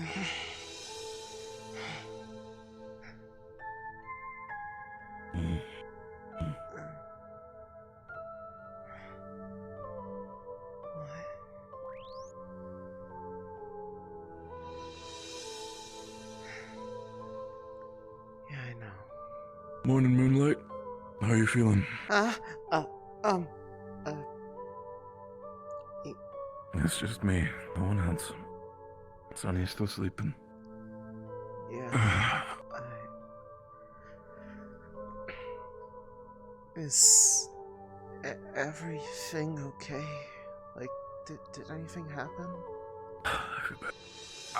Yeah, I know. Morning, Moonlight. How are you feeling? It's just me. No one else. Sonny's still sleeping. Yeah. Is everything okay? Like, did anything happen?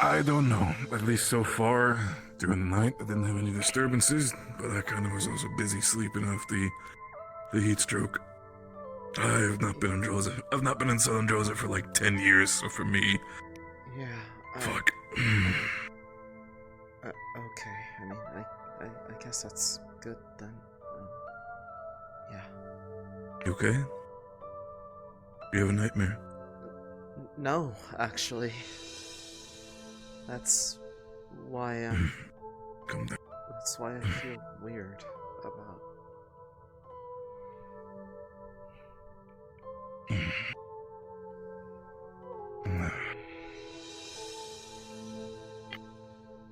I don't know. At least so far, during the night, I didn't have any disturbances, but I kind of was also busy sleeping off the heat stroke. I have not been in Droza. I've not been in Southern Droza for like 10 years, so for me... Yeah, Fuck. Okay, I mean, I guess that's good then. Yeah. You okay? You have a nightmare? No, actually. That's why I'm... Come down. That's why I feel weird about...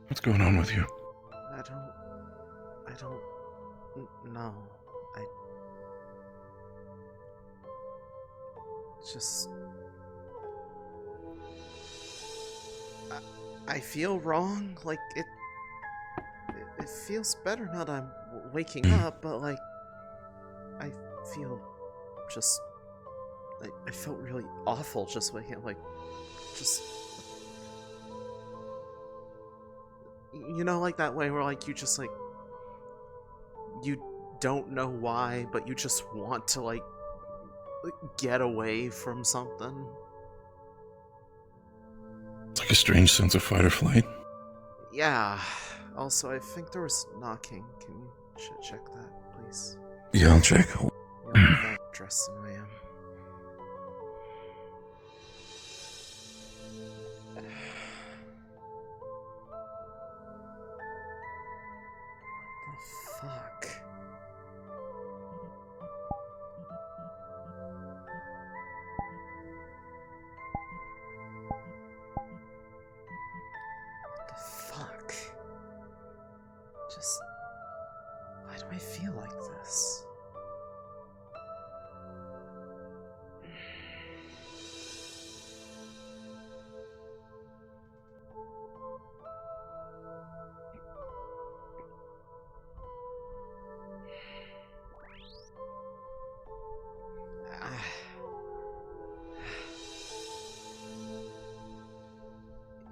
What's going on with you? I don't know. I feel wrong. Like, it feels better now that I'm waking up, but like, I feel just... I felt really awful just waking up, like, just... You know, like that way where, like, you just, like... You don't know why, but you just want to, like, get away from something. It's like a strange sense of fight or flight. Yeah. Also, I think there was knocking. Can you check that, please? Yeah, I'll check. You're more dressed than I am. Fuck. What the fuck? Just... Why do I feel like this?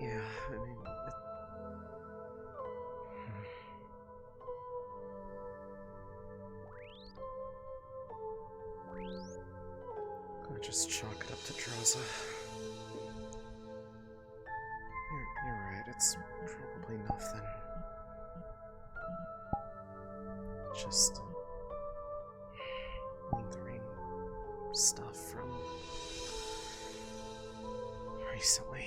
Yeah, I mean... I just chalk it up to Droza. You're right, it's probably nothing. Just... lingering stuff from... recently.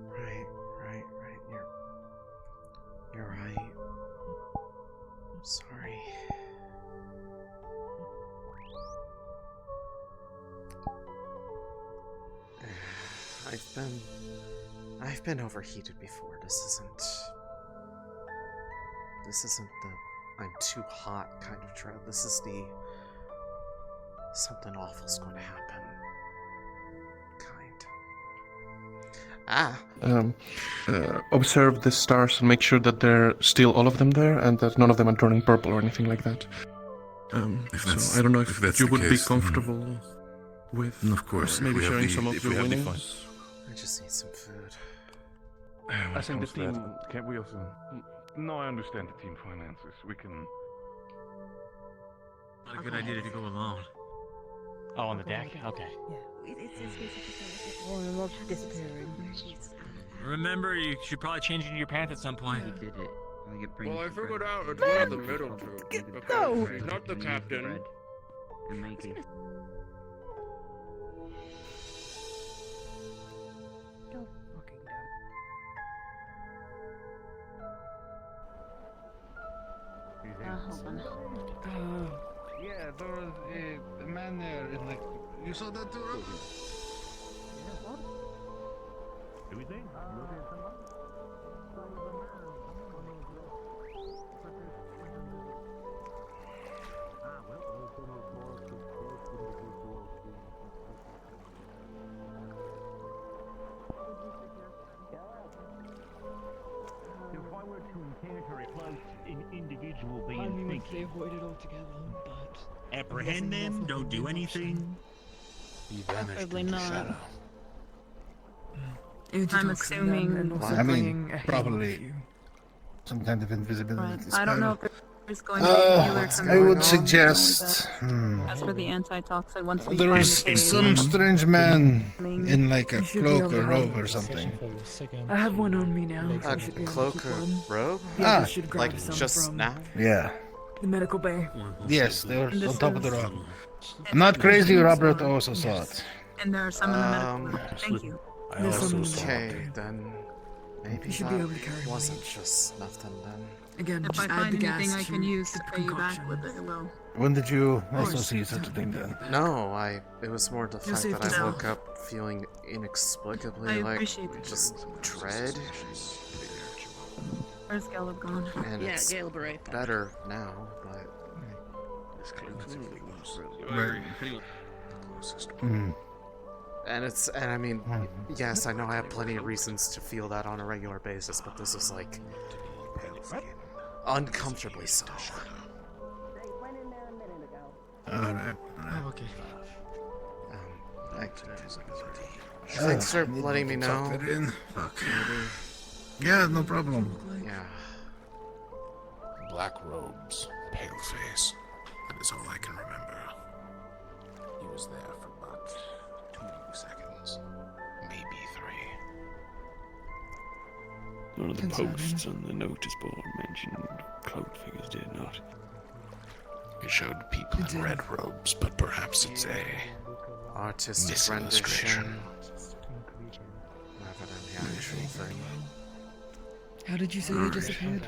Right. You're right. Sorry. I've been overheated before. This isn't the I'm too hot kind of dread. This is the something awful's going to happen kind. Observe the stars and make sure that they're still all of them there and that none of them are turning purple or anything like that. So I don't know if you would be comfortable with of course, maybe sharing some of your winnings. I just need some food. I think the team... Can't we also... No, I understand the team finances. We can... Not a good idea to go alone. Oh, on the deck? Okay. Yeah. It's basically Oh, I love disappearing. Remember, you should probably change into your pants at some point. He did it. Well, I figured out it's one of the middle two. No. She's not the captain. And make it. Go fucking hold on. Yeah, there was a man there in like. You saw that too, Rob? Do we think? If I were to encounter a close individual being thinking, avoid it altogether, but apprehend them, don't do anything. Probably not. I'm assuming. I mean, probably some kind of invisibility. Right. I don't know if it's going to be healer from I would now, suggest. As for the anti-toxin, once we There find is the cave, some strange man coming- in like a You should be able cloak to or have robe a or something. I have one on me now. A You should be able to cloak keep or one. robe? Yeah, Ah, you should grab Like some just from now? Yeah. the medical bay. Yes, they were This on top of the is- rock. I'm not crazy. Robert also saw it. And there are some in the medical room. Um, Thank you. There's some in the medical Okay, bay. then maybe You should be that able to carry wasn't bleach. just nothing then. Again, If just I add find the gas anything I can use to the pay you back concoction. with it, I will. When did you also course. see such a thing then? No, it was more the You'll fact see that if I no. woke up feeling inexplicably I like appreciate that. just dread, Where's Gallup gone? and it's Gallup right back. better now, but and I mean, yes, I know I have plenty of reasons to feel that on a regular basis, but this is like uncomfortably so. Alright. okay. Thanks for letting me know. Tuck that in. Fuck. Yeah, no problem. Yeah. Black robes, pale face. That is all I can remember. He was there for about 2 seconds, maybe 3. None of the posts on the notice board mentioned cloaked figures, did it not? It showed people in red robes, but perhaps it's a Artistic Misillustration. rendition. Rather than the actual thing. How did you say they disappeared?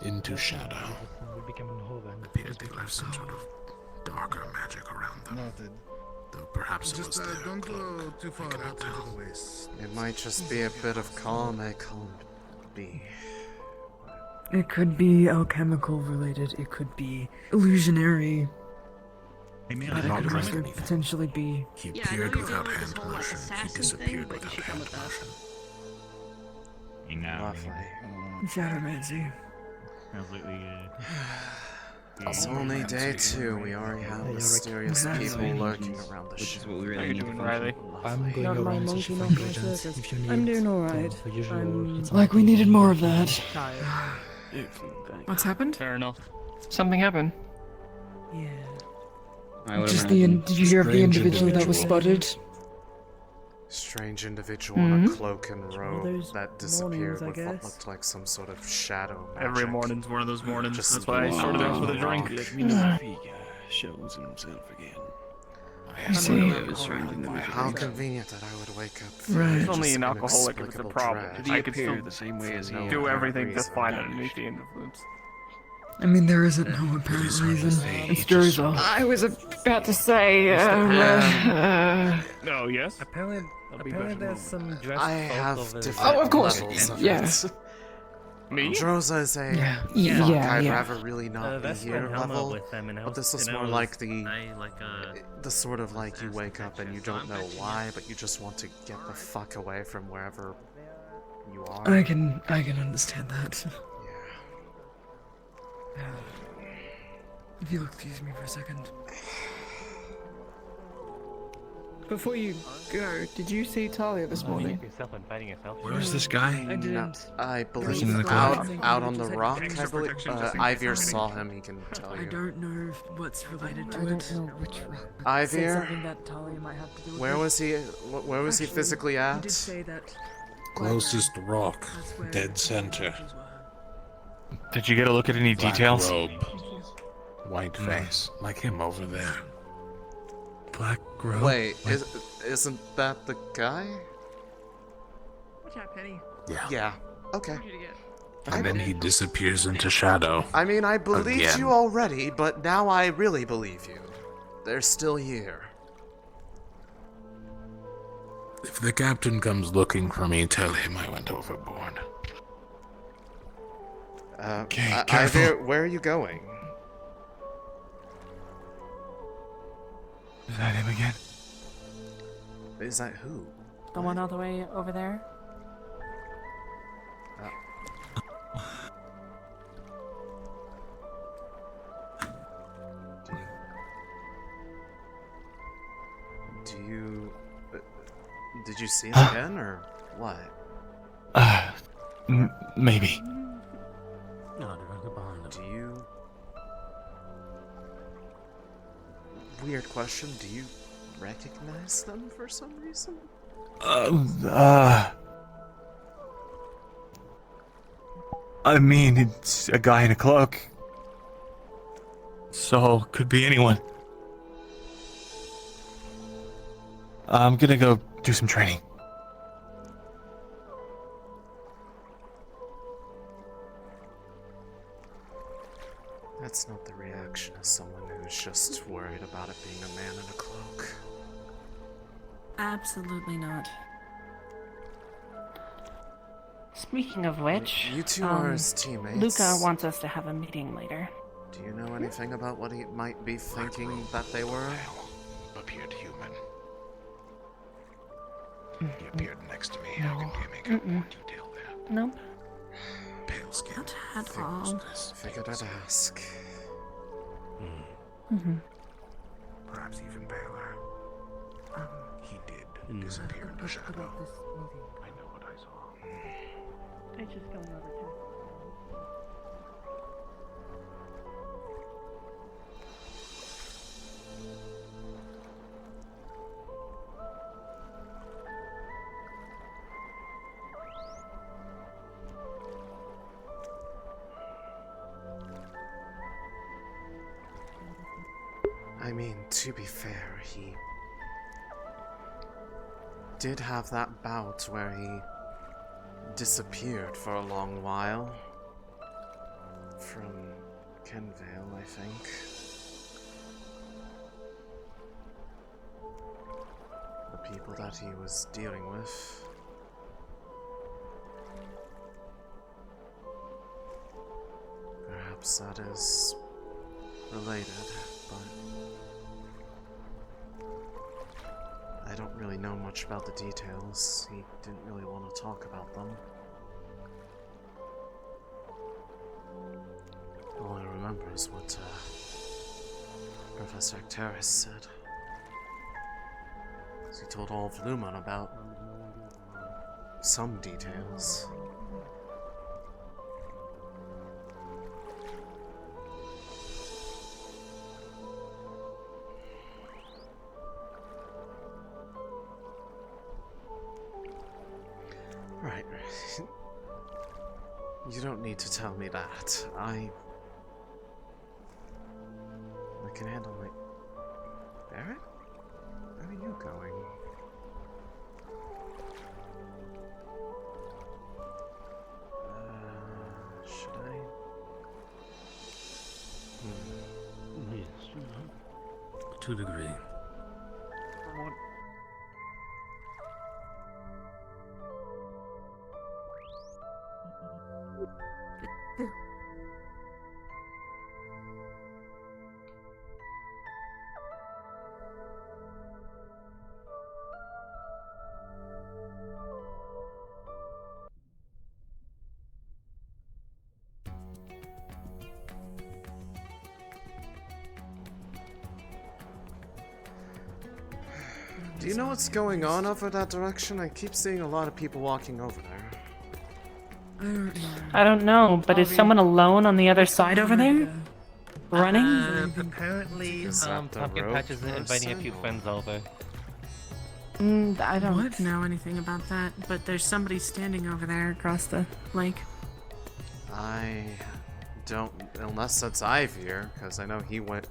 into shadow. Appeared they left some sort of darker magic around them. Noted. Though perhaps it was Just their don't cloak. go too far I cannot out into tell. the waste. It might just be a bit of column A, column B. It could be alchemical related. It could be illusionary. Hey man, But it not could drink also anything. potentially be. He Yeah, I know appeared you're without doing this hand whole, like, motion. He assassin thing, disappeared but you without should come hand with us. motion. you know, Lovely. Shadowmancy. completely. It's only day 2. We already have mysterious people lurking around the ship. What we really How you need doing, to Riley? I'm going Not my around monkey, searching not for my agents. circus. If you need I'm doing alright. the usual I'm hits like on we people, needed more of that. What's happened? Fair enough. Something happened. Yeah. I would Just imagine. did you hear of the Strange individual that was individual. spotted? Strange individual in a cloak and robe there's that disappeared mornings, I with what guess. looked like some sort of shadow magic. Every morning's one of those mornings. Just That's why I started off with a drink. Let me know if he shows himself again. I have see. no It was strange individual. How convenient that I would wake up. Right. feeling It's only just an alcoholic if it's a inexplicable problem. dread. Did he I could appear still the same way as he no do apparent everything reason. just fine underneath the influence. I mean, there isn't no apparent hard to reason. say, It's he just Droza. I was about to say, No, yes? Apparently there's some dress I have photos of different Oh, of course. levels of Yeah. it. Me? Droza is a Yeah. fuck, Yeah, I'd yeah. rather really not be that's here when Helma level. with them, and I But this is and I more was- like the I like the sort of like you wake up and you don't know why, but you just want to get the fuck away from wherever you are. I can understand that. Yeah. If you'll excuse me for a second. Before you go, did you see Talia this morning? yourself and fighting yourself. Where is this guy? I didn't. No, I Person in believe the out cloak. out on the Just rock. extra I believe protection just in case Ivir something. saw him. He can tell I you. don't know what's related to I it. don't know which one. Ivir, Something that Talia might have to do with where it. was he? Where was he Actually, physically He at? did say that. Closest rock, That's where dead center. the Did you get a look at any Black details? robe, white face, like him over there. Black robe. Wait, isn't that the guy? Watch out, Penny. Yeah. Yeah. Okay. And then he disappears into shadow. I mean, I believed Again. you already, but now I really believe you. They're still here. If the captain comes looking for me, tell him I went overboard. Okay, careful. Where are you going? Is that him again? Is that who? The one all the way over there? Did you see him again, or what? Maybe. Do you... Weird question, do you recognize them for some reason? I mean, it's a guy in a cloak. So, could be anyone. I'm gonna go do some training. That's not the reaction of someone who's just worried about it being a man in a cloak. Absolutely not. Speaking of which, You two are his teammates. Luca wants us to have a meeting later. Do you know anything about what he might be thinking that they were? Appeared human. He appeared next to me. How can you make out more detail there? Nope. Pale skin. Not at all. Figured I'd ask. Perhaps even paler. He did disappear into shadow. I know what I saw. I just going over to. I mean, to be fair, he did have that bout where he disappeared for a long while. From Kenvale, I think. The people that he was dealing with. Perhaps that is related, but I don't really know much about the details. He didn't really want to talk about them. All I remember is what Professor Acteris said. He told all of Lumen about some details. Right. You don't need to tell me that. I can handle it. Barrett? Where are you going? Should I? Yes. To a degree. Do you know what's going on over that direction? I keep seeing a lot of people walking over there. I don't know, but is someone alone on the other side over there? Running? Apparently, Pumpkin rogue Patch is inviting a few friends over. I don't know anything about that, but there's somebody standing over there across the lake. I don't, unless that's Ivir, because I know he went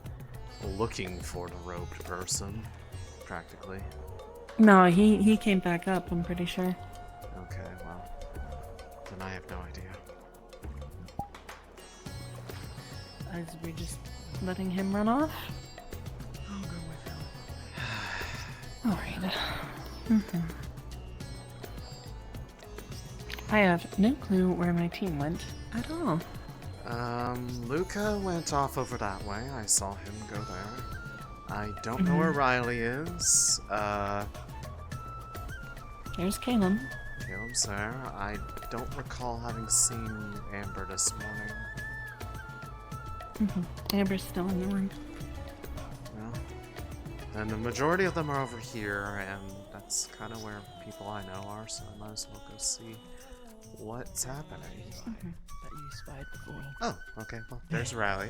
looking for the robed person, practically. No, he came back up, I'm pretty sure. Okay, well, then I have no idea. Are we just letting him run off? I'll go with him. Alright. I have no clue where my team went at all. Luca went off over that way. I saw him go there. I don't know where Riley is. There's Caleb. Caleb's there. I don't recall having seen Amber this morning. Amber's still in the room. Well, then the majority of them are over here, and that's kind of where people I know are, so I might as well go see what's happening. That you spied before. Oh, okay, well, there's Riley.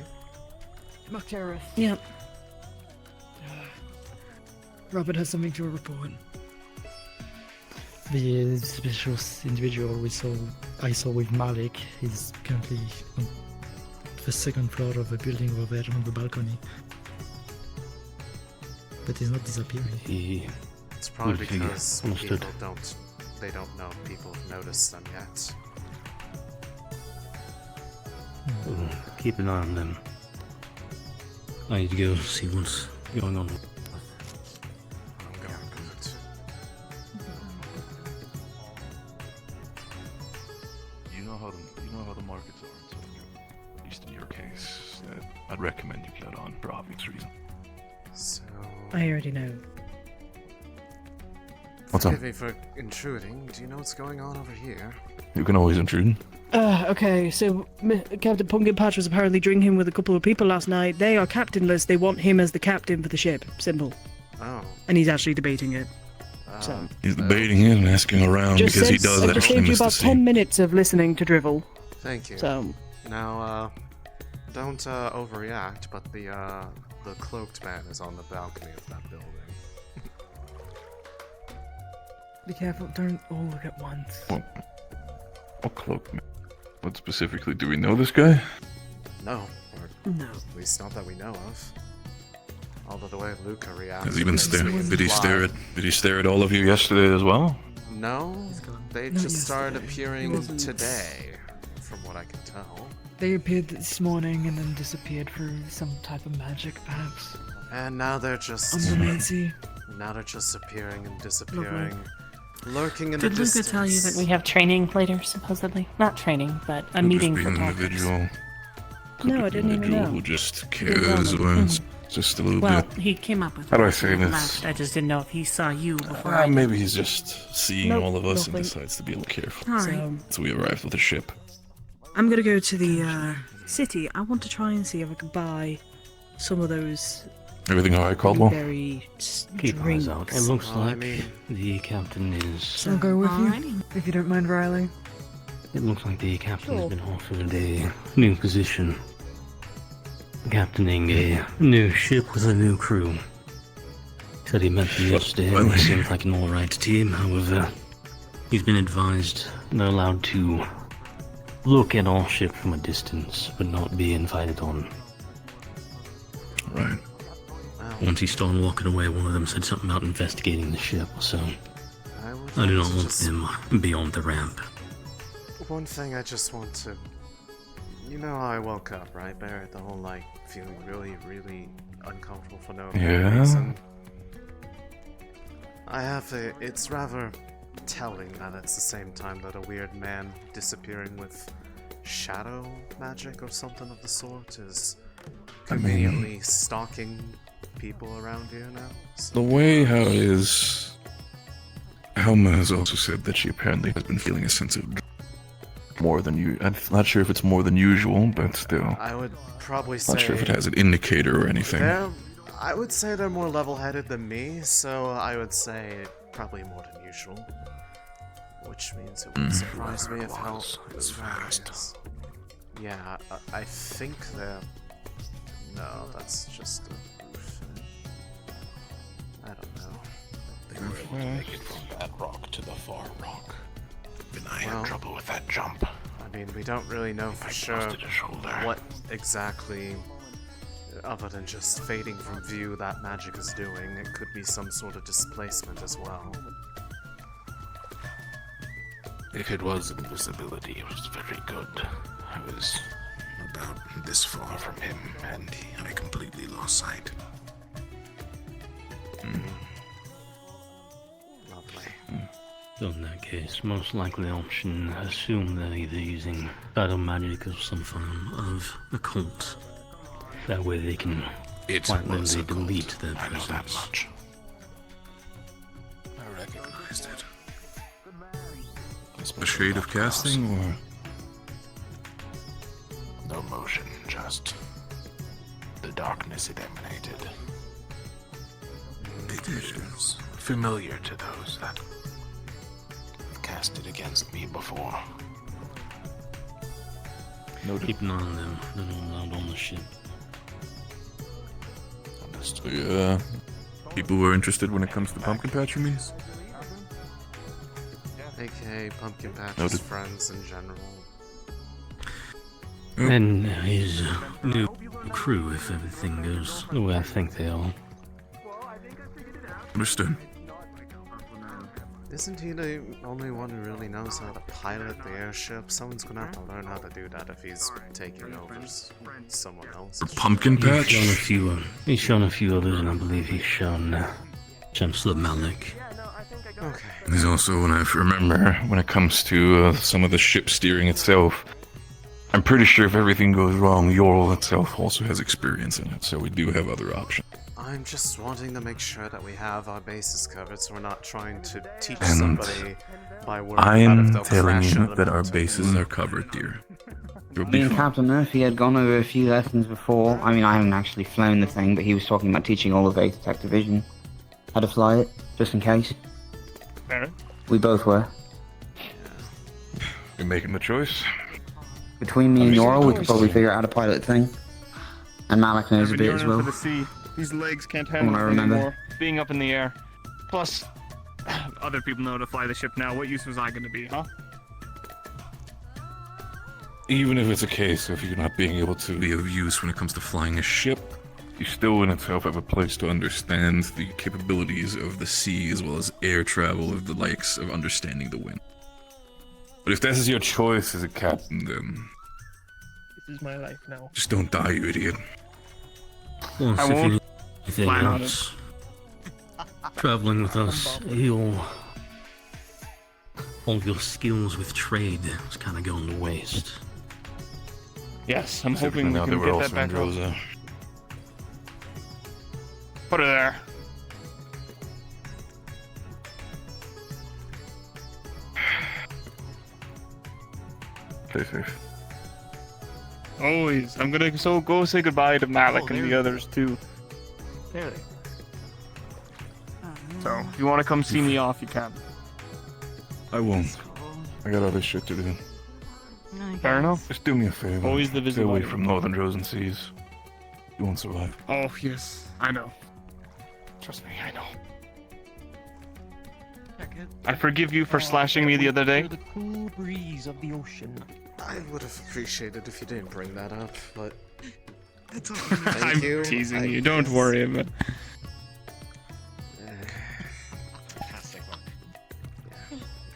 Mock-Terrorist. Yep. Robert has something to report. The suspicious individual I saw with Malik is currently on the second floor of a building over there on the balcony. But he's not disappearing. It's probably because people don't know if people have noticed them yet. Keep an eye on them. I need to go see what's going on. I'm going good. You know how the markets are, so at least in your case, I'd recommend you get that on for obvious reasons. So, I already know. What's up? forgive me for intruding. Do you know what's going on over here? You can always intrude. Okay, so Captain Pumpkin Patch was apparently drinking with a couple of people last night. They are captainless. They want him as the captain for the ship. Simple. Oh. And he's actually debating it. So He's debating it and asking around because he does I've just actually saved you miss the about sea. 10 minutes of listening to drivel. Thank you. So Now, don't overreact, but the cloaked man is on the balcony of that building. be careful. Don't all look at once. What cloak man? What specifically? Do we know this guy? No. Or No. at least not that we know of. Although the way Luca reacted... Has he been staring? makes Did me he lie. stare at all of you yesterday as well? No, they Not just started yesterday. appearing He wasn't- today, from what I can tell. They appeared this morning and then disappeared for some type of magic, perhaps. And now they're just... Unromancy. Now they're just appearing and disappearing. Lurking in the Did distance. Luca tell you that we have training later, supposedly? Not training, but a meeting Just for be an talkers. individual. No, I didn't even Individual know. who just Didn't cares know. about just a little Well, bit. he came up with How do I it say and this? left. I just didn't know if he saw you before I did. Maybe he's just seeing Nope, all of us and nothing. decides to be a little careful. Alright. So we arrived with a ship. I'm gonna go to the city. I want to try and see if I can buy some of those Everything alright, Caldwell? berry Keep drinks. eyes out. It looks Well, I like mean- the captain is. I'll go with Alrighty. you, if you don't mind, Riley. It looks like the captain has Sure. been offered a new position. Captaining a new ship with a new crew. Said he met them yesterday and it seemed like an alright team. However, he's been advised they're allowed to look at all ships from a distance, but not be invited on. Right. Once he started walking away, one of them said something about investigating the ship, so I do not want them beyond the ramp. One thing I just want to... You know how I woke up, right, Barrett? The whole, like, feeling really, really uncomfortable for no Yeah? reason. It's rather telling that it's the same time that a weird man disappearing with shadow magic or something of the sort is conveniently stalking people around here now. So, The way how it is... Helma has also said that she apparently has been feeling a sense of more than you. I'm not sure if it's more than usual, but still. I would probably say... Not sure if it has an indicator or anything. I would say they're more level-headed than me, so I would say probably more than usual. Which means it wouldn't surprise me if how It's fast. is. Yeah, I think they're... No, that's just a roof. I don't know. They were able to make it from that rock to the far rock. Even I had trouble with that jump. I'm mean, we don't really know for sure what exactly, other than just fading from view, that magic is doing. It could be some sort of displacement as well. If it was invisibility, it was very good. I was about this far from him, and I completely lost sight. Lovely. So in that case, most likely option, assume they're either using battle magic or some form of occult. That way they can quite literally delete their I know presence. that much. I recognized it. A shade of casting, or no motion, just the darkness it emanated. It is familiar to those that have cast it against me before. Keep an eye on them. They're not allowed on the ship. yeah, people who are interested when it comes to Pumpkin Patch, you mean? AKA Pumpkin Patch's Noted. friends in general. And his new crew, if everything goes the way I think they are. Understood. Isn't he the only one who really knows how to pilot the airship? Someone's gonna have to learn how to do that if he's taking over someone else's. Pumpkin Patch? He's shown a few others, and I believe he's shown Chancellor Malik. Okay. There's also, when I remember, when it comes to some of the ship steering itself, I'm pretty sure if everything goes wrong, Yorl itself also has experience in it, so we do have other options. I'm just wanting to make sure that we have our bases covered, so we're not trying to teach And somebody by word I'm about if they'll telling crash you that our elements or bases are covered, dear. You'll Me be and fine. Captain Murphy had gone over a few lessons before. I mean, I haven't actually flown the thing, but he was talking about teaching all of Base Tech Division how to fly it, just in case. We both were. You're making the choice. Between me and Yorl, we could probably figure out how to pilot the thing. And Malik knows a bit as well. For the sea. These legs can't From handle what I it remember. anymore. Being up in the air. Plus, other people know how to fly the ship now. What use was I going to be, huh? Even if it's a case of you not being able to be of use when it comes to flying a ship, you still in itself have a place to understand the capabilities of the sea as well as air travel of the likes of understanding the wind. But if this is your choice as a captain, then This is my life now. just don't die, you idiot. Plus, I if won't you anything plan on else, traveling with us, all your skills with trade is kind of going to waste. Yes, I'm hoping we can get that back up. Droza. Put her there. Stay safe. Always. I'm gonna go say goodbye to Malik and the others too. Really? So, if you want to come see me off, you can. I won't. I got other shit to do. Fair enough. Just do me a favor. Always the Stay visible. away from northern Drozen seas. You won't survive. Oh, yes. I know. Trust me, I know. I forgive you for slashing me the other day. The cool breeze of the ocean. I would have appreciated if you didn't bring that up, but I'm teasing you. Don't worry about it.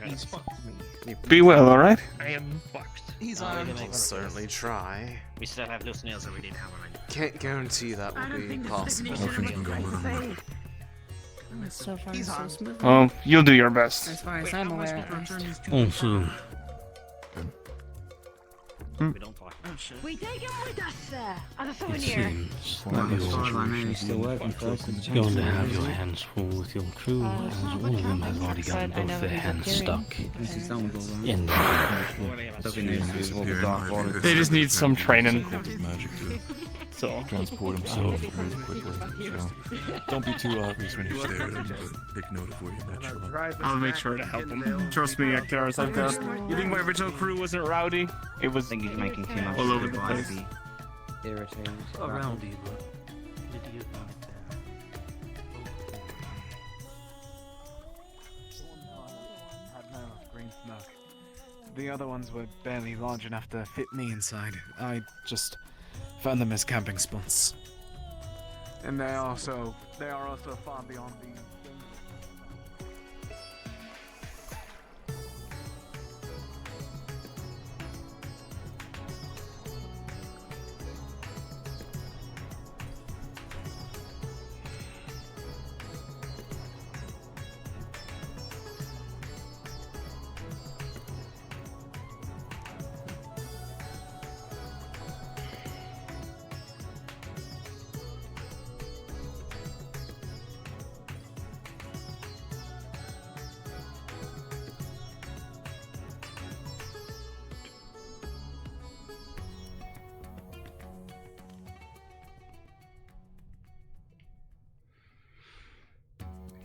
He's fucked me. Be well, alright? I am fucked. He's I'll certainly try. We still have those nails that we didn't have already. Can't guarantee that will be possible. So far, so smooth. Well, you'll do your best. As far as I'm aware. Also, We don't talk. We take him with us, sir, as a it souvenir. seems that Well, your as far as I know, he's still working for us. going to have your hands full with your crew, as all of them have already gotten But I know both their he's hands appearing. stuck Mrs. Dumbledore, right? in the They just need some training. Magic to So, transport himself really quickly. So don't be too obvious when you stare at him, but take note of where you met you. I'll make sure to help him. Trust me, Ektaris, I've got. You think my original crew wasn't rowdy? It was I think he's making too much all over the advice. place. Irritating. around you, but idiot the other ones were barely large enough to fit me inside. I just found them as camping spots. And they are also far beyond the...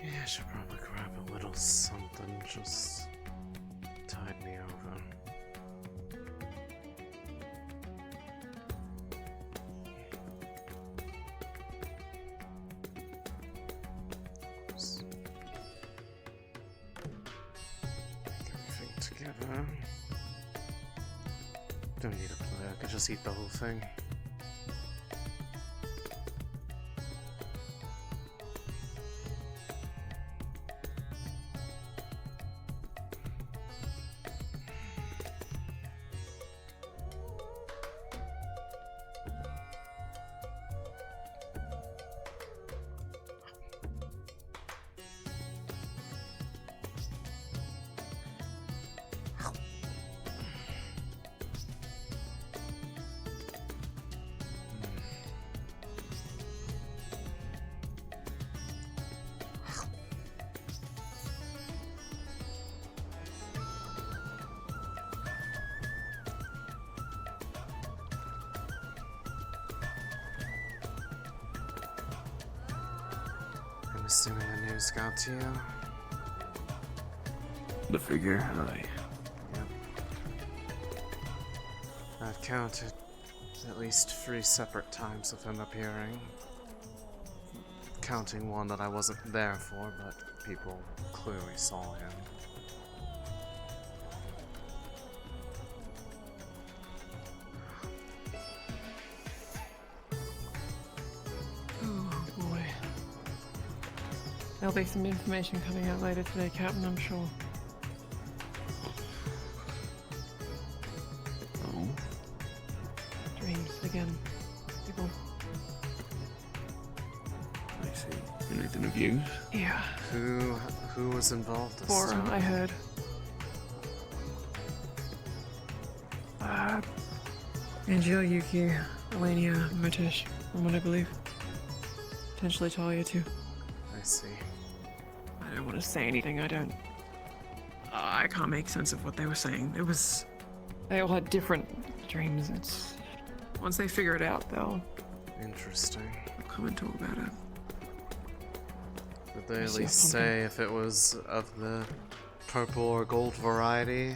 Yeah, I should probably grab a little something, just tide me over. Oops. Everything together. Don't need a plate, I could just eat the whole thing. I'm assuming the news got to you. The figure, aye. Yep. I've counted at least 3 separate times of him appearing. Counting one that I wasn't there for, but people clearly saw him. Oh boy. There'll be some information coming out later today, Captain, I'm sure. Oh? Dreams again. People. I see. Anything of use? Yeah. Who was involved this 4, time? I heard. Angela, Yuki, Alania, Matish, someone I believe. Potentially Talia too. I see. I don't want to say anything, I don't... I can't make sense of what they were saying. It was... They all had different dreams. It's... Once they figure it out, they'll... Interesting. come and talk about it. Did they I at see least something. say if it was of the purple or gold variety?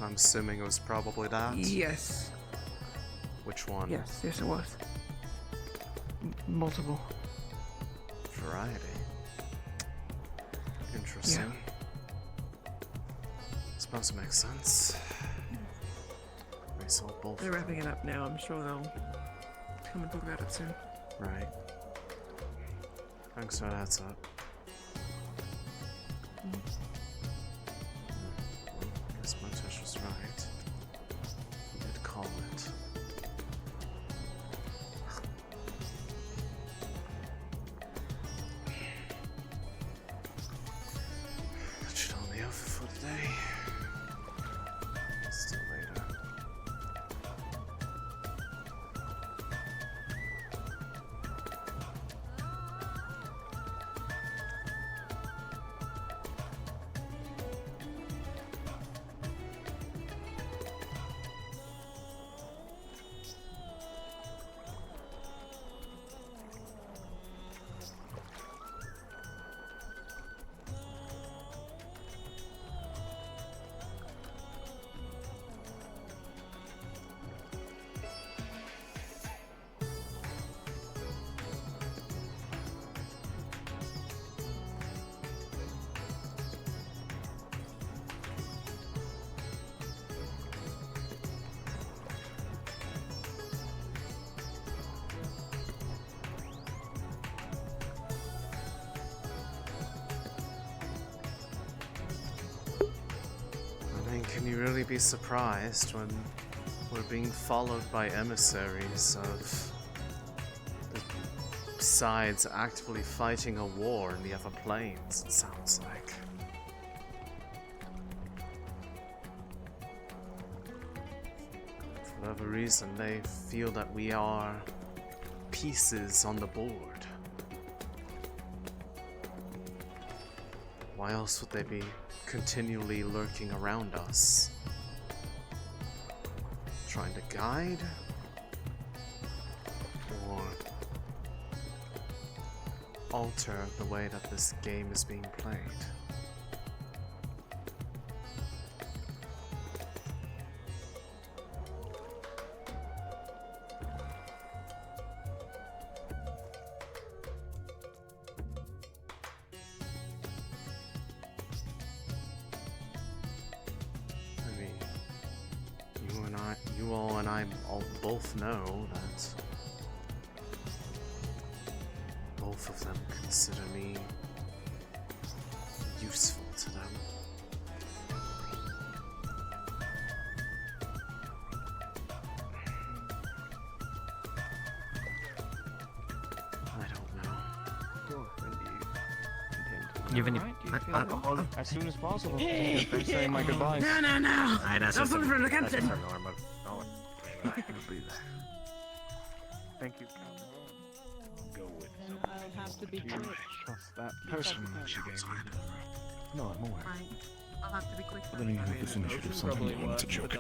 I'm assuming it was probably that. Yes. Which one? Yes, it was. Multiple. Variety. Interesting. Suppose it makes sense. They sold both. They're wrapping it up now. I'm sure they'll come and talk about it soon. Right. Thanks for that heads up. Well, I guess my Tish was right. I did call it. That should all be over for today. Still later. really be surprised when we're being followed by emissaries of the sides actively fighting a war in the other planes, it sounds like. For whatever reason, they feel that we are pieces on the board. Why else would they be continually lurking around us? Trying to guide? Or alter the way that this game is being played? Both know that both of them consider me useful to them. I don't know. You have any as soon as possible. First saying my goodbyes. No. Alright, that's just from the captain. That's just normal. I'll be there. Thank you, Captain. Go with I'll have to be quick. trust that person that you gave me. No, I'm aware. Right. I'll have to be quick. But then you have this initiative, something you wanted to joke.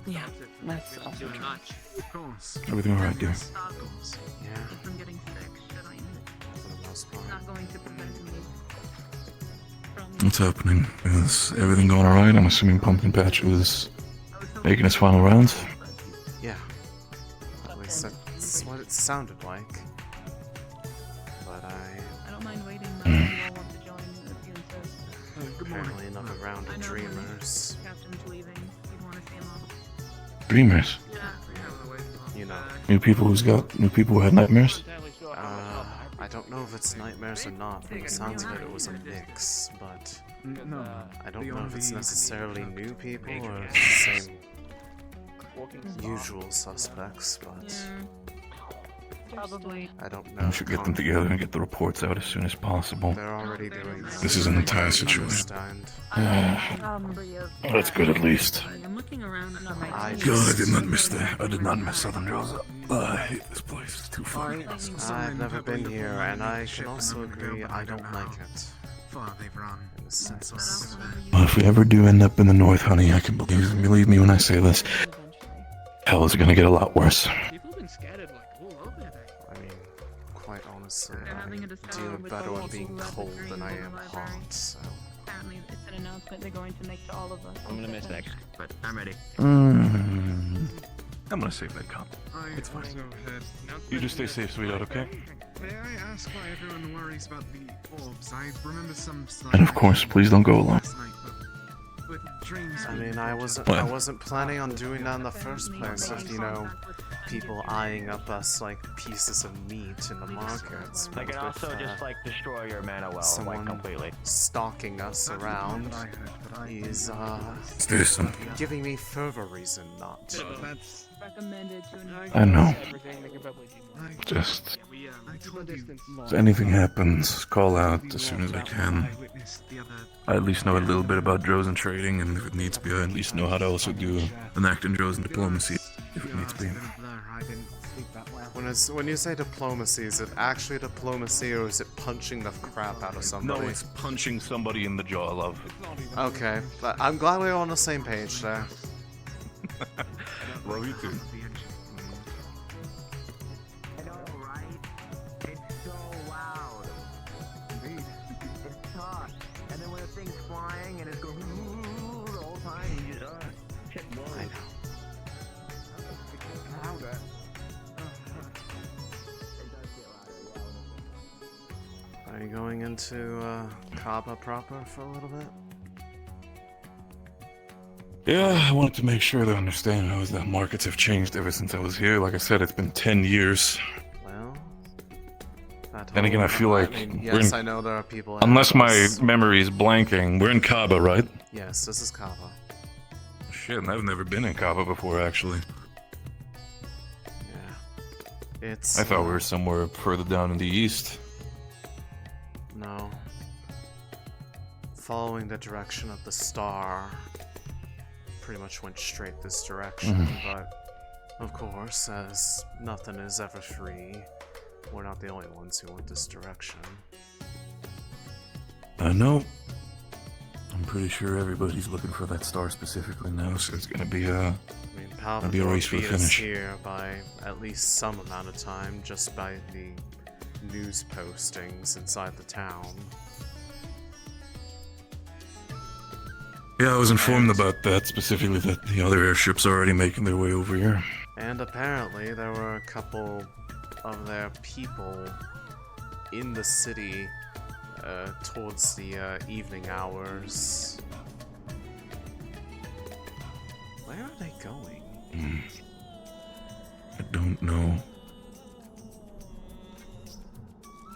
Yeah, That's also true. Of course. Everything alright, dear? Yeah, From getting sick, should I? for the most part. Not going to prevent me from. What's happening? Is everything going alright? I'm assuming Pumpkin Patch was making his final rounds? Yeah. At least that's what it sounded like. But I don't mind waiting. But you all want to join the appearances. apparently another round of dreamers. Captain's leaving. You'd want to see him off. Dreamers? Yeah. You know. New people who had nightmares? I don't know if it's nightmares or not. From the sounds of it, it was a mix, but No. I don't know if it's necessarily new people or the same usual suspects, but Probably. I don't know. We should get them together and get the reports out as soon as possible. They're already doing that. This is an entire situation. That's good at least. I'm looking around and my God, I did not miss Southern Droza. I hate this place. It's too far. I've never been here, and I can also agree I don't like it. In a sense. Well, if we ever do end up in the north, honey, I can believe me when I say this. Hell is gonna get a lot worse. People have been scattered like all over there. I mean, quite honestly, I deal better with being cold than I am hot, so... Apparently, it's an announcement they're going to make to all of us. I'm gonna miss that, but I'm ready. I'm gonna save that comment. It's fine. You just stay safe, sweetheart, okay? May I ask why everyone worries about the orbs? I remember some. And of course, please don't go alone. With dreams. I mean, I wasn't planning on doing that in the first place. Of, you know, people eyeing up us like pieces of meat in the markets. I can also just like destroy your mana well, someone like completely. stalking us around is giving me further reason not to. Recommended to I know. Just if anything happens, call out as soon as I can. I at least know a little bit about Drozen trading, and if it needs be, I at least know how to also do an act in Drozen diplomacy if it needs be. When you say diplomacy, is it actually diplomacy or is it punching the crap out of somebody? No, it's punching somebody in the jaw, love. Okay, but I'm glad we're on the same page there. Love you too. Are you going into Kaba proper for a little bit? Yeah, I wanted to make sure they understand how the markets have changed ever since I was here. Like I said, it's been 10 years. Well, at Then again, I feel like yes, I know there are people. Unless my memory is blanking, we're in Kaba, right? Yes, this is Kaba. Shit, and I've never been in Kaba before, actually. Yeah. It's... I thought we were somewhere further down in the east. No. Following the direction of the star, pretty much went straight this direction, but of course, as nothing is ever free, we're not the only ones who went this direction. I know. I'm pretty sure everybody's looking for that star specifically now, so it's gonna be a race for the finish. Here by at least some amount of time, just by the news postings inside the town. Yeah, I was informed about that, specifically that the other airships are already making their way over here. And apparently there were a couple of their people in the city towards the evening hours. Where are they going? I don't know.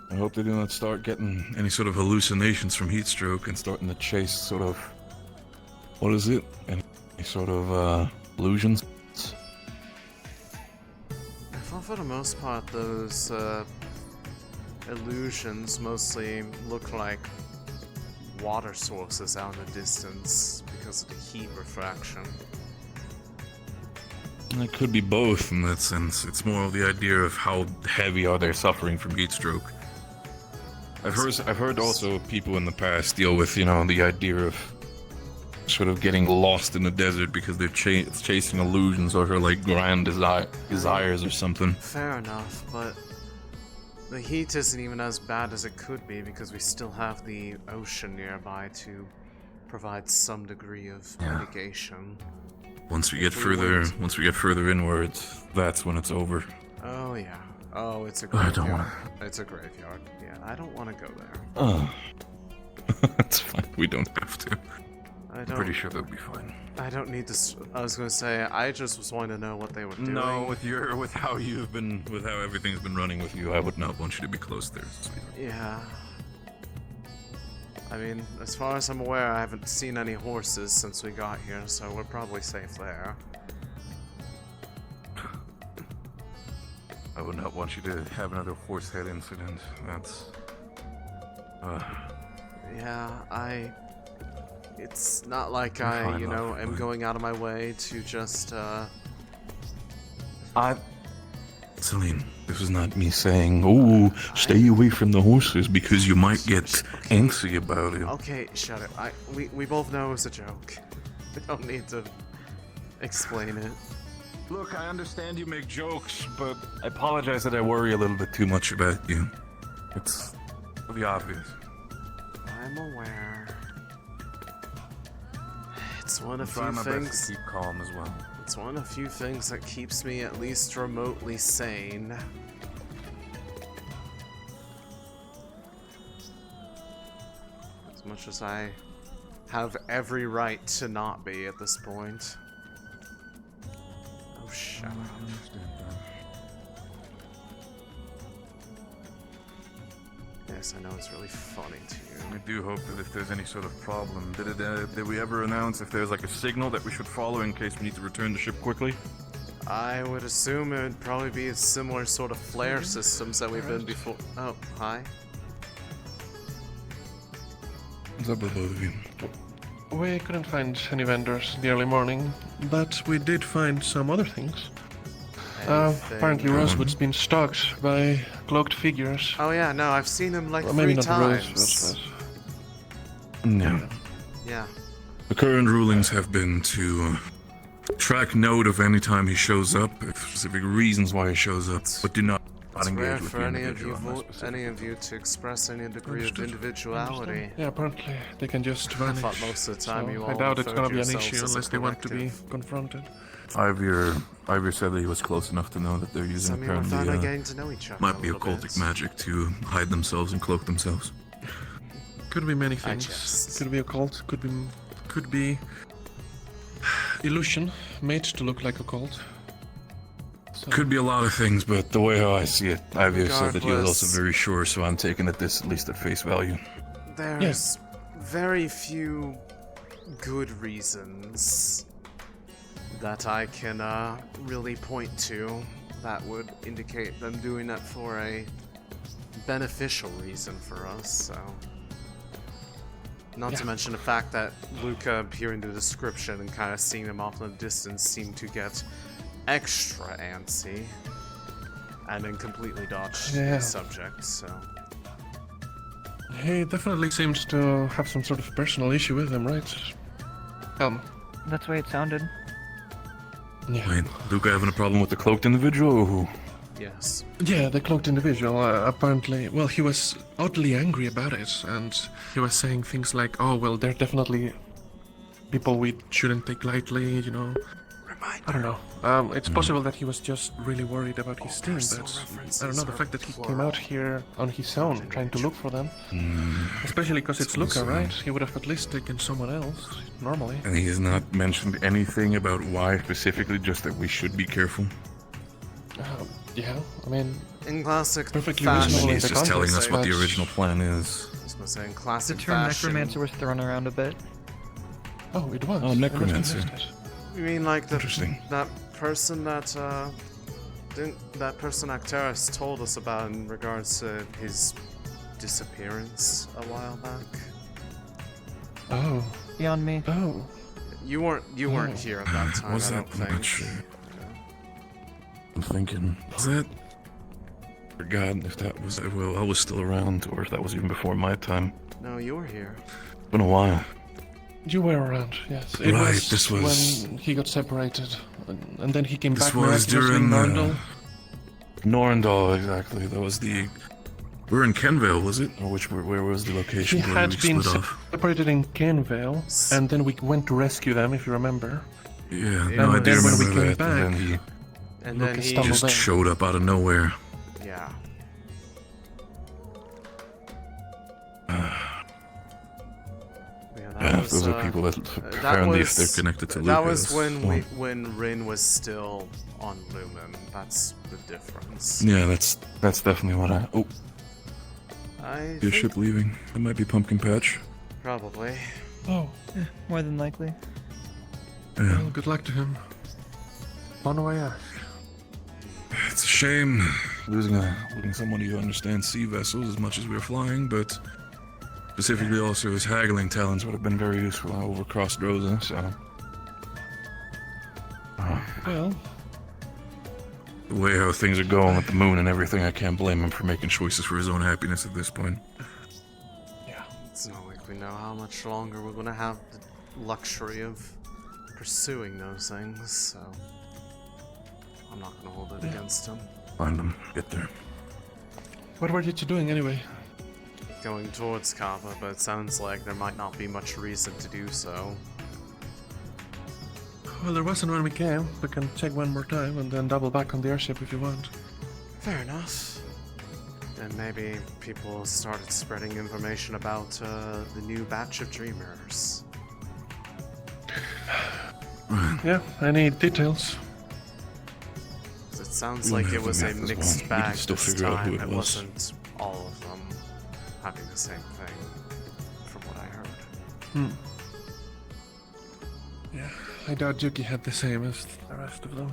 I hope they do not start getting any sort of hallucinations from heat stroke and starting to chase sort of... What is it? Any sort of illusions? I thought for the most part those illusions mostly look like water sources out in the distance because of the heat refraction. It could be both in that sense. It's more of the idea of how heavy are they suffering from heat stroke. I've heard also people in the past deal with, you know, the idea of sort of getting lost in the desert because they're chasing illusions or her like grand desires or something. Fair enough, but the heat isn't even as bad as it could be because we still have the ocean nearby to provide some degree of mitigation. Once we get further inwards, that's when it's over. Oh yeah. Oh, it's a graveyard. I don't wanna... It's a graveyard. Yeah, I don't want to go there. Oh. That's fine. We don't have to. I'm pretty sure that'll be fine. I don't need to. I was gonna say I just was wanting to know what they were doing. No, with how everything's been running with you, I would not want you to be close there. Yeah. I mean, as far as I'm aware, I haven't seen any horses since we got here, so we're probably safe there. I would not want you to have another horse head incident. That's... Yeah, it's not like I, you know, am going out of my way to just, Céline, this is not me saying, oh, stay away from the horses because you might get antsy about it. Okay, shut it. We both know it's a joke. We don't need to explain it. Look, I understand you make jokes, but I apologize that I worry a little bit too much about you. It's the obvious. I'm aware. It's one of I'm few trying my things. best to keep calm as well. It's one of few things that keeps me at least remotely sane. As much as I have every right to not be at this point. Oh, shut up. Yes, I know it's really funny to you. I do hope that if there's any sort of problem, did we ever announce if there's like a signal that we should follow in case we need to return the ship quickly? I would assume it would probably be a similar sort of flare systems that we've been before. Oh, hi. What's up with both of you? We couldn't find any vendors in the early morning, but we did find some other things. Apparently Rosewood's been stalked by cloaked figures. Oh yeah, no, I've seen them like maybe 3 not times. No. Yeah. The current rulings have been to track note of any time he shows up, specific reasons why he shows up, but do not engage rare with for the any individual. of you to express any degree of individuality. Yeah, apparently they can just vanish. I thought most of the time you all I doubt it's referred gonna be an yourselves issue as a unless they want to be collective. confronted. Ivor said that he was close enough to know that they're using Some people are finally apparently getting to know each other might be a little occultic magic to hide themselves and cloak themselves. Could be many things. Could be occult. Could be illusion made to look like occult. So Could be a lot of things, but the way how I see it, Ivy said that he was also Regardless. very sure, so I'm taking it this at least at face value. There's very few good reasons that I can really point to that would indicate them doing that for a beneficial reason for us, so... Not to mention the fact that Luca, hearing the description and kind of seeing them off in the distance, seemed to get extra antsy, and then completely dodged the subject, so... He definitely seems to have some sort of personal issue with him, right? That's the way it sounded. Yeah. Wait, Luca having a problem with the cloaked individual, or who? Yes. Yeah, the cloaked individual, apparently, well, he was oddly angry about it, and he was saying things like, oh, well, they're definitely people we shouldn't take lightly, you know. I don't know. It's possible that he was just really worried about his team, but I don't know, the fact that he came out here on his own, trying to look for them, especially because it's Luca, right? He would have at least taken someone else, normally. And he has not mentioned anything about why specifically, just that we should be careful. Yeah, I mean, in classic perfectly fashion, reasonable. He's just telling us what the original plan is. I was gonna say, in classic The term fashion... necromancer was thrown around a bit. Oh, it was. Oh, necromancer. You mean like the Interesting. that person that that person Acteris told us about in regards to his disappearance a while back? Oh. Beyond me. Oh. You weren't here at that time. Was I that don't think. much? I'm thinking, was that? Forgot if that was. Well, I was still around, or if that was even before my time. No, you were here. Been a while. You were around, yes. It Right, was this was- when he got separated, and then he came This back was miraculously in during Norndal. Norndal, exactly. That was the. We were in Kenvale, was it? Or where was the He location where had we been split off? separated in Kenvale, and then we went to rescue them, if you remember. Yeah, And no, I do then when we remember came that. back, And then he And then Lucas he stumbled just in. showed up out of nowhere. Yeah. Yeah, those are people that apparently, if they're connected to Lucas. That was when Rin was still on Lumen. That's the difference. Yeah, that's definitely what I. Oh, I your think ship leaving. That might be Pumpkin Patch. probably. Oh, More than likely. Yeah. well, good luck to him. Bon voyage. It's a shame losing someone who understands sea vessels as much as we're flying, but specifically also his haggling talents would have been very useful over across Droza, so. Well, The way how things are going with the moon and everything, I can't blame him for making choices for his own happiness at this point. It's not like we know how much longer we're gonna have the luxury of pursuing those things, so I'm not gonna hold it against him. Find him, get there. what were you two doing anyway? Going towards Kava, but it sounds like there might not be much reason to do so. Well, there wasn't when we came. We can check one more time and then double back on the airship if you want. Fair enough. Then maybe people started spreading information about the new batch of dreamers. Yeah, any details? 'Cause it sounds We'll like it have was to a map this mixed one. We bag can still this figure out who time. it It was. wasn't all of them having the same thing, from what I heard. Yeah, I doubt Yuki had the same as the rest of them.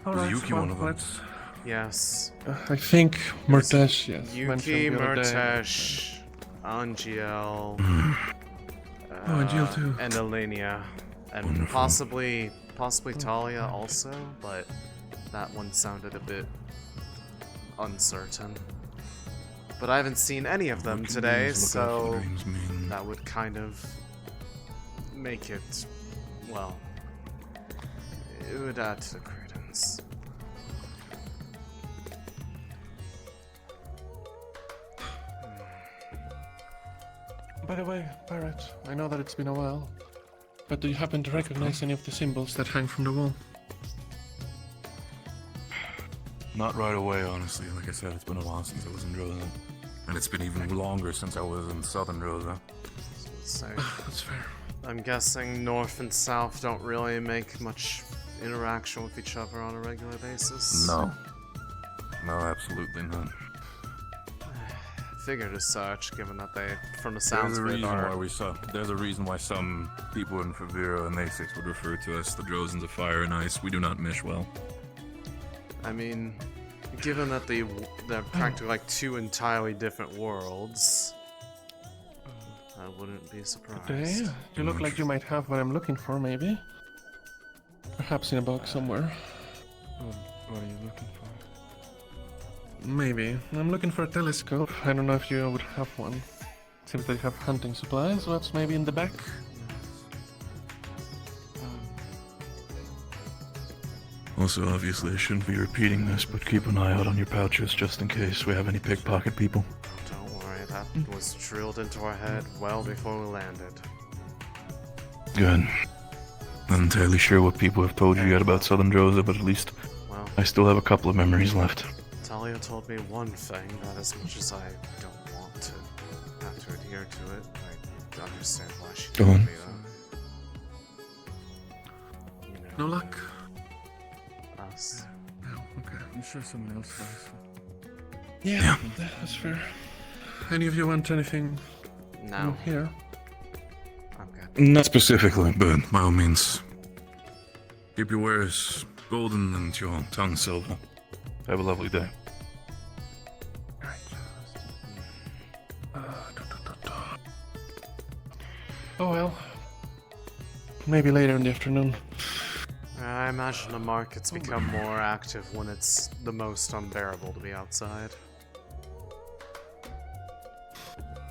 Alright, Yuki well, one of them? let's... Yes. I think Murtesh, yes. Yuki, mentioned the other day. Murtesh, Angiel, Angiel too. and Elenia, and Wonderful. possibly Talia also, but that one sounded a bit uncertain. But I haven't seen any of them today, so that would kind of make it, well, it would add to the credence. By the way, Barrett, I know that it's been a while, but do you happen to recognize any of the symbols that hang from the wall? Not right away, honestly. Like I said, it's been a while since I was in Droza. And it's been even longer since I was in southern Droza. So, That's fair. I'm guessing north and south don't really make much interaction with each other on a regular basis? No. No, absolutely not. Figured as such, given that they, from the sounds There's a of it, reason are... why there's a reason why some people in Fevira and Asix would refer to us the Drozans of Fire and Ice. We do not mesh well. I mean, given that they're practically like two entirely different worlds, I wouldn't be surprised. Okay, you look like you might have what I'm looking for, maybe. Perhaps in a box somewhere. What are you looking for? Maybe. I'm looking for a telescope. I don't know if you would have one. Seems they have hunting supplies. What's maybe in the back? Also, obviously, I shouldn't be repeating this, but keep an eye out on your pouches just in case we have any pickpocket people. Don't worry, that was drilled into our head well before we landed. Good. Not entirely sure what people have told you yet about Southern Droza, but at least Well, I still have a couple of memories left. Talia told me one thing, that as much as I don't want to have to adhere to it, I understand why she Go told on. me that. You know, No luck? us. No, okay. I'm sure someone else does. Yeah, that's fair. Any of you want anything No. here? I'm good. Not specifically, but by all means. Keep your wares golden and your tongue silver. Have a lovely day. Oh well. Maybe later in the afternoon. I imagine the markets become more active when it's the most unbearable to be outside.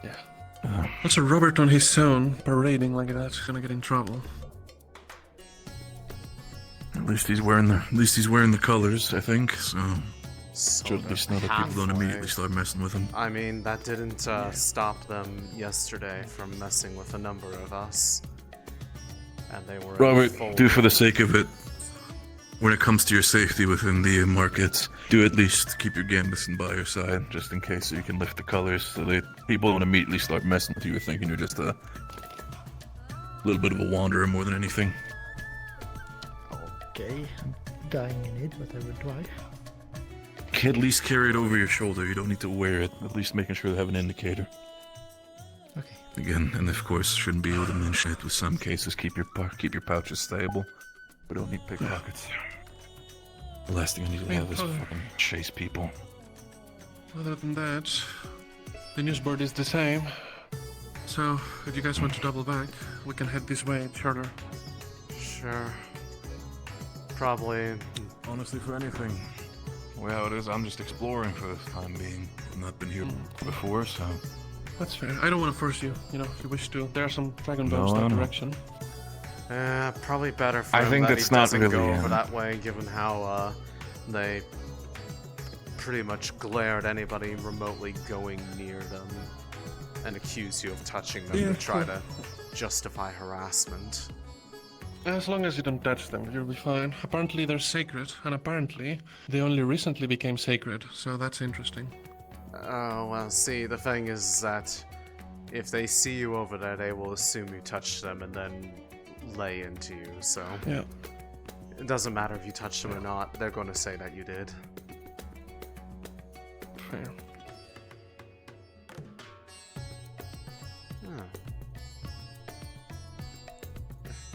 Yeah. Also, Robert on his own, parading like that's gonna get in trouble. At least he's wearing the colors, I think. So should at least know that people don't immediately start messing with him. I mean, that didn't stop them yesterday from messing with a number of us. And they were Robert, in full... do for the sake of it. When it comes to your safety within the markets, do at least keep your gambeson by your side, just in case, so you can lift the colors, so that people don't immediately start messing with you, thinking you're just a little bit of a wanderer more than anything. Okay, I'm dying in it, but I will try. At least carry it over your shoulder. You don't need to wear it. At least making sure to have an indicator. Okay. Again, and of course, shouldn't be able to mention it. With some cases, keep your pouches stable. We don't need pickpockets. The last thing I need to have is fucking chase people. Other than that, the newsboard is the same. So, if you guys want to double back, we can head this way, Charter. Sure. Probably. Honestly, for anything. Well, how it is, I'm just exploring for this time being. I've not been here before, so... That's fair. I don't want to force you, if you wish to. There are some dragon bombs No, I that know. direction. Probably better for I him think that that's he not doesn't really, go over that way, given how they pretty much glare at anybody remotely going near them and accuse you of touching them to try to justify harassment. As long as you don't touch them, you'll be fine. Apparently they're sacred, and apparently they only recently became sacred, so that's interesting. Oh, well, see, the thing is that if they see you over there, they will assume you touched them and then lay into you, so... Yeah. It doesn't matter if you touched them or not, they're going to say that you did. Fair.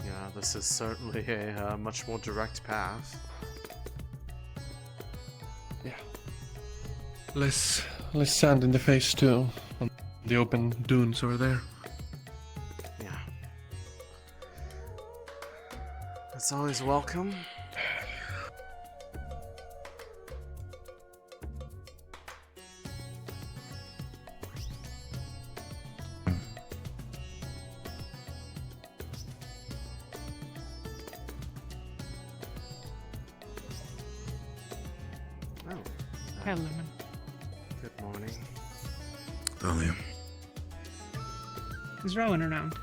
Yeah, this is certainly a much more direct path. Yeah. Less sand in the face too, on the open dunes over there. Yeah. It's always welcome. Hello, man. Good morning. Talia. Is Rowan around?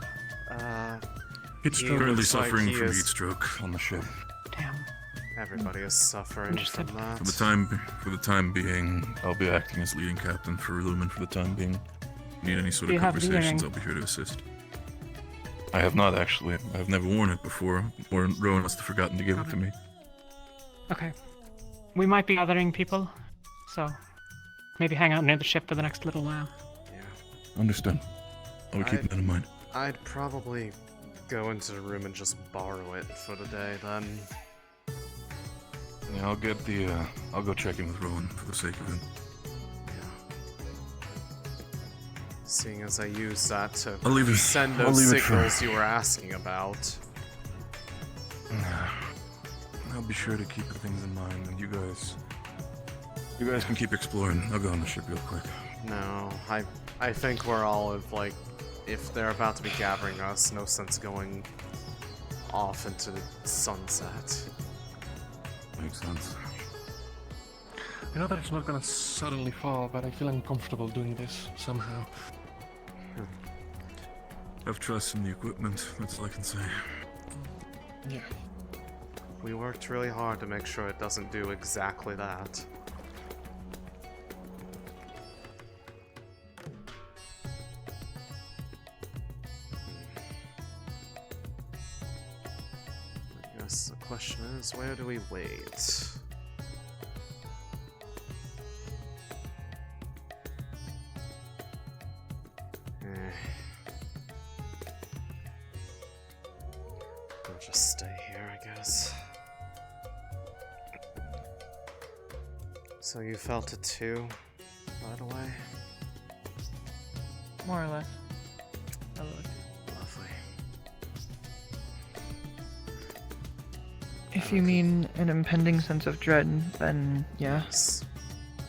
He's currently suffering from heat stroke on the ship. Damn. Everybody is suffering from that. For the time being, I'll be acting as leading captain for Lumen for the time being. Need any sort Do of you have the conversations, earring? I'll be here to assist. I have not actually. I've never worn it before, or Rowan must have forgotten to give it to me. Okay. We might be gathering people, so maybe hang out near the ship for the next little while. Understood. I'll keep that in mind. I'd probably go into the room and just borrow it for the day then. Yeah, I'll go check in with Rowan for the sake of it. Seeing as I used that to I'll leave it- send I'll those leave it for- signals you were asking about. I'll be sure to keep things in mind, and you guys can keep exploring. I'll go on the ship real quick. No, I think we're all of like, if they're about to be gathering us, no sense going off into the sunset. Makes sense. I know that it's not gonna suddenly fall, but I feel uncomfortable doing this somehow. Have trust in the equipment, that's all I can say. Yeah. We worked really hard to make sure it doesn't do exactly that. I guess the question is, where do we wait? I'll just stay here, I guess. So you felt it too, by the way? More or less. Lovely. If you mean an impending sense of dread, then yeah. Yes,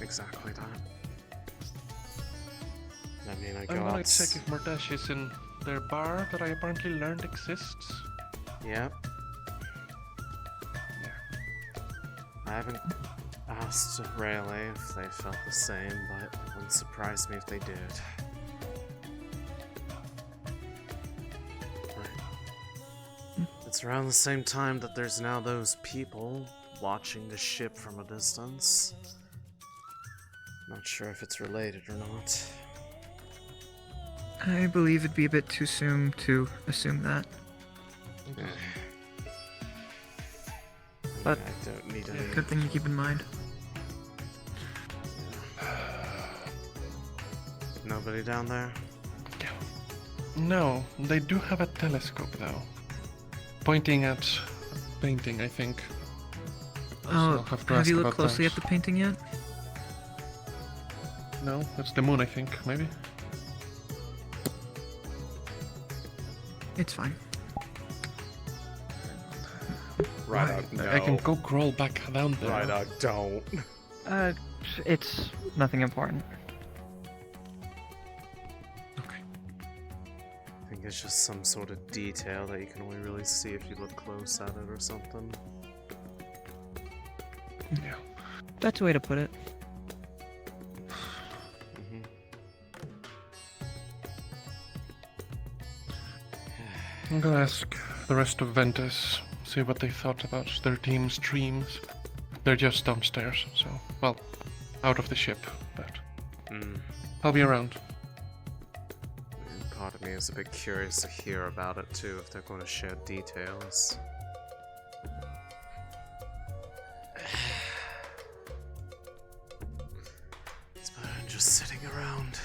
exactly that. I mean, I go I'm gonna out. check if Murdash is in their bar that I apparently learned exists. Yep. I haven't asked Rayleigh if they felt the same, but it wouldn't surprise me if they did. It's around the same time that there's now those people watching the ship from a distance. Not sure if it's related or not. I believe it'd be a bit too soon to assume that. But I don't need any. good thing to keep in mind. Nobody down there? No, they do have a telescope though. Pointing at a painting, I think. So I'll Oh, to have ask you looked about closely that. at the painting yet? No, that's the moon, I think, maybe? It's fine. Right, I can go crawl back down there. Right, don't. It's nothing important. I think it's just some sort of detail that you can only really see if you look close at it or something. Yeah. That's a way to put it. I'm gonna ask the rest of Ventus, see what they thought about their team's dreams. They're just downstairs, so, well, out of the ship, but I'll be around. And part of me is a bit curious to hear about it too, if they're going to share details. It's better than just sitting around.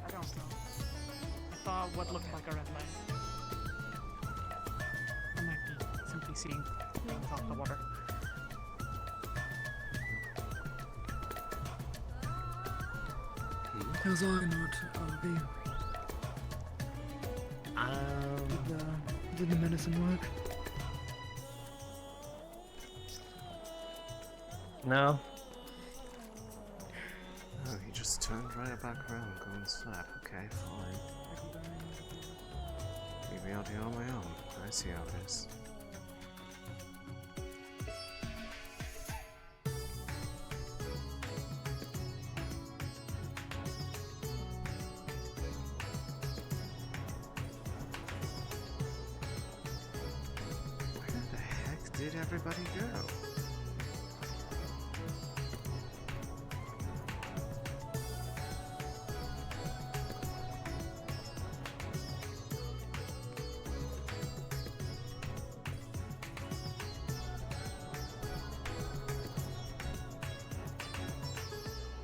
I don't know. I saw what looked like a red light. I might be simply seeing things off the water. How's Argonaut, RB? Did the medicine work? No. Oh, he just turned right back around and go inside. Okay, fine. Leave me out here on my own. I see how it is. did everybody go?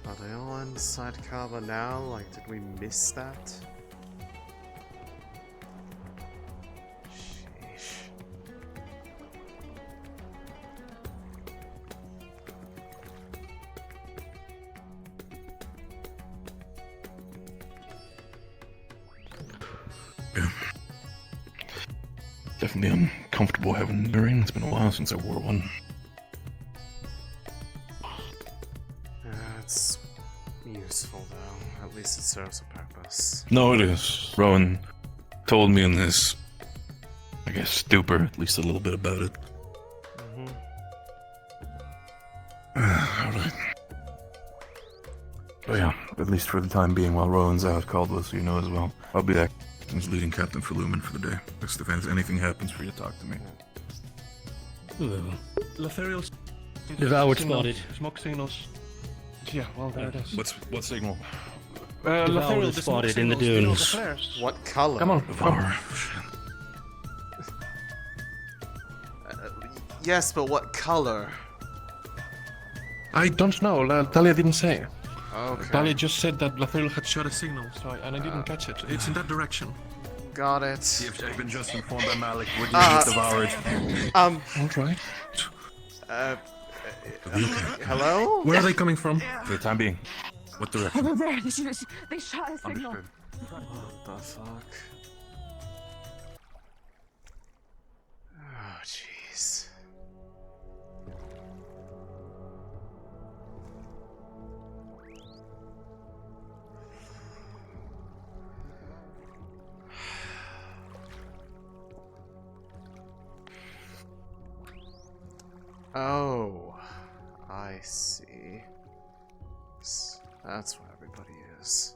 Are they all inside Kaba now? Like, did we miss that? Sheesh. Yeah. Definitely uncomfortable having an earring. It's been a while since I wore one. It's useful though. At least it serves a purpose. No, it is. Rowan told me in his, I guess, stupor, at least a little bit about it. Alright. But yeah, at least for the time being, while Rowan's out, Caldwell, so you know as well. I'll be back. He's leading captain for Lumen for the day. If anything happens for you to talk to me. Lothariel's Devoured spotted. Smoke signals. Yeah, well, there it is. What signal? Lothariel spotted in the dunes. What color? Come on. Yes, but what color? I don't know. Talia didn't say. Okay. Talia just said that Lothariel had shot a signal, and I didn't catch it. It's in that direction. Got it. I've been just informed by Malik. Would you get devoured? All right. Hello? Where are they coming from? For the time being. What direction? Over there. They shot a signal. Understood. What the fuck? Oh, jeez. Oh, I see. That's where everybody is.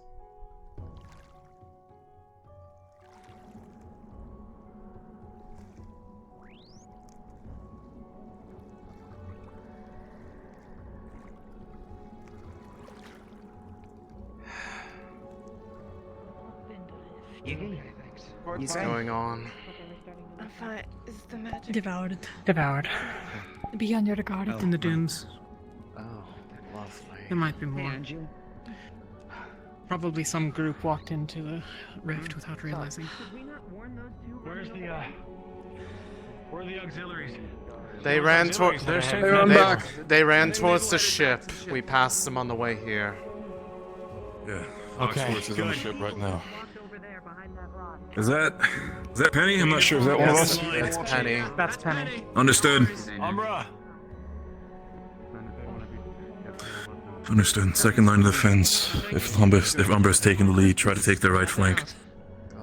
What's going on? I'm fine. Is the magic Devoured. Devoured. beyond your regard? In the dunes. Oh, lovely. There might be more. Probably some group walked into the rift without realizing. Where are the auxiliaries? They ran towards. They ran towards the ship. We passed them on the way here. Yeah. Okay, Oxfords is on the good. ship right now. Is that Penny? I'm not sure. Is that one of us? It's Penny. That's Penny. Understood. Umbra! Understood. Second line of defense. If Umbra's taking the lead, try to take their right flank.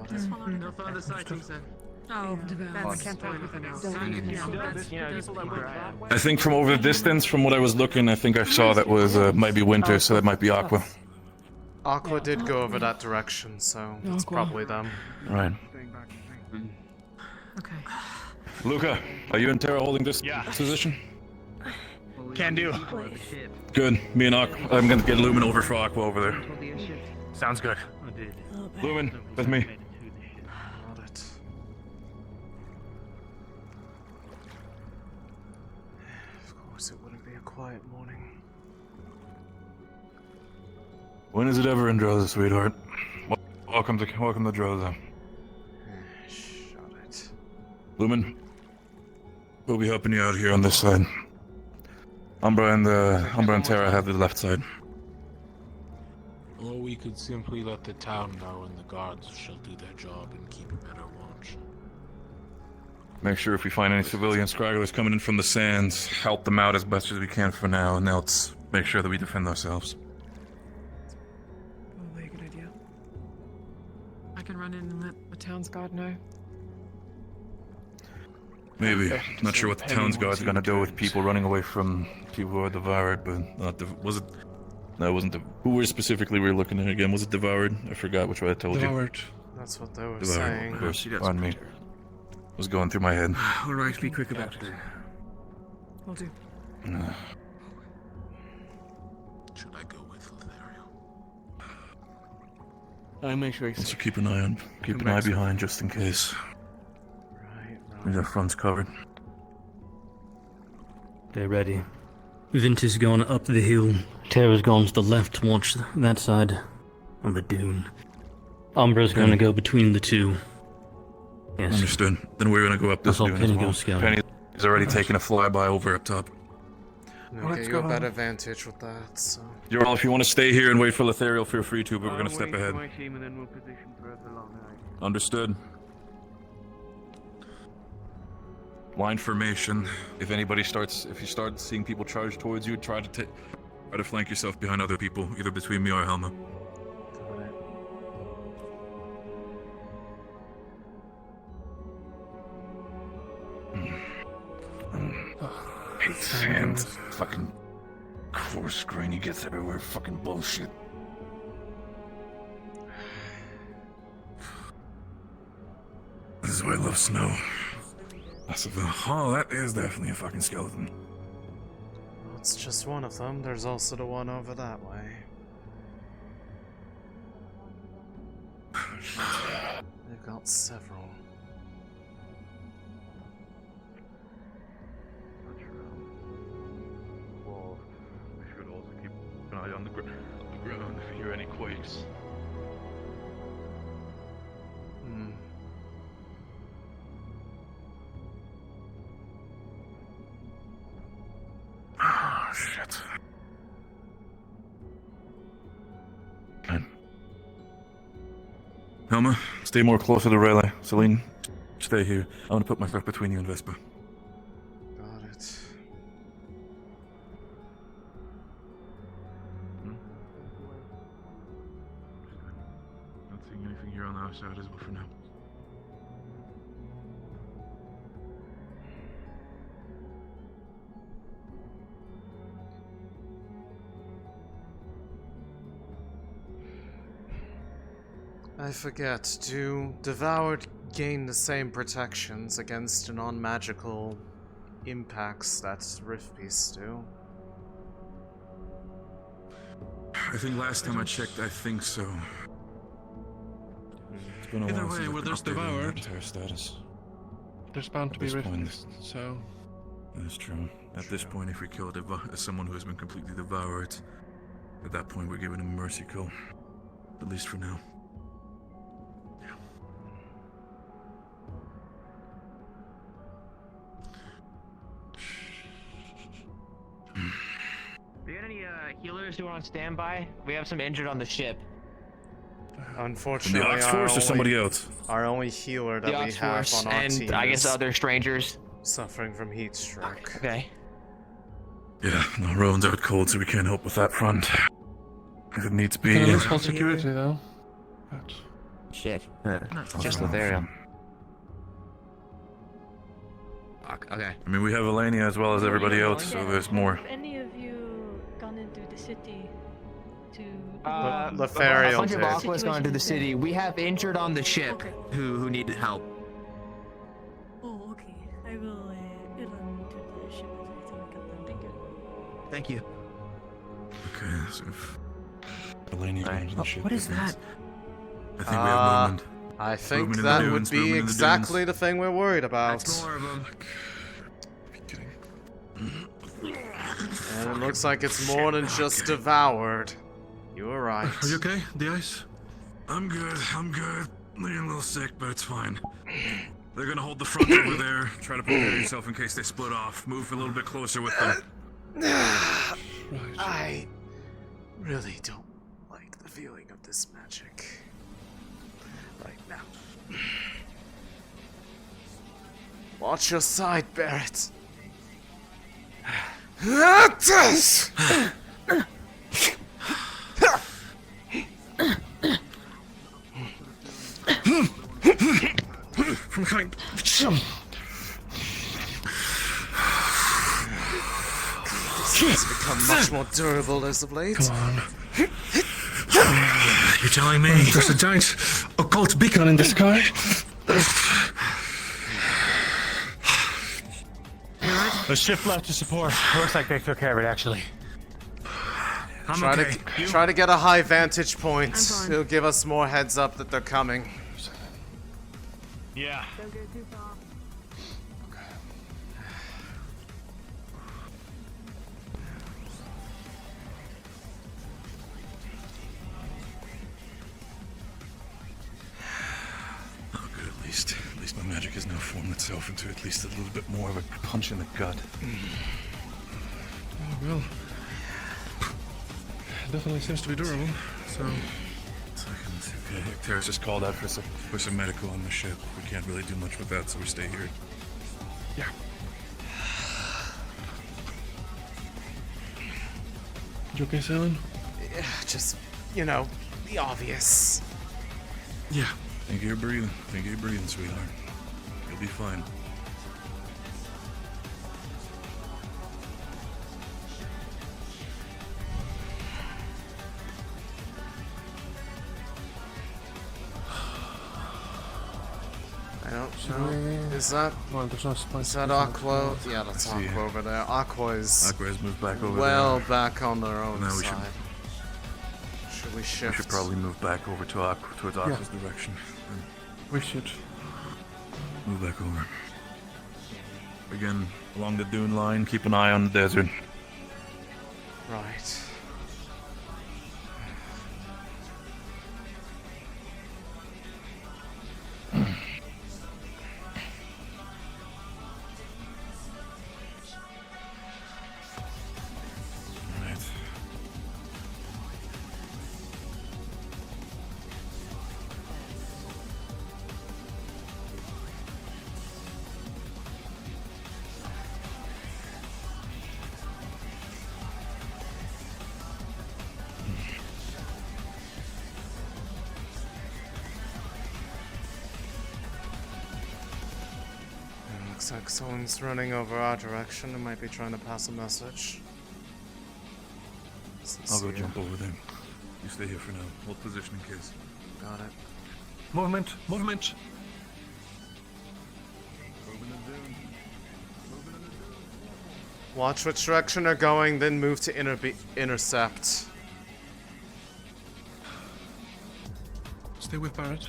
They'll find the sightings then. Oh, I can't talk with them. I think from over the distance, from what I was looking, I think I saw that was might be Winter, so that might be Aqua. Aqua did go over that direction, so it's probably them. Right. Okay. Luca, are you and Tara holding this position? Can do. Good. Me and Aqua. I'm gonna get Lumen over for Aqua over there. Sounds good. Lumen, with me. Got it. Of course, it wouldn't be a quiet morning. When is it ever in Droza, sweetheart? Welcome to Droza. Shut it. Lumen, we'll be helping you out here on this side. Umbra and Terra have the left side. Or we could simply let the town know and the guards shall do their job and keep a better watch. Make sure if we find any civilian stragglers coming in from the sands, help them out as best as we can for now, and else make sure that we defend ourselves. Probably a good idea. I can run in and let the town's guard know. Maybe. Not sure what the town's guard's gonna do with people running away from people who are devoured, but not was it? No, it wasn't. Who were specifically we were looking at again? Was it devoured? I forgot which way I told Devoured. That's what they were you. Devoured. saying. Of course. On me. Was going through my head. Alright, be quick about it. Will do. Should I go with Lothario? I'll make sure So keep an eye behind just in case. Right. Our front's covered. They're ready. Vinta's gone up the hill. Tara's gone to the left to watch that side on the dune. Umbra's going to go between the two. Yes. Understood. Then we're going to go up this That's all dune as Penny well. goes scouting. Penny's already taken a flyby over up top. Okay, you have a better vantage with that, so... You're all, if you want to stay here and wait for Lothario, feel free to, but we're going to step ahead. Understood. Line formation. If you start seeing people charge towards you, try to flank yourself behind other people, either between me or Helma. Hate sand. Fucking coarse grainy gets everywhere. Fucking bullshit. This is why I love snow. Oh, that is definitely a fucking skeleton. It's just one of them. There's also the one over that way. They've got several. Well, we should also keep an eye on the ground if you hear any quakes. Oh, shit. Helma, stay more closer to Rayleigh. Céline, stay here. I want to put myself between you and Vespa. Got it. Not seeing anything here on the outside as well for now. I forget, do Devoured gain the same protections against non-magical impacts that Rift Beasts do? I think last time I checked, I think so. It's been a Either while way, since I've where been there's updating Devoured, their status. there's bound to At be this Rift point- Beasts, so... That's true. At this point, if we kill someone who has been completely devoured, at that point we're giving him a mercy kill. At least for now. Do you got any healers who are on standby? We have some injured on the ship. Unfortunately, From the Ox Force or somebody else? Our only healer that The we Ox have Force on our and team I guess is other strangers. suffering from heat stroke. Okay. Yeah, no, Rowan's out cold, so we can't help with that front. If it needs be. Kind of full security, though. But... Shit. Just Lothario. Okay. I mean, we have Elenia as well as everybody else, so there's more. Have any of you gone into the city to... A Lothario bunch of did. Aqua's gone to the city. We have injured on the ship who needed help. Oh, okay. I will run to the ship and tell my captain. Thank you. Thank you. Okay, so if Elenia Right. comes to the ship, What is means- that? I think we have movement. I think Movement in the that dunes, would be movement in the exactly dunes. the thing we're worried about. That's more of them. And it looks like it's more than just devoured. You were right. Are you okay? The ice? I'm good. Looking a little sick, but it's fine. They're gonna hold the front over there. Try to prepare yourself in case they split off. Move a little bit closer with them. I really don't like the feeling of this magic right now. Watch your side, Barrett. From behind. This has become much more durable as of late. Come on. You're telling me there's a giant occult beacon in the sky? A ship left to support. Looks like they took care of it, actually. I'm Try okay. try to get a high vantage point. It'll give us more heads up that they're coming. Yeah. Don't go too far. Oh, good. At least my magic has now formed itself into at least a little bit more of a punch in the gut. Oh, well. Definitely seems to be durable, so... Okay, Tara's just called out for some medical on the ship. We can't really do much with that, so we stay here. Yeah. You okay, Céline? Yeah, just, you know, the obvious. Yeah. Think you're breathing. Think you're breathing, sweetheart. You'll be fine. I don't know. Is that... Well, there's no spice. Is that Aqua? Yeah, that's I see. Aqua over there. Aqua's moved back over well there. back on their own Now we side. Should we shift? We should probably move back over to towards Aqua's direction. We should. Move back over. Again, along the dune line, keep an eye on the desert. Right. Looks like someone's running over our direction and might be trying to pass a message. I'll go jump over there. You stay here for now. Hold position in case. Got it. Movement! Movement! Watch which direction they're going, then move to intercept. Stay with Barrett.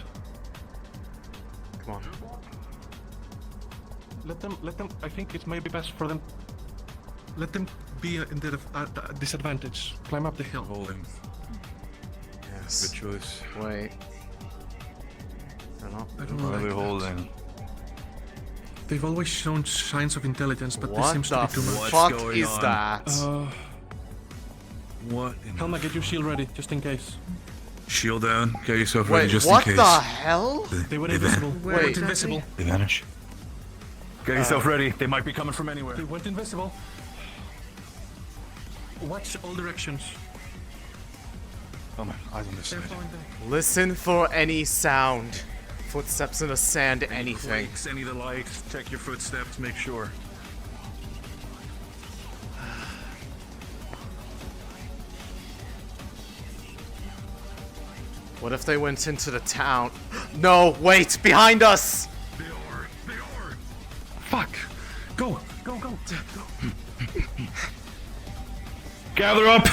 Come on. Let them, I think it may be best for them. Let them be in the disadvantage. Climb up the hill. Holding. Yes. Good choice. Wait. They're not. I don't What are like they that. holding? They've always shown signs of intelligence, but this What seems the to be too much. fuck going is on? that? What? Helma, get your shield ready, just in case. Shield down. Get yourself ready Wait, just what in case. the hell? They went They invisible. van- They went invisible. They vanish. Get yourself ready. They might be coming from anywhere. They went invisible. Watch all directions. Oh my, eyes on this side. Listen for any sound. Footsteps in the sand, Any anything. quakes, any of the lights. Check your footsteps. Make sure. What if they went into the town? No, wait, behind us! They are. They are. Fuck! Go! Go, go! Gather up.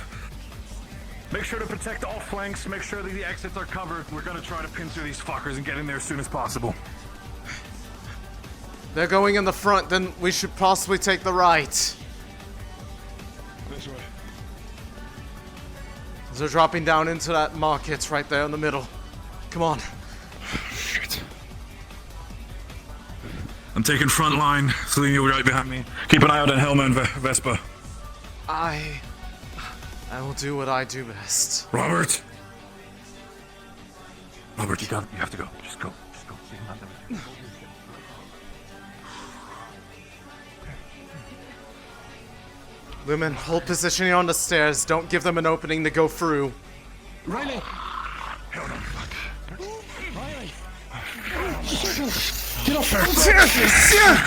Make sure to protect all flanks. Make sure that the exits are covered. We're gonna try to pin through these fuckers and get in there as soon as possible. They're going in the front, then we should possibly take the right. This way. They're dropping down into that market right there in the middle. Come on. Shit. I'm taking front line. Céline, you'll be right behind me. Keep an eye out on Helma and Vespa. I will do what I do best. Robert! Robert, you have to go. Just go. Just go. Lumen, hold position here on the stairs. Don't give them an opening to go through. Riley! Hell no, fuck. Riley! Get off her!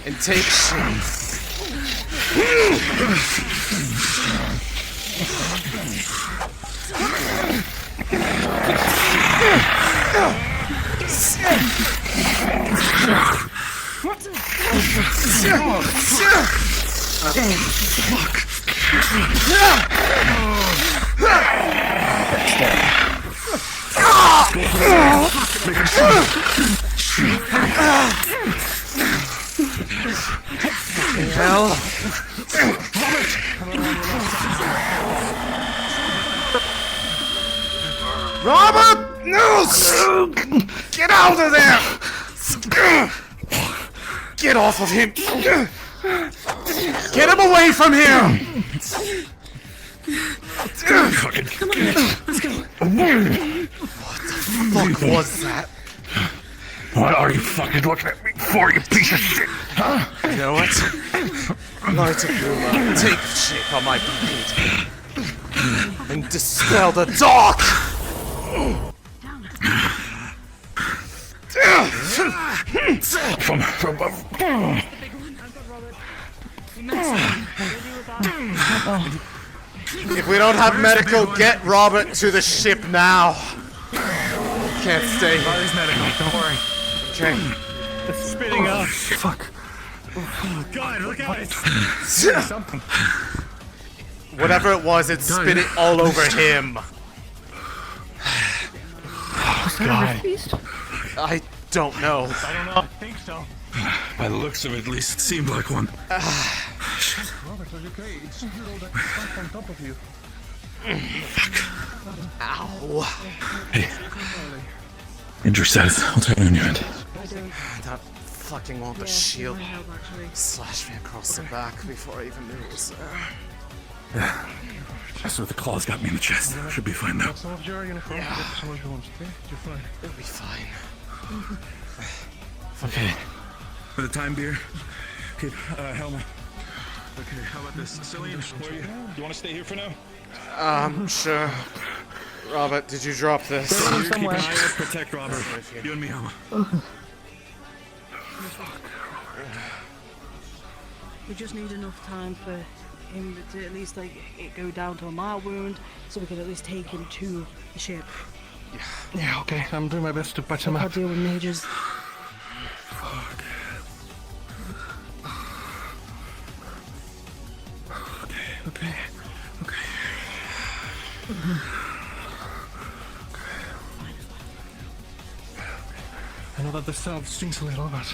And take Hell. Robert! No! Get out of there! Get off of him! Get him away from here! Come on, let's go. What the fuck was that? What are you fucking looking at me for, you piece of shit? Huh? You know what? Light a rumor, take shape on my blade, and dispel the dark! From above. If we don't have medical, get Robert to the ship now. Can't stay here. There's medical, don't worry. Okay. It's spitting up. Fuck. Oh, God, look at it. Something. Whatever it was, it spit it all over him. God. I don't know. I don't know. I think so. By the looks of it, at least, it seemed like one. Robert, are you okay? It seems you're all that stuff on top of you. Ow. Hey. Injury status. I'll turn on your end. That fucking want the shield slashed me across the back before I even knew it was there. Yeah. That's what the claws got me in the chest. Should be fine now. Got some of your uniform. Yeah. Get some of your ones, okay? You're fine. It'll be fine. Okay. For the time beer. Keep helmet. Okay, how about this? Céline, where are you? Do you want to stay here for now? Sure. Robert, did you drop this? You keep an eye out, protect Robert. You and me, Alma. We just need enough time for him to at least like it go down to a mild wound, so we can at least take him to the ship. Yeah, okay. I'm doing my best to patch him I'll up. deal with majors. Fuck. Okay. I know that the cell stinks a little, but...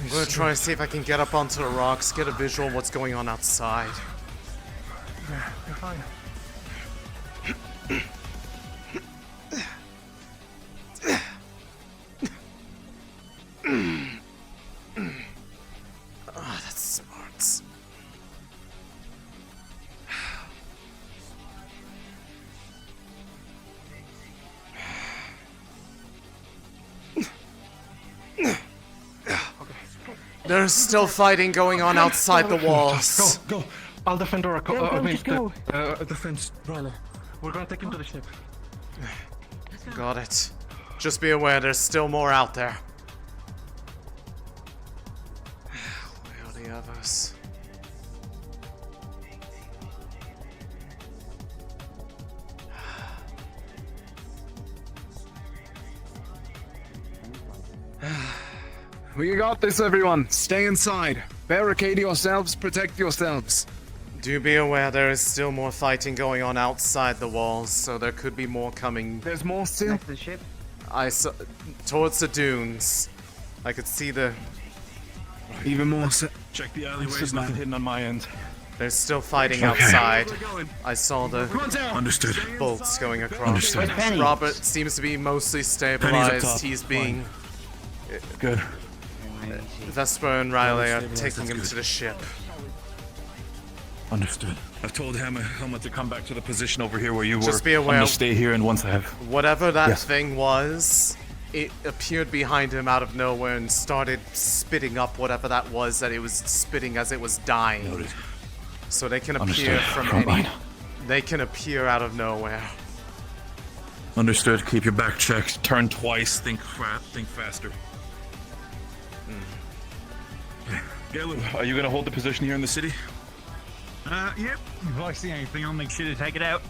I'm gonna try and see if I can get up onto the rocks, get a visual of what's going on outside. Yeah, you're fine. Ah, that's smart. There's still fighting going on outside the walls. Go. I'll defend Oracle. Just go. Defend Riley. We're gonna take him to the ship. Got it. Just be aware, there's still more out there. Where are the others? We got this, everyone. Stay inside. Barricade yourselves, protect yourselves. Do be aware there is still more fighting going on outside the walls, so there could be more coming. There's more still? Next to the ship? I saw towards the dunes. I could see the. Even more. Check the alleyways, nothing hidden on my end. There's still fighting Okay. outside. I saw the Understood. bolts going across. Understood. Robert seems to be mostly Penny's up stabilized. top. He's being. Good. Vesper and Riley are taking him to the ship. Understood. I've told Helmet to come back to the position over here where you were. Just be I'm aware. gonna stay here, and once I have... Whatever that Yes. thing was, it appeared behind him out of nowhere and started spitting up whatever that was that it was spitting as it was dying. Noted. So they can appear Understood. from Front any. line. They can appear out of nowhere. Understood. Keep your back checked. Turn twice. Think faster. Caleb, are you gonna hold the position here in the city? Yep. If I see anything, I'll make sure to take it out.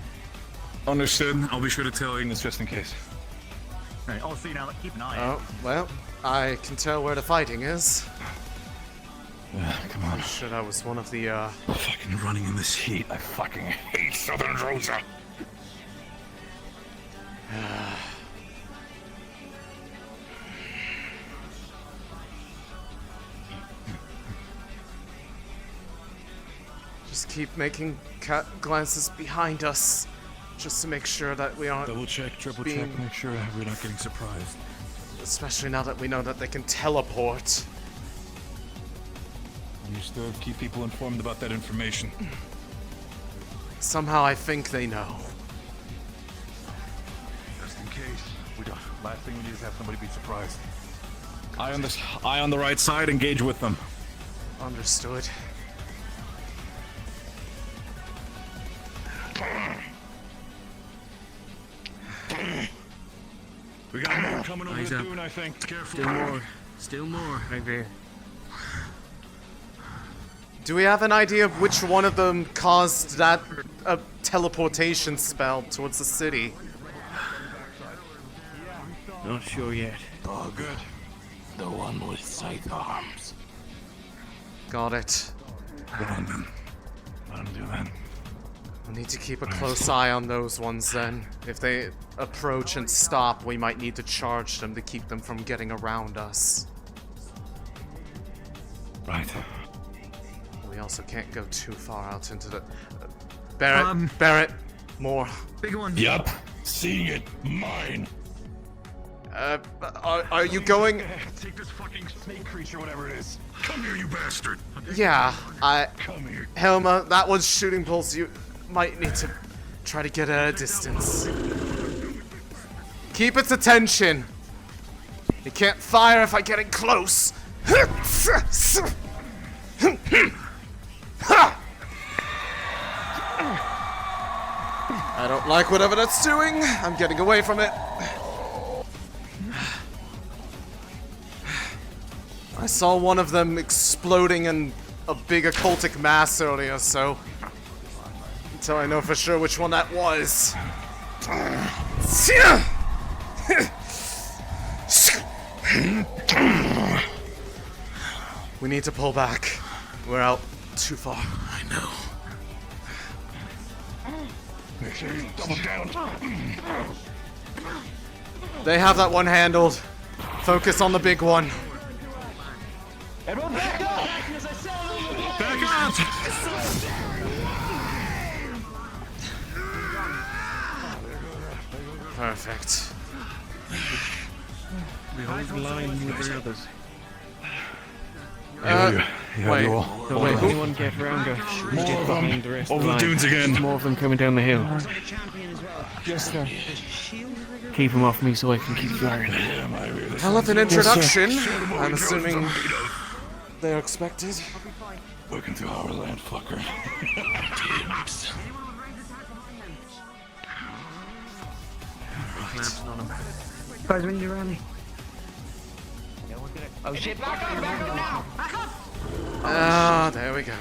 Understood. I'll be sure to tell Ignis just in case. Right, I'll see now. Keep an eye out. Oh, well, I can tell where the fighting is. Come on. I'm sure that was one of the, Fucking running in this heat. I fucking hate Southern Droza. Just keep making glances behind us, just to make sure that we aren't Double check, triple check, make sure we're not getting surprised. Especially now that we know that they can teleport. Understood. Keep people informed about that information. Somehow I think they know. Just in case. Last thing we need is have somebody be surprised. Eye on the right side, engage with them. Understood. We got more coming over the dune, I think. Careful. Still more. Right there. Do we have an idea of which one of them caused that teleportation spell towards the city? Not sure yet. Oh, good. The one with scythe arms. Got it. Hold on, then. Let him do that. We need to keep a close eye on those ones then. If they approach and stop, we might need to charge them to keep them from getting around us. Right. We also can't go too far out into the... Barrett, more. Big one. Yup. Seeing it. Mine. Are you going... Take this fucking snake creature, whatever it is. Come here, you bastard. Yeah, Come here. Helma, that was shooting pulse. You might need to try to get at a distance. Keep its attention. It can't fire if I get in close. I don't like whatever that's doing. I'm getting away from it. I saw one of them exploding in a big occultic mass earlier, so until I know for sure which one that was. We need to pull back. We're out too far. I know. Make sure you double down. They have that one handled. Focus on the big one. Everyone back up! Back up! Perfect. We hold the line with the others. Wait. So wait, anyone get around us? More Get of behind them. the rest Over of the line. dunes again. More of them coming down the hill. Yes, sir. Keep them off me so I can keep firing. Hell of an introduction. I'm assuming they're expected. Working through our land, fucker. Guys, when you're ready. Oh shit, back up, back up! Ah, there we go.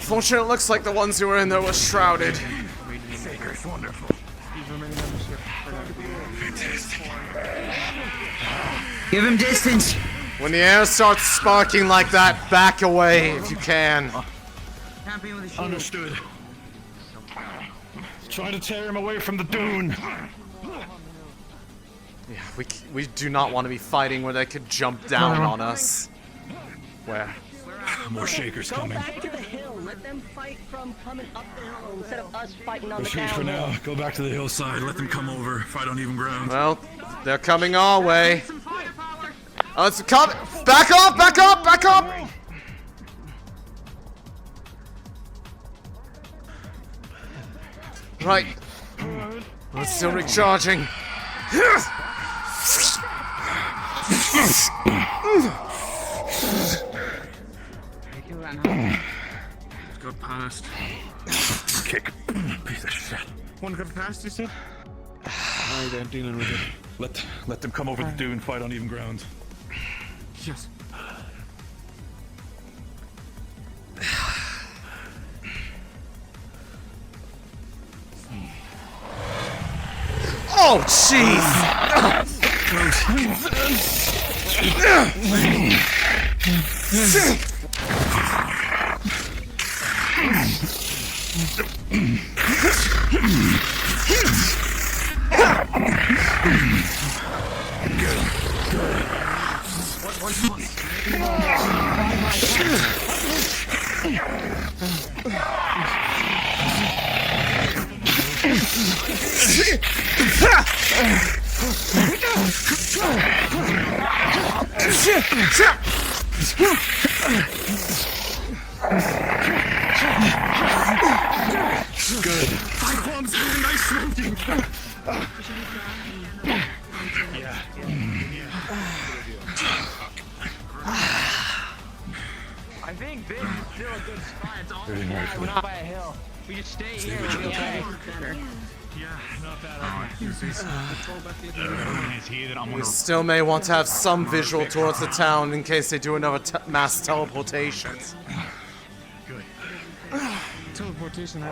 Fortunately, it looks like the ones who were in there were shrouded. Faker's wonderful. Give him distance. When the air starts sparking like that, back away if you can. Camping with a shield. Understood. Try to tear him away from the dune. Yeah, we do not want to be fighting where they could jump down on us. Where? More shakers coming. Back to the hill. Let them fight from coming up the hill instead of us fighting on the Retreat for now. Go back to the hillside. Let them come over. Fight on even ground. Well, they're coming our way. Oh, it's coming. Back up! Back up! Back up! Right. We're still recharging. Got past. Kick. Piece of shit. One got past, you said? Alright, I'm dealing with it. Let them come over the dune. Fight on even ground. Yes. Oh, jeez! Good. Nice smoking. I think this is still a good spot. It's all Very nice. we're not by a hill. We just stay here. We'll be okay. Yeah, not bad. We still may want to have some visual towards the town in case they do another mass teleportation. Teleportation.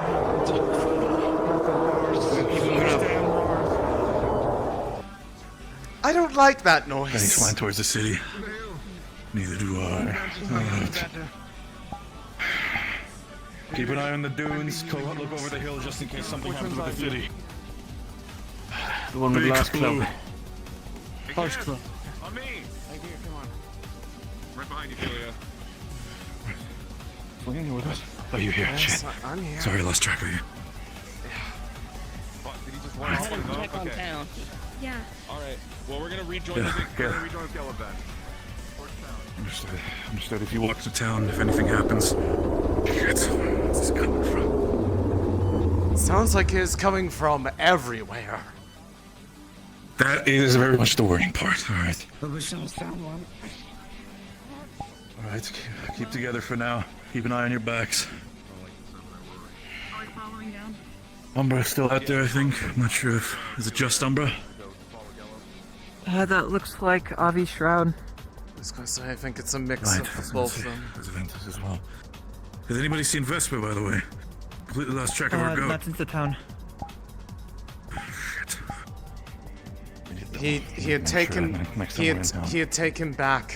I don't like that noise. Thanks, flying towards the city. Neither do I. Alright. Keep an eye on the dunes. Look over the hill just in case something happens with the city. The one with the last club. Large club. On me. Right here, come on. Right behind you, Julia. Fling you with us? Oh, you're here. Yes, Shit. I'm here. Sorry, I lost track of you. What, did he just run off? Check on town. Yeah. Alright, well, we're gonna rejoin Yeah, the yeah. yellow then. Understood. Understood. If you walk to town, if anything happens. Shit. Where's this coming from? Sounds like it's coming from everywhere. That is very much the worrying part. Alright. Alright, keep together for now. Keep an eye on your backs. Are we following down? Umbra's still out there, I think. I'm not sure if... Is it just Umbra? That looks like Avi's shroud. I was gonna say, I think it's a mix Right, of both of them. There's Ventus as well. Has anybody seen Vespa, by the way? Completely lost track of her goat. Not into town. Shit. He had taken he had taken back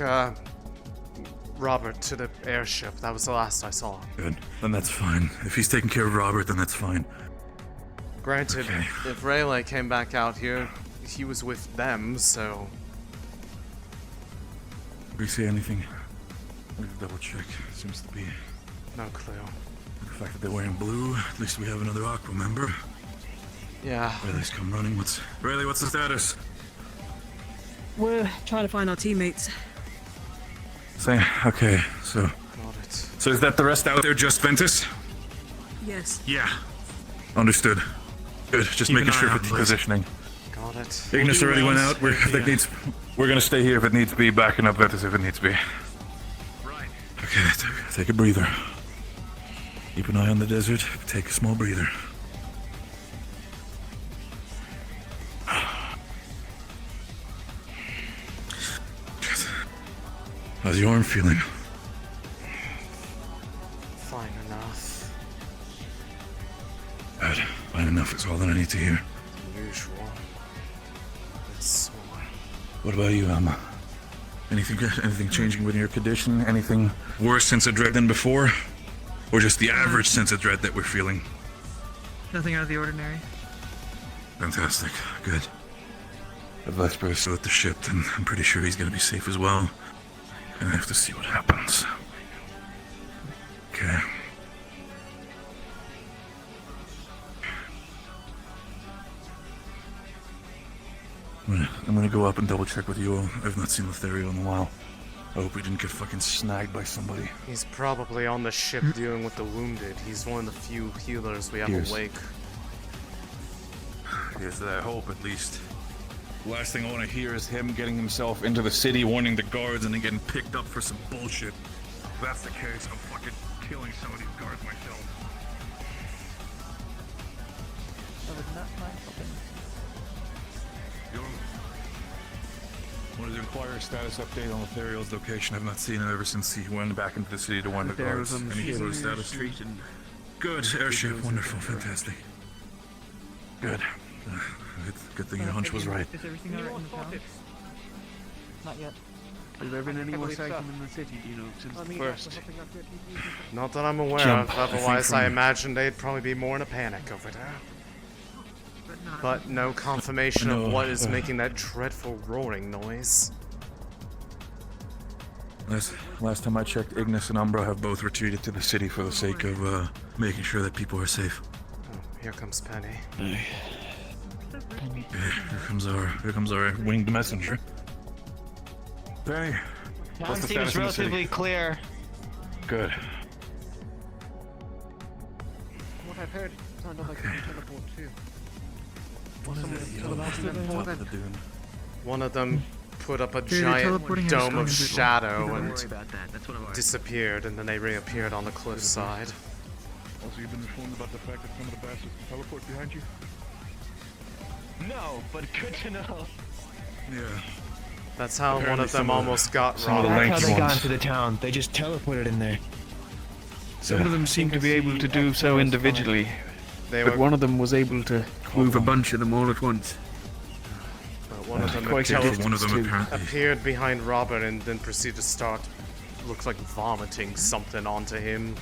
Robert to the airship. That was the last I saw. Good. Then that's fine. If he's taking care of Robert, then that's fine. Granted, Okay. if Rayleigh came back out here, he was with them, so... Do you see anything? Let me double check. Seems to be... No clue. The fact that they're wearing blue, at least we have another Aqua member. Yeah. Rayleigh's come running. Rayleigh, what's the status? We're trying to find our teammates. Same. Okay, so... Got it. So is that the rest out there, just Ventus? Yes. Yeah. Understood. Good, just Keep making an eye sure out, for positioning. Got it. Ignis already went out. We're gonna stay here if it needs to be, backing up Ventus if it needs to be. Right. Okay, take a breather. Keep an eye on the desert. Take a small breather. How's your arm feeling? Fine enough. Good. Fine enough is all that I need to hear. Usual. It's sore. What about you, Alma? Anything changing with your condition? Anything worse sense of dread than before? Or just the average sense of dread that we're feeling? Nothing out of the ordinary. Fantastic. Good. If Vesper's still at the ship, then I'm pretty sure he's gonna be safe as well. And I have to see what happens. Okay. I'm gonna go up and double check with you all. I've not seen Lothario in a while. I hope we didn't get fucking snagged by somebody. He's probably on the ship dealing with the wounded. He's one of the few healers we have awake. Here's that hope, at least. Last thing I want to hear is him getting himself into the city, warning the guards, and then getting picked up for some bullshit. If that's the case, I'm fucking killing some of these guards myself. Wanted to inquire a status update on Lothario's location. I've not seen it ever since he went back into the city to warn the guards. Any sort of status? Good, airship, wonderful, fantastic. Good. Good thing your hunch was right. Is everything alright in the town? Not yet. Has there been any I more believe so. sightings in the city, do you know, since the first? Not that I'm aware Jump. of, I think otherwise I from- imagine they'd probably be more in a panic over there. But no confirmation of what is making that dreadful roaring noise. Last time I checked, Ignis and Umbra have both retreated to the city for the sake of making sure that people are safe. Oh, here comes Penny. Here comes our winged messenger. Penny, Town what's the seems status in the city? relatively clear. Good. What I've heard sounded like a teleport too. What is it? One of them put up a Yeah, they're giant teleporting and dome of destroying people. shadow Don't and worry about that, that's what I'm worried. disappeared, and then they reappeared on the cliffside. Also, you've been informed about the fact that some of the bastards can teleport behind you? No, but good to know. Yeah. That's how one Apparently of them some of the- almost got some of the robbed. That's how they got into the town. They just teleported in there. Some of them seem to be able to do so individually, They but were- one of them was able to move a bunch of them all at once. But one of them, Quite appeared behind Robert and then proceeded to start, looks like vomiting something onto him.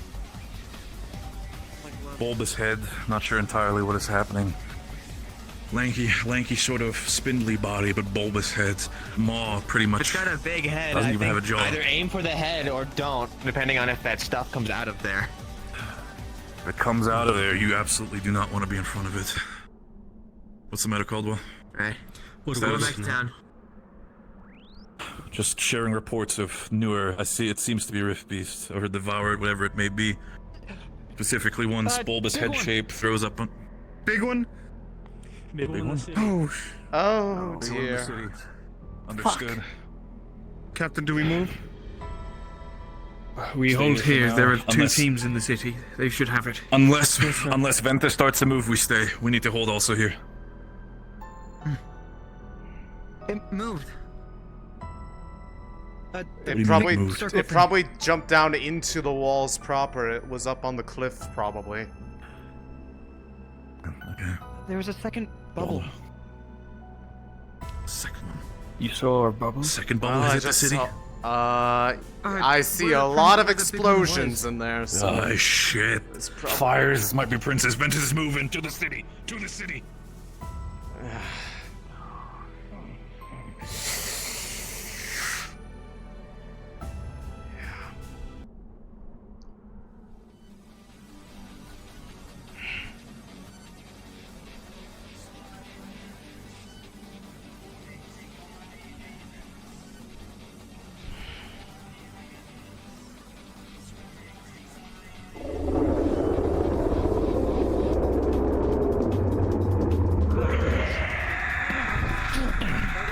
Bulbous head, not sure entirely what is happening. Lanky sort of spindly body, but bulbous heads. Maw pretty much. It's got a big head. Doesn't I even think have a jaw. Either aim for the head or don't, depending on if that stuff comes out of there. If it comes out of there, you absolutely do not want to be in front of it. What's the matter, Caldwell? Right. What's Go that? back to town. Just sharing reports of newer. I see it seems to be Rift Beast or Devoured, whatever it may be. Specifically, one bulbous big head one. shape throws up on. Big one? Big one. Oh Big one in the dear. city. Understood. Captain, do we move? We Stay hold here for here. now, There are two unless- teams in the city. They should have it. Unless Venta starts to move, we stay. We need to hold also here. It moved. do It you probably mean it moved? it probably jumped down into the walls proper. It was up on the cliff probably. Okay. There was a second bubble. Second one. You saw our bubble? Second Well, bubble I hit the just city. I see a lot of explosions in there. So Oh shit! it's probably- Fires! This might be Princess Ventus is moving to the city. To the city.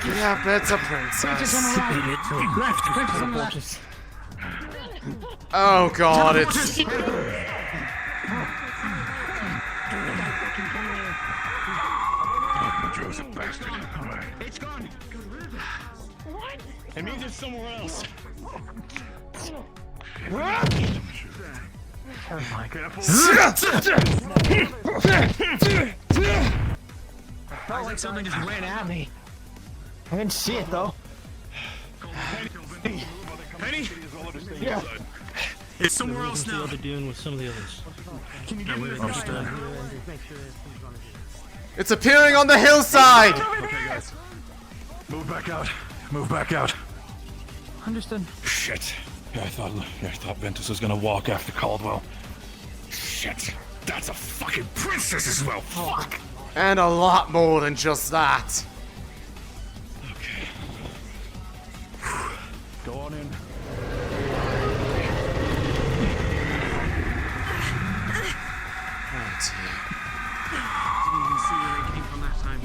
Yeah, that's a princess. Left. Oh god, it's Droza bastard. It's gone. It means it's somewhere else. Oh my god. Felt like something just ran at me. I didn't see it though. Penny? Yeah. It's somewhere else What now. they're doing with some of the others. Can you give me the Understand. it's appearing on the hillside. Okay, guys. Move back out. Move back out. Understood. Shit. Yeah, I thought Ventus was gonna walk after Caldwell. Shit. That's a fucking princess as well. Fuck. And a lot more than just that. Okay. Go on in. Oh dear. Didn't even see where they came from that time.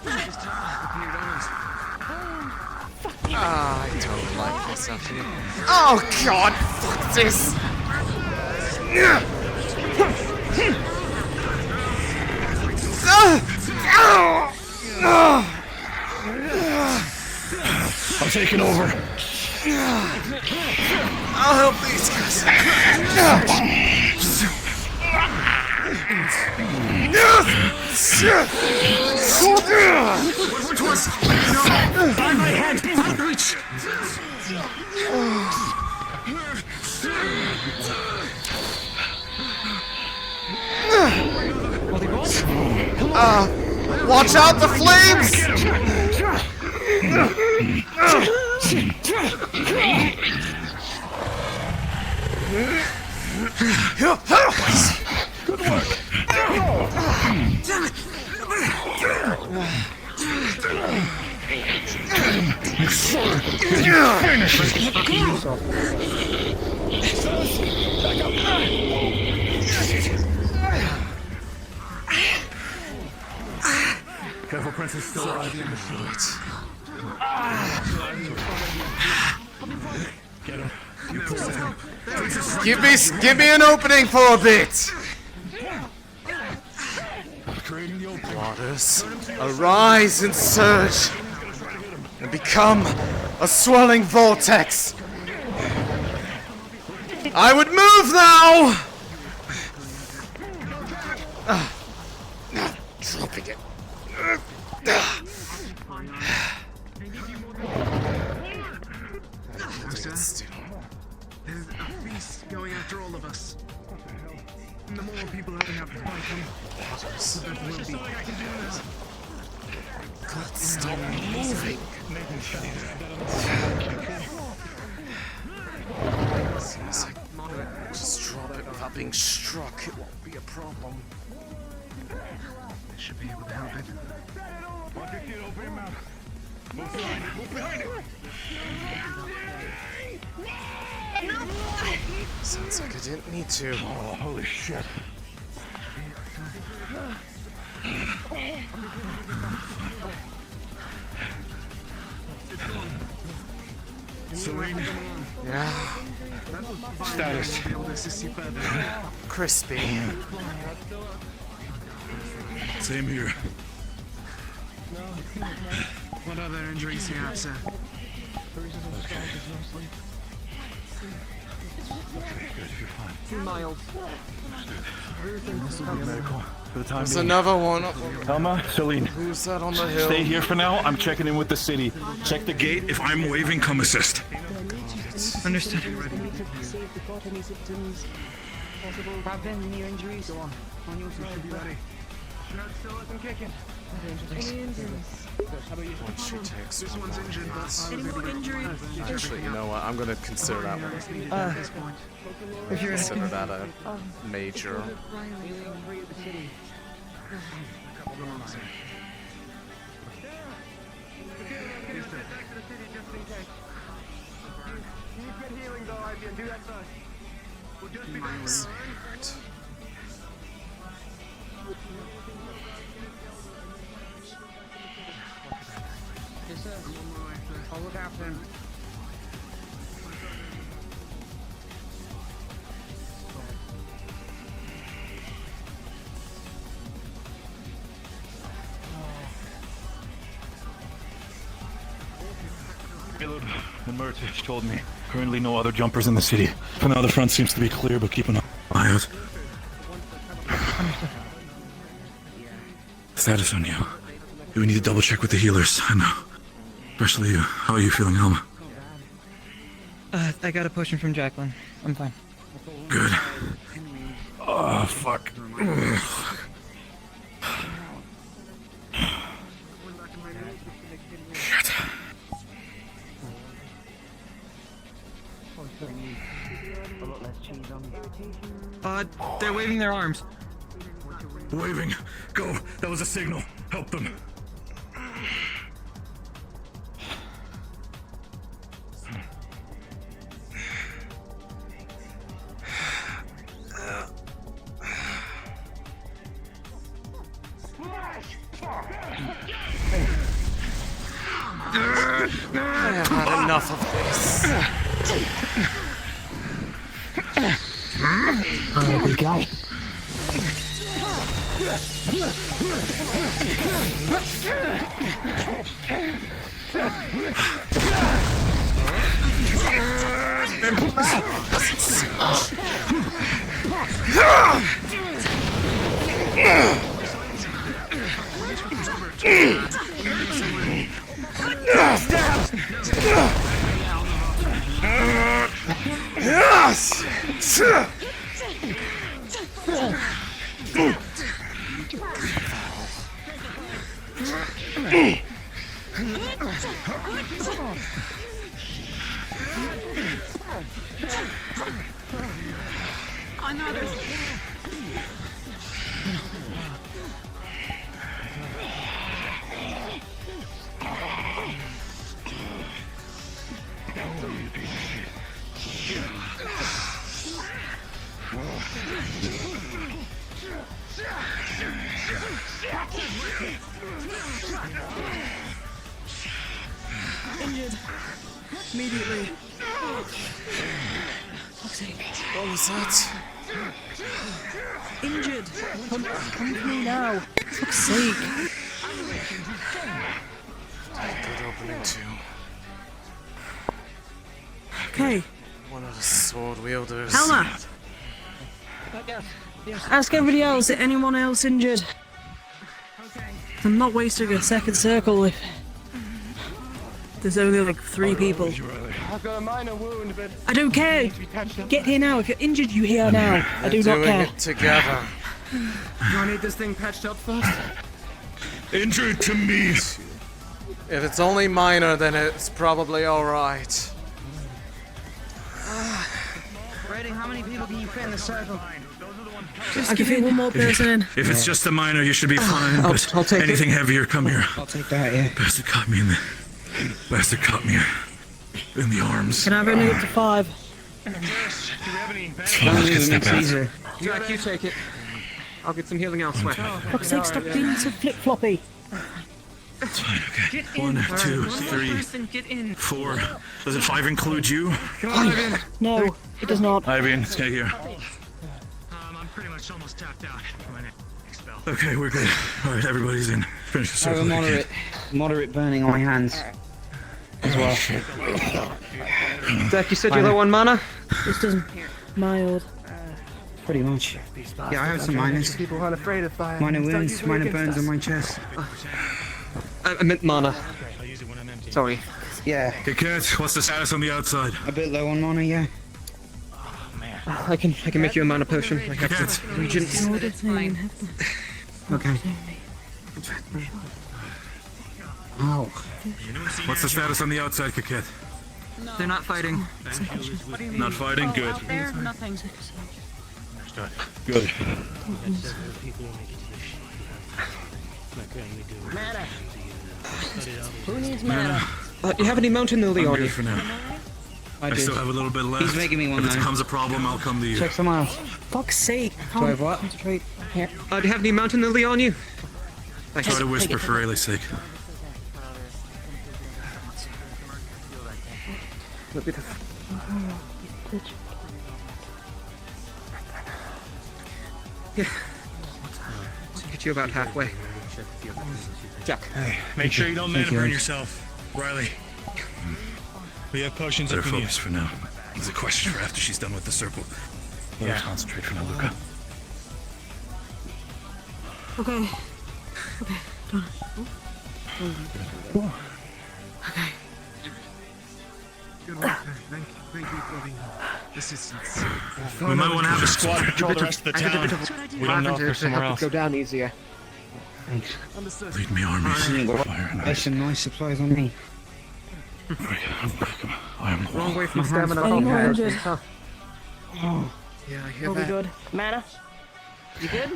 Just appeared on us. Ah, I don't like this up here. Oh god, fuck this! I'm taking over. I'll help these guys. By my head! Reach! Watch out, the flames! Good work. Damn it! Careful, Princess. Still alive. Get him. You pull him. Give me an opening for a bit. Waters, arise and surge, and become a swirling vortex. I would move now. Dropping it. There's a beast going after all of us. And the more people that we have to fight him, the better we'll be. God, stop moving. Seems like just drop it without being struck. It won't be a problem. I should be able to help it. Watch your shield, open your mouth. Move behind it, move behind it. Sounds like I didn't need to. Oh, holy shit. Céline? Yeah. Status. Crispy. Same here. What other injuries do you have, sir? Okay, good, you're fine. 2 miles. Medical. For the time There's being. another one. Elma, Céline. Who's that on the hill? Stay here for now. I'm checking in with the city. Check the gate. If I'm waving, come assist. Understood. Grab in your injuries. Go on. On your Should be ready. Shroud's still up and kicking. Once she takes This one one's more injured, but hit. Any more injuries? Actually, you know what? I'm gonna consider that one. If you're Consider asking, that a major. Yes, sir. I'll look after him. Caleb and Murtish told me. Currently no other jumpers in the city. For now the front seems to be clear, but keep an eye out. Status on you. We need to double check with the healers. I know. Especially you. How are you feeling, Alma? I got a potion from Jacqueline. I'm fine. Good. Oh, fuck. Shit. They're waving their arms. Waving. Go. That was a signal. Help them. I have had enough of this. Big guy. Yes! Injured. Immediately. What was that? Injured. Come to me now. For fuck's sake. Good opening too. Okay. One of the sword wielders. Helmer! Ask everybody else, is anyone else injured? I'm not wasting a second circle if there's only like 3 people. I've got a minor wound, but I don't care. Get here now. If you're injured, you here now. I do not Doing care. it together. Do I need this thing patched up first? Injured to me. If it's only minor, then it's probably alright. Brady, how many people can you fit in the circle? I'll give you one more person in. If it's just a minor, you should be fine. I'll But take anything it. heavier, come here. I'll take that, yeah. Bastard caught me in the arms. Can I have only up to 5? Jack, you take it. I'll get some healing elsewhere. For fuck's sake, stop being so flip-floppy. It's fine, okay. 1, 2, 3, 4. Does it 5 include you? No, it does not. Ivan, stay here. I'm pretty much almost tapped out. Expel. Okay, we're good. Alright, everybody's in. Finish the I have circle. a moderate burning on my hands. As well. Jack, you said you're low on mana? This doesn't. Mild. Pretty much. Yeah, I have some minors. People aren't afraid of fire. Minor It's not wounds, usually minor against burns us. on my chest. I meant mana. Sorry. Yeah. Hey, Cat, what's the status on the outside? A bit low on mana, yeah. I can make you a mana potion. I have some regents. Okay. Ow. What's the status on the outside, Kaket? They're not fighting. Not fighting? Good. There, nothing. Good. Mana. Who needs mana? You have any mountain lily I'm on good you? for now. I I did. still have a little bit left. He's making me one If it now. becomes a problem, I'll come to you. Check someone else. Fuck's sake. Do I have what? Concentrate. Here. Do you have any mountain lily on you? Try to whisper for Rayleigh's sake. A bit of... Yeah. Get you about halfway. Jack. Hey, Make sure you don't Thank mana you. burn yourself. Riley. We have potions Better if we need. focus for now. It's a question for after she's done with the circle. Let us concentrate for now, Luca. Okay. Okay, done. Okay. Good work. Thank you for the assistance. We might want to have a squad patrol the rest of the town. We don't know if they're somewhere else. Go down easier. Thanks. Lead me armies. Fire and There's ice. some nice supplies on me. I am the Wrong way from My hands stamina. fucking hurt. Injured. Huh. Yeah, I hear We'll be that. good. Mana? You good?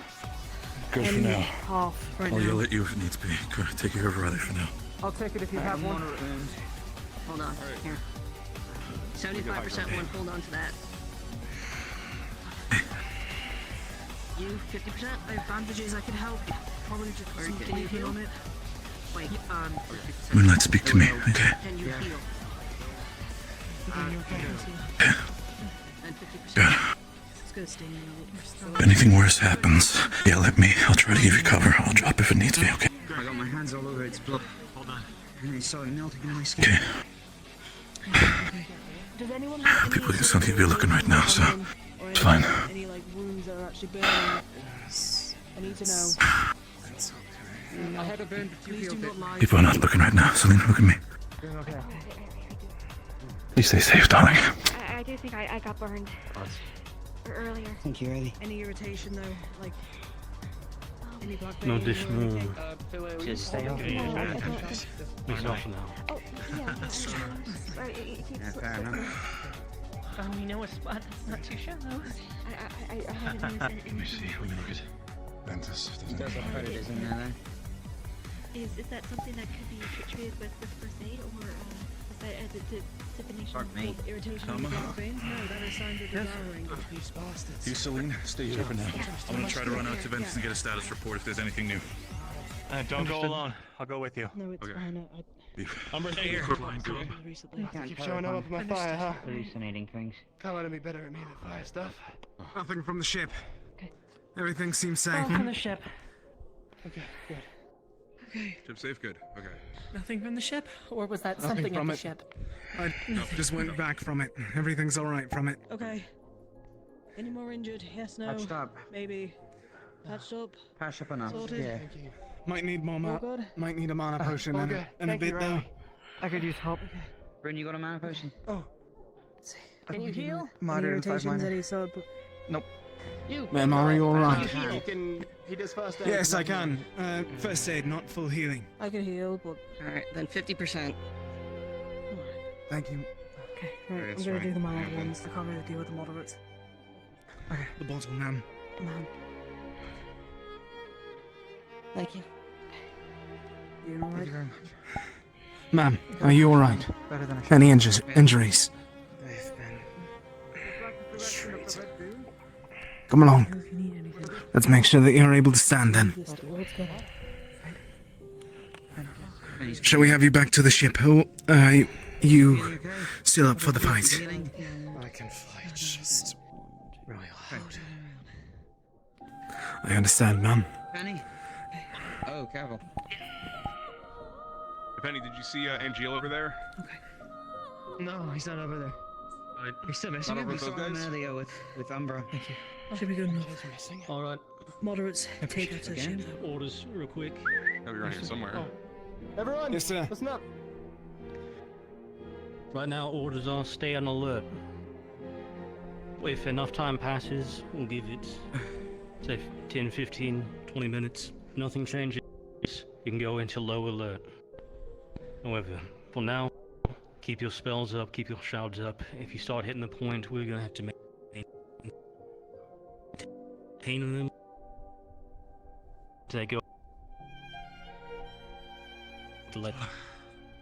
Good for now. Half right I'll now. yell at you if it needs to be. Go, take care of Riley for now. I'll take it if you have one. Hold on. Here. 75% one. Hold on to that. You 50%? I have bandages. I can help. Probably just can you heal on it? Wait, Moonlight, speak to me, okay? Can you heal? Good. It's gonna stay in If anything worse happens, yell at me. I'll try to give you cover. I'll drop if it needs to be, okay? I got my hands all over its blood. Hold on. And it's starting melting in my skin. Okay. Does anyone have any People just don't need to be looking right now, so or it's fine. Any like wounds that are actually burning? I need to know. I had a burn, but you Please do healed not it. lie. People are not looking right now. Céline, look at me. Okay. Please stay safe, darling. I do think I got burned earlier. I think you're ready. Any irritation though, like any black No vein or additional. anything? Just stay off. Please off now. Oh, yeah. Sorry, it keeps fair enough. Oh, we know a spot that's not too shallow. I haven't used it. Let me see. Let me look at Ventus. If there's There's a predators in there then. Is that something that could be treated with first aid, or is that a definition Fuck me. of irritation? Come on. Veins? No, that is signs of devouring. These bastards. You, Céline, stay here for now. I'm gonna try to run out to Ventus Yeah. and get a status report if there's anything new. Don't go alone. I'll go with you. No, it's Okay. fine. I'm right here. Recently. Keep showing up with my fire, huh? Hallucinating things. Can't let him be better at me than fire stuff. Nothing from the ship. Okay. Everything seems safe. Oh, from the ship. Okay, good. Okay. Ship safe, good. Okay. Nothing from the ship? Or was that Nothing something at from the it. ship? I just went back from it. Everything's alright from it. Okay. Any more injured? Yes, no. Patched up. Maybe. Patched up. Patch up enough. Sorted. Yeah. Might need more All good? Might need a mana potion and Okay. a Thank you, bit though. Riley. I could use help. Bryn, you got a mana potion? Oh. Can you heal? Any Moderate and 5 irritations, minor. any sort? Nope. You. Ma'am, are you alright? He does first aid. Yes, I can. First aid, not full healing. I can heal, but Alright, then 50%. Thank you. okay. Right, I'm gonna do the mild ones. I can't really deal with the moderates. Okay, the bottle, ma'am. Man. Thank you. You Thank alright? you very much. Ma'am, are you alright? Better than Any injuries? They've been treated. Come along. If you need anything. Let's make sure that you're able to stand then. Just let's go. Shall we have you back to the ship? Oh, you still up for the fight? I can fight, just really loud. I understand, ma'am. Penny? Oh, careful. Penny, did you see Angel over there? No, he's not over there. He's still missing Not him. over We saw those him guys? earlier with Umbra. Thank you. Should be good enough. Alright. Moderates, take us to the ship. Orders real quick. Oh, you're around here somewhere. Everyone, Yes, sir. listen up. Right now, orders are stay on alert. If enough time passes, we'll give it, say, 10, 15, 20 minutes. If nothing changes, you can go into low alert. However, for now, keep your spells up, keep your shrouds up. If you start hitting the point, we're gonna have to maintain them. They go to let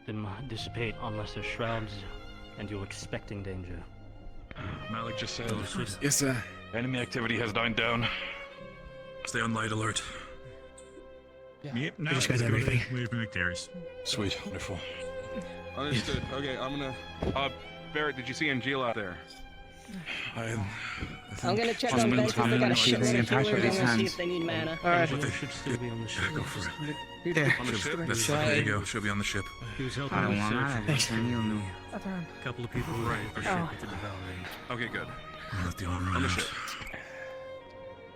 them dissipate unless they're shrouds and you're expecting danger. Malik just said Yes, sir. enemy activity has died down. Stay on light alert. Yep, We just got everything. We've moved Ares. Sweet, wonderful. Understood. Okay, I'm gonna. Barrett, did you see Angel out there? I'm gonna check I'm on gonna Vents if they got a see if shitload they of can patch up healers. these I'm gonna see hands. if they need mana. Alright. They should still be on the ship. Go for it. On the ship? There you go. She'll be on the ship. He was helping I don't with want search. that. Penny, you'll know. A couple of people were for ship to devouring. Okay, good. I'll let the armor On the out. ship.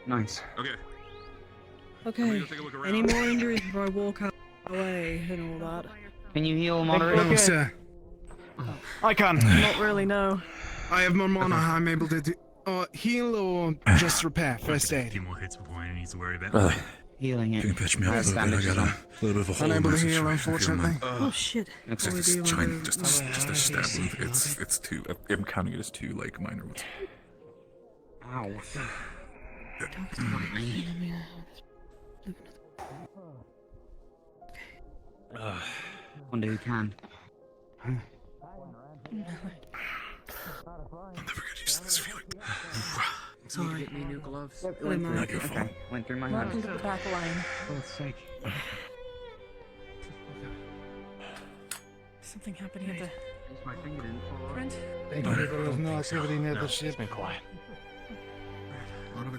Nice. Okay. Okay. Go take a look around. Any more injuries before I walk out away and all that? Can you heal moderate? No, sir. I can. Not really, no. I have more mana. I'm able to do heal or just repair. First A aid. few more hits before I need to worry about. Really? Healing it. You can patch me up a Has little bit. I got bandages a little bit of a hole in Unable my to heal, situation. unfortunately. Oh shit. Looks What like do we do It's when giant, we- just a stab wound. It's two. I'm counting it as two, like minor ones. Ow. Wonder who can. I'll never get used to this feeling. Sorry. Get me new gloves. Wait, man. Not your fault. Okay, went through my Welcome hand. to the back line. For God's sake. Something happening at the My finger didn't fall off. front? Thank you. There was no activity near the It's ship. been quiet.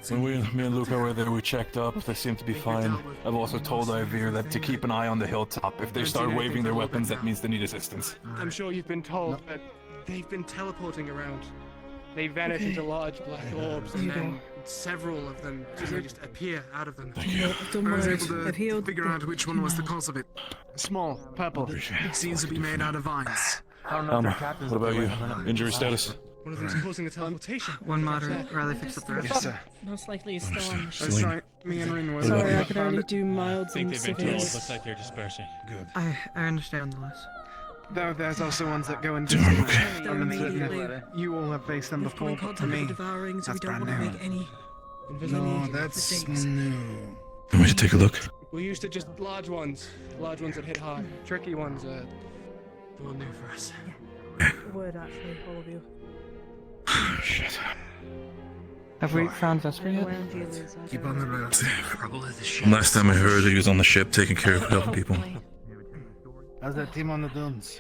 When me and Luca were there, we checked up. They seem to be fine. I've also told Ivir that to keep an eye on the hilltop. If they start waving their weapons, that means they need assistance. I'm sure you've been told, but they've been teleporting around. They vanish into large black orbs and then several of them just appear out of them. Don't I was worry, able to I've healed figure out which one was the cause of it. Small, purple. Seems to be made out of vines. Alma, what about you? Injury status? One of them's causing a teleportation. One moderate. Riley fix up the rest. Yes, sir. Most likely he's still on the ship. That's right. Me and Rin were. Sorry, I could only do milds I think and they've been told. severes. Looks like they're dispersing. Good. I understand the list. Though there's also ones that go in They're I'm immediately. certain you all have faced them We've come before, in but for contact me, with devouring, so we that's don't brand want to new. make any. No, that's new. Want me to take a look? We used to just large ones that hit hard. Tricky ones are the one new for us. Word, actually, all of you. Shit. Have we found Vesper yet? Keep on the road. Last time I heard, he was on the ship taking care of helping people. How's that team on the dunes?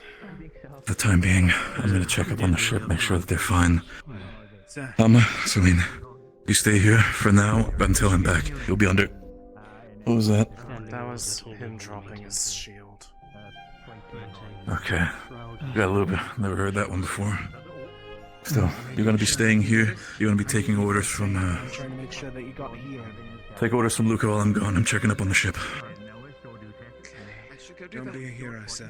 For the time being, I'm gonna check up on the ship, make sure that they're fine. Sir. Céline, you stay here for now, but until I'm back, you'll be under. What was that? That was him dropping his shield. Okay. Got a little bit. Never heard that one before. Still, you're gonna be staying here. You're gonna be taking orders from. I'm trying to make sure that you got here. Take orders from Luca while I'm gone. I'm checking up on the ship. Don't be a hero, sir.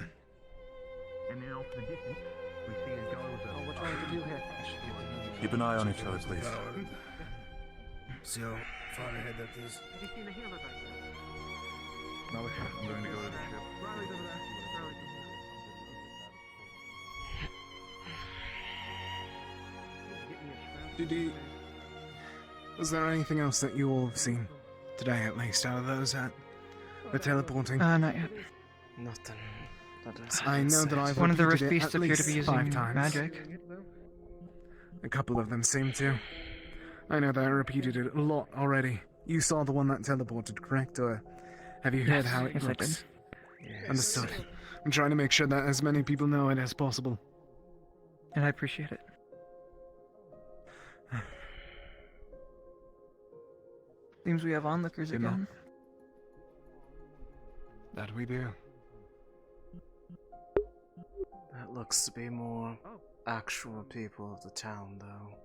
Keep an eye on each other, please. See how far ahead that is. I'm going to go to the ship. Was there anything else that you all have seen? Today, at least, out of those that were teleporting? Not yet. Nothing. I know that I've One of the repeated rift it beasts at appear to least be 5 using times. magic. A couple of them seem to. I know that I repeated it a lot already. You saw the one that teleported, correct? Or have you heard Yes, how it yes, I looks? Yes. Understood. I'm trying to make sure that as many people know it as possible. And I appreciate it. Seems we have onlookers You know. again. That we do. That looks to be more actual people of the town, though.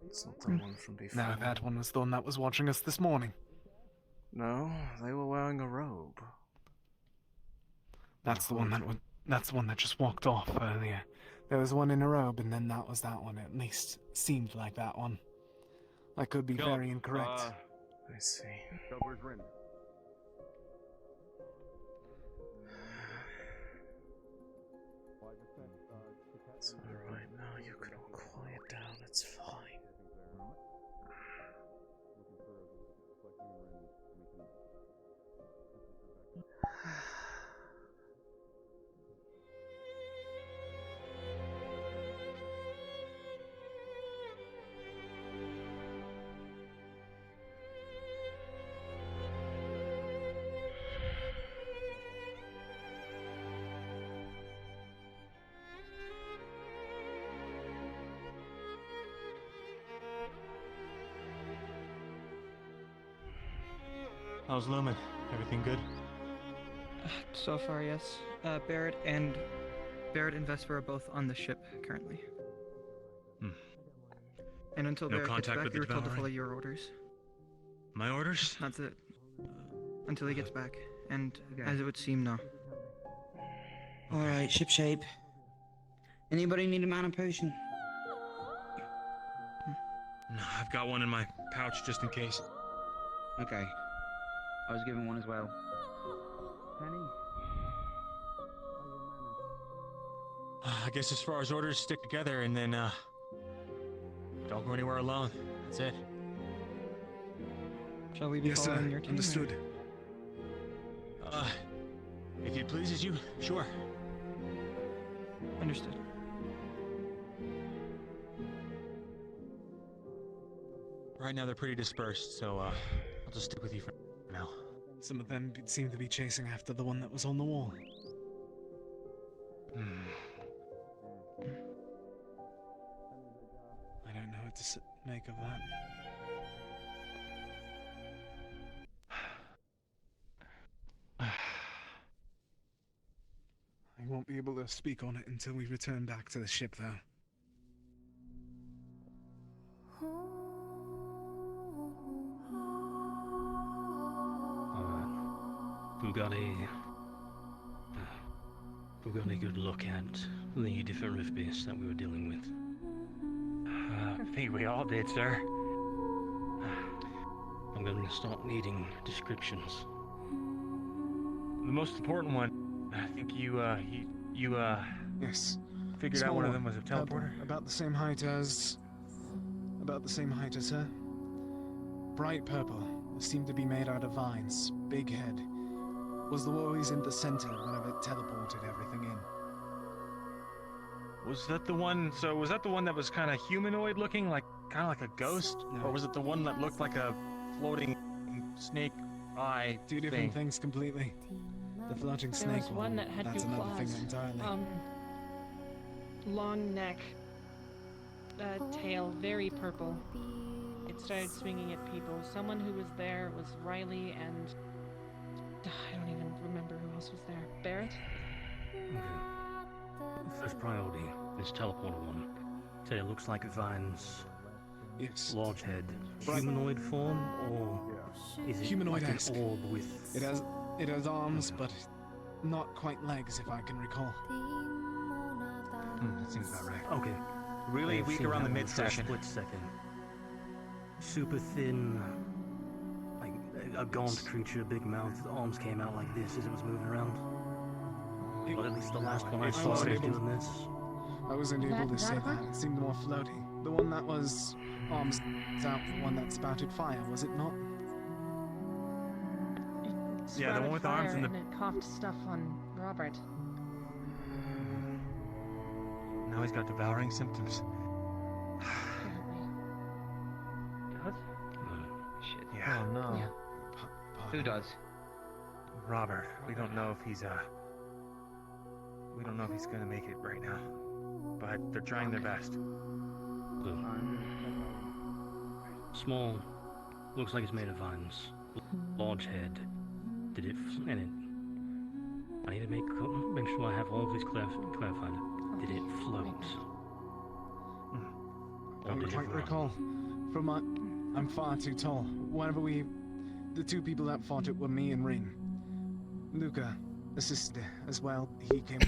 It's not the one from before. No, that one was the one that was watching us this morning. No, they were wearing a robe. That's the one that would. That's the one that just walked off earlier. There was one in a robe, and then that was that one. At least seemed like that one. I could be very incorrect. I see. So right now you can all quiet down, it's fine. How's Lumen? Everything good? So far, yes. Barrett and Vesper are both on the ship currently. And until No Barrett gets contact back, with you the were told to devourer? follow your orders. My orders? That's it. Until he gets back, and as it would seem, no. Alright, shipshape. Anybody need a mana potion? No, I've got one in my pouch just in case. Okay. I was given one as well. Penny? I guess as far as orders, stick together and then, don't go anywhere alone. That's it. Shall we be Yes, following sir. your team? Understood. If it pleases you, sure. Understood. Right now they're pretty dispersed, so, I'll just stick with you for now. Some of them seem to be chasing after the one that was on the wall. I don't know what to make of that. I won't be able to speak on it until we return back to the ship, though. we got a good look at the different rift beasts that we were dealing with. I think we all did, sir. I'm going to start needing descriptions. The most important one, I think you Yes. figured out one of them was a teleporter. About the same height as her. Bright purple. Seemed to be made out of vines. Big head. Was always in the center whenever it teleported everything in. Was that the one? So was that the one that was kind of humanoid looking, like kind of like a ghost, or was it the one that looked like a floating snake eye? Two different things completely. The floating There snake was one that had that's two another claws. thing entirely. Long neck, tail, very purple. It started swinging at people. Someone who was there was Riley and I don't even remember who else was there. Barrett? First priority, this teleporter one. Say it looks like vines. Yes. Large head. Humanoid form, or is it Humanoid-esque. like an orb with... It has arms, but not quite legs, if I can recall. That seems about right. Okay. Really I've weak seen around that the one for a midsection. split second. Super thin, like a gaunt creature, big mouth, arms came out like this as it was moving around. Well, at least the last one I saw was doing this. I wasn't able to say that. It seemed more floaty. The one that was arms out, the one that spouted fire, was it not? Yeah, the one with the arms and the... it coughed stuff on Robert. Now he's got devouring symptoms. Does? Shit. Yeah. Oh no. Yeah. Who does? Robert. We don't know if he's we don't know if he's gonna make it right now. But they're trying their best. Small, looks like it's made of vines. Large head. Did it? And it. I need to make sure I have all of this clarified. Did it float? I Or don't did it quite run? recall. I'm far too tall. The two people that fought it were me and Rin. Luca assisted as well. He came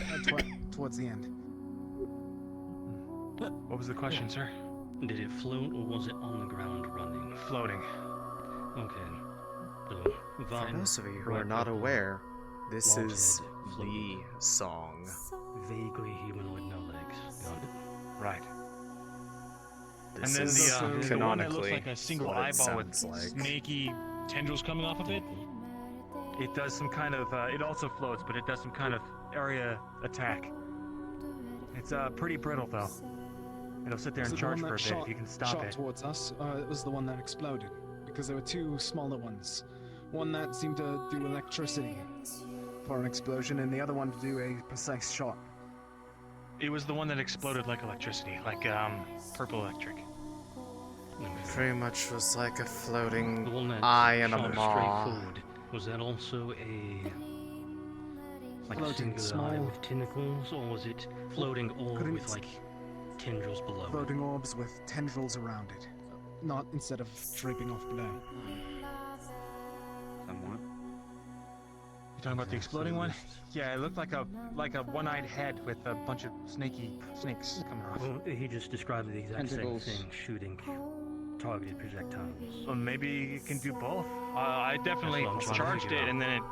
towards the end. What was the question, sir? Did it float or was it on the ground running? Floating. Okay. So, For those of you who are not aware, this is the song. Vaguely humanoid, no legs. Got it. Right. This and then is the one that looks canonically like a single what it eyeball with sounds like. snaky tendrils coming off of it. It does some kind of, it also floats, but it does some kind of area attack. It's pretty brittle though. It'll sit there Was and it the charge one for a that bit if you can stop shot it. towards us. It was the one that exploded, because there were two smaller ones. One that seemed to do electricity for an explosion, and the other one to do a precise shot. It was the one that exploded like electricity, like purple electric. Pretty much was like a floating The one that eye and a shot maw. straight forward. Was that also a like a Floating, singular eye small. with tentacles, or was it floating orb Couldn't- with like tendrils below? Floating orbs with tendrils around it, not instead of draping off below. Somewhat. You talking about the exploding one? Yeah, it looked like a one-eyed head with a bunch of snakes coming off. Well, he just described the exact Tentacles. same thing, shooting targeted projectiles. Well, maybe you can do both. I definitely That's what I'm trying to charged figure it out. and then it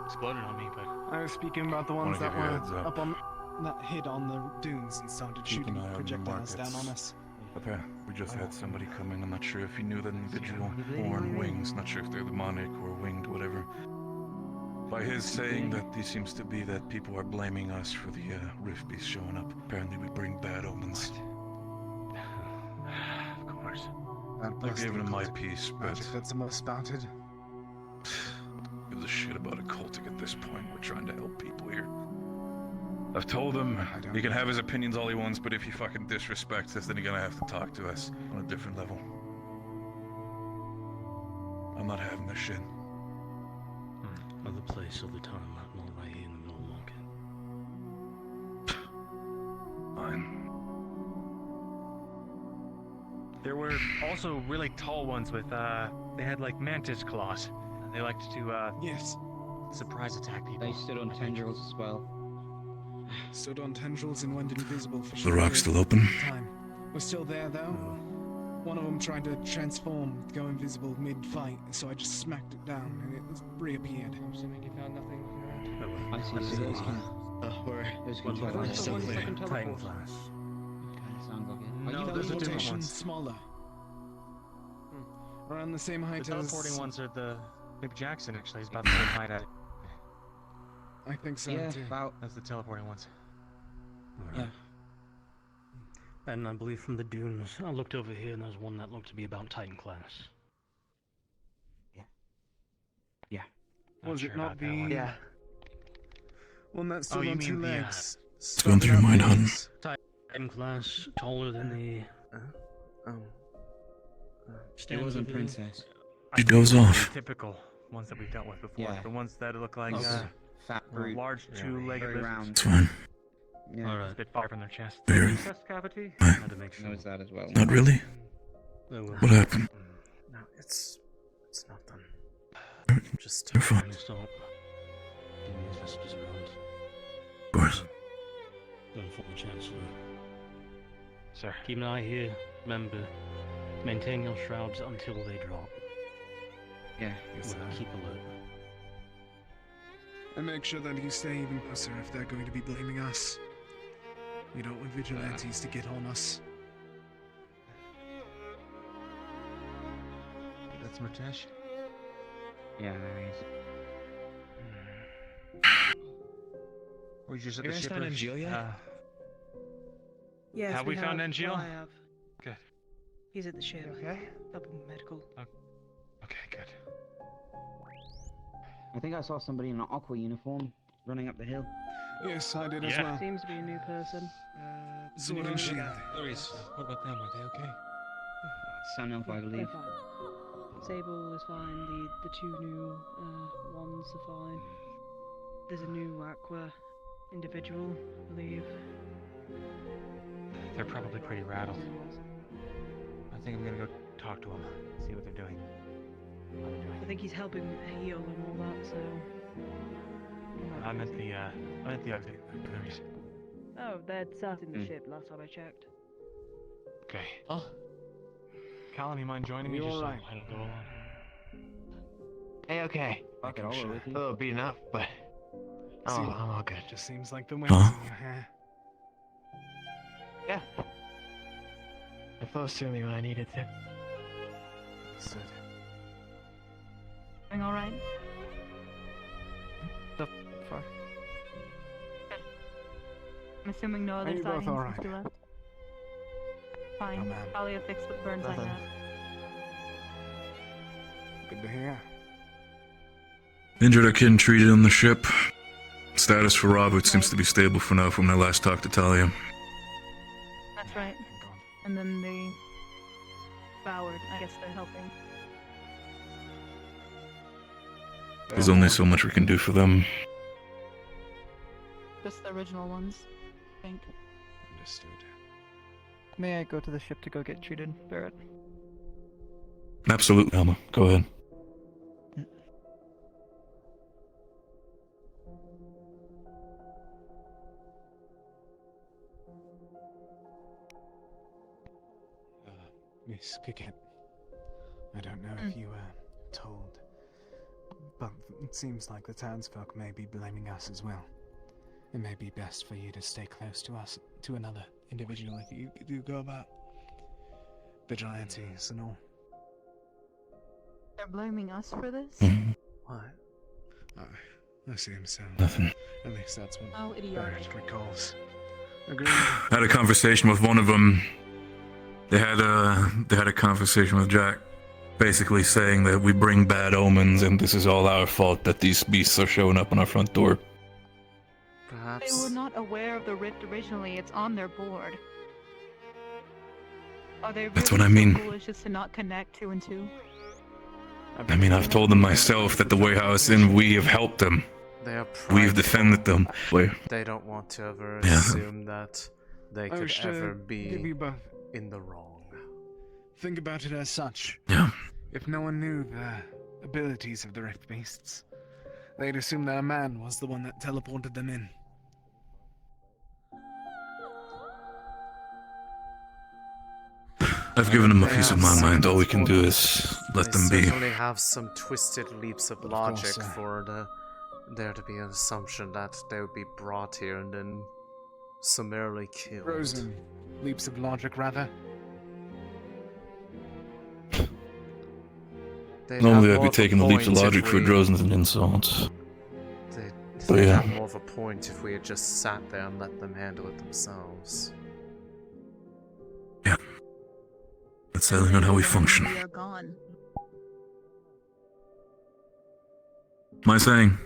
exploded on me, but... I was speaking about the ones Wanna that give you a were heads up. up on that hid on the dunes and started Keep an shooting eye on the projectiles down markets. on us. Okay, we just had somebody come in. I'm not sure if you knew that individual. Horn, wings. Not sure if they're demonic or winged, whatever. By his saying that he seems to be that people are blaming us for the rift beast showing up. Apparently we bring bad omens. Of course. I gave him my piece, but Magic that's the most spouted. gives a shit about a cultic at this point. We're trying to help people here. I've told him he can have his opinions all he wants, but if he fucking disrespects us, then he's gonna have to talk to us on a different level. I'm not having this shit. Other place, other time, not right here in the middle of the market. Fine. There were also really tall ones with, they had like mantis claws. They liked to, Yes. surprise attack people. They stood on tendrils as well. Stood on tendrils and went invisible for The rock's still open? time. We're still there though. One of them tried to transform, go invisible mid-fight, so I just smacked it down and it reappeared. I'm assuming you found nothing around. I see those can. Those can Titan class. sounds like it. No, The there's a different teleportation ones. smaller. Around the same height The as... teleporting ones are the... Maybe Jackson actually is about the same height at. I think so Yeah, too. about. That's the teleporting ones. Yeah. And I believe from the dunes, I looked over here and there's one that looked to be about Titan class. Yeah. Was it not the... Yeah. One that stood you on mean two the, legs? It's going through your mind, hon. Titan class, taller than the... It wasn't Princess. She goes off. Typical ones that we've dealt with before. Yeah. The ones that look like Fat brute. large two-legged Very lizards. round. It's fine. Yeah. Alright. A bit far from their chest. Very. Chest cavity? Had to make sure. Knows that as well. Not really? What happened? No, it's nothing. Just You're fine. Stop. Give me a just around. Of course. Don't fall the Chancellor. Sir. Keep an eye here. Remember, maintain your shrouds until they drop. Yeah. Keep alert. And make sure that you stay even closer if they're going to be blaming us. We don't want vigilantes to get on us. That's Murtesh. Yeah, there he is. We just at You the guys ship. found Angeal yet? Yes, Have we found Angeal? Well, I have. Good. He's at the ship. Okay. Up in medical. Okay, good. I think I saw somebody in an aqua uniform running up the hill. Yes, I did as Yeah. well. Seems to be a new person. Sword and shield. Clarice, what about them? Are they okay? Sun Elf, I believe. They're fine. Sable is fine. The two new ones are fine. There's a new aqua individual, I believe. They're probably pretty rattled. I think I'm gonna go talk to them, see what they're doing. I think he's helping heal and all that, so... I meant the auxiliaries. Oh, they're sat in the ship last time I checked. Okay. Huh? Callan, you mind joining me? You Just so alright? I don't go alone. Hey, okay. Fuck it, I'll go with A you. little beaten up, but See, I'm all good. Just seems like the wings Huh? in your hair. Yeah. It flows to me when I need it to. Doing all right? So far. I'm assuming no other Are you both sightings all since right? we left. Fine. Oh, man. Probably fixed with burns like Nothing. that. Good to hear. Injured or kid treated on the ship. Status for Robert seems to be stable for now from when I last talked to Talia. That's right. And then the devoured. I guess they're helping. There's only so much we can do for them. Just the original ones, I think. Understood. May I go to the ship to go get treated, Barrett? Absolutely, Alma. Go ahead. Miss Pickett, I don't know if you were told, but it seems like the townsfolk may be blaming us as well. It may be best for you to stay close to us, to another individual if you do go about vigilantes and all. They're blaming us for this? What? I see him so. Nothing. At least that's what Oh, idiotic. Barrett recalls. Agreed. I had a conversation with one of them. They had a conversation with Jack, basically saying that we bring bad omens and this is all our fault that these beasts are showing up on our front door. They were not aware of the rift originally. It's on their board. Are they That's really what I mean. so foolish as to not connect 2 and 2? I mean, I've told them myself that the warehouse and we have helped them. They are We've defended them. They don't want to ever Yeah. assume that they I could wish to ever give be you both. in the wrong. Think about it as such. Yeah. If no one knew the abilities of the Rift Beasts, they'd assume that a man was the one that teleported them in. I've given them a piece of my mind. All we can do is let them be. They certainly have some twisted leaps of logic course, for there to be an assumption that they would be brought here and then summarily killed. Frozen leaps of logic, rather. Normally I'd be taking the leaps of logic for Droza as an insult. They'd have more of a point if we had just sat there and let them handle it themselves. Yeah. That's certainly not how we function. We are gone. My saying,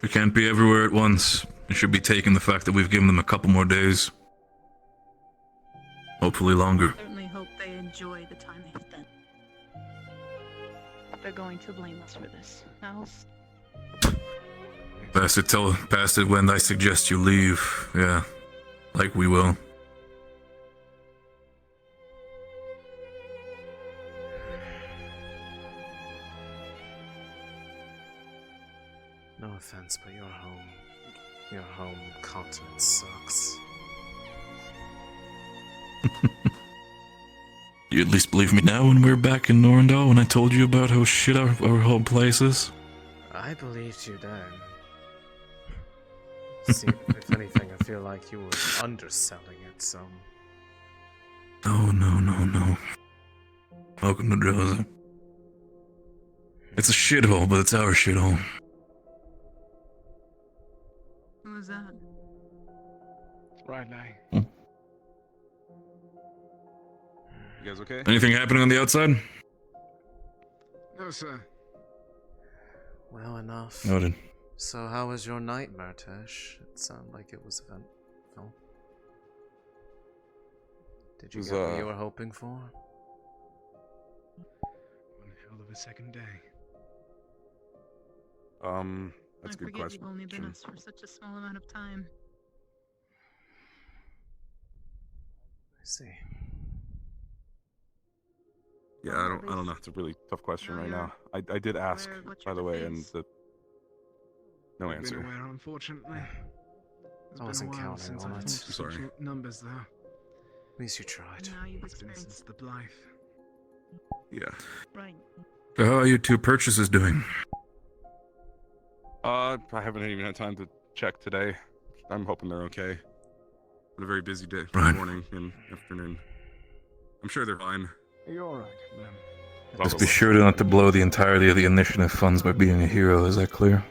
we can't be everywhere at once. We should be taking the fact that we've given them a couple more days. Hopefully longer. I certainly hope they enjoy the time they've spent. They're going to blame us for this. Else, Pass it when I suggest you leave. Yeah, like we will. No offense, but your home continent sucks. You at least believe me now when we're back in Norendal when I told you about how shit our home place is? I believed you then. See, if anything, I feel like you were underselling it some. No. Welcome to Droza. It's a shithole, but it's our shithole. who was that? Right now. You guys okay? Anything happening on the outside? No, sir. Well enough. Noted. So how was your night, Martesh? It sounded like it was eventful. Did you get what you were hoping for? One hell of a second day. That's a good I forget question. you've only been us for such a small amount of time. I see. Yeah, I don't know. It's a really tough question right now. I did ask, by the way, and no I've answer. been aware, unfortunately. It's I wasn't been a while counting since on I've it. talked to Sorry. such numbers, though. At least you tried. Now you've Since experienced. the Blythe. Yeah. Right. So how are your two purchases doing? I haven't even had time to check today. I'm hoping they're okay. Had a very busy day, morning and afternoon. I'm sure they're fine. You're alright, Just be sure not to blow the entirety of the initiative funds by being a hero, is that clear?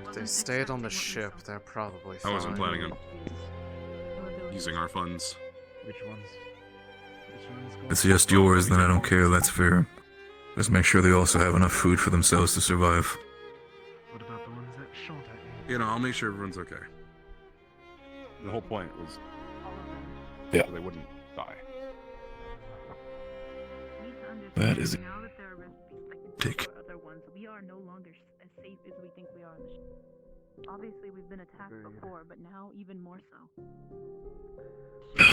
If they stayed on the ship, they're probably fine. I wasn't planning on using our funds. Which ones? It's just yours, then I don't care, that's fair. Just make sure they also have enough food for themselves to survive. What about the ones that shot at you? You know, I'll make sure everyone's okay. The whole point was Yeah. so they wouldn't die. That is a Now that there are recipes like take. for other ones, we are no longer as safe as we think we are on the ship. Obviously, we've been attacked before, but now even more so. The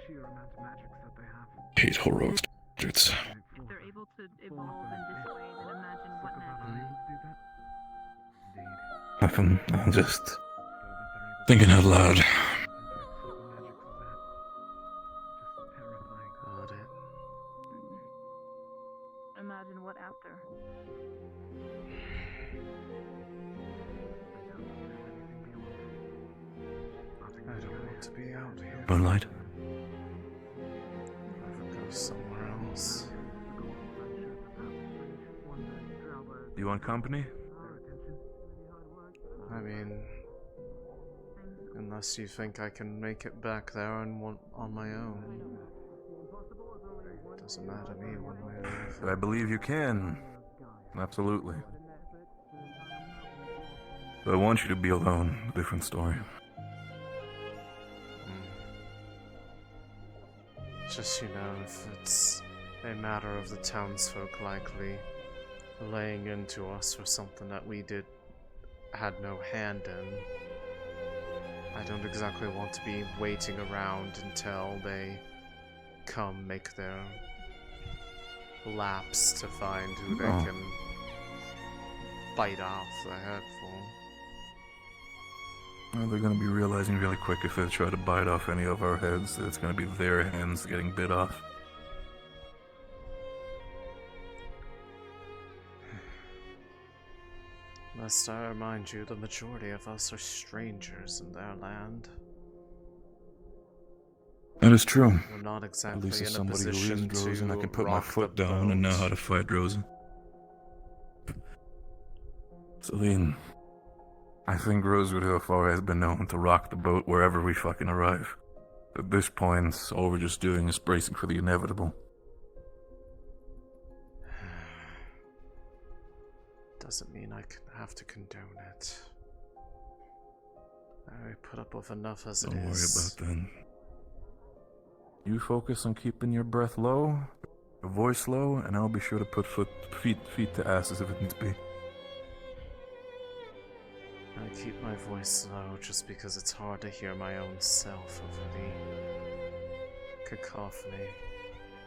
sheer amount of magics that they have. Hate horror bastards. If they're able to evolve in this way, then imagine what next. Nothing, I'm just thinking out loud. Got it. Imagine what after. I don't want to be out here. Moonlight? I'll go somewhere else. You want company? I mean, unless you think I can make it back there on my own. Doesn't matter to me one way or the other. I believe you can. Absolutely. But I want you to be alone. A different story. Just, if it's a matter of the townsfolk likely laying into us for something that we had no hand in, I don't exactly want to be waiting around until they come make their laps to find who they can bite off the headphone. Well, they're gonna be realizing really quick if they try to bite off any of our heads that it's gonna be their hands getting bit off. Must I remind you, the majority of us are strangers in their land. That is true. We're not At exactly least as in a somebody who is position Droza, and I to can put my rock foot the down and know boat. how to fight Droza. Céline, I think Rosewood so far has been known to rock the boat wherever we fucking arrive. At this point, all we're just doing is bracing for the inevitable. Doesn't mean I have to condone it. I put up with enough as it Don't worry is. about that. You focus on keeping your breath low, your voice low, and I'll be sure to put feet to asses if it needs be. I keep my voice low just because it's hard to hear my own self over the cacophony.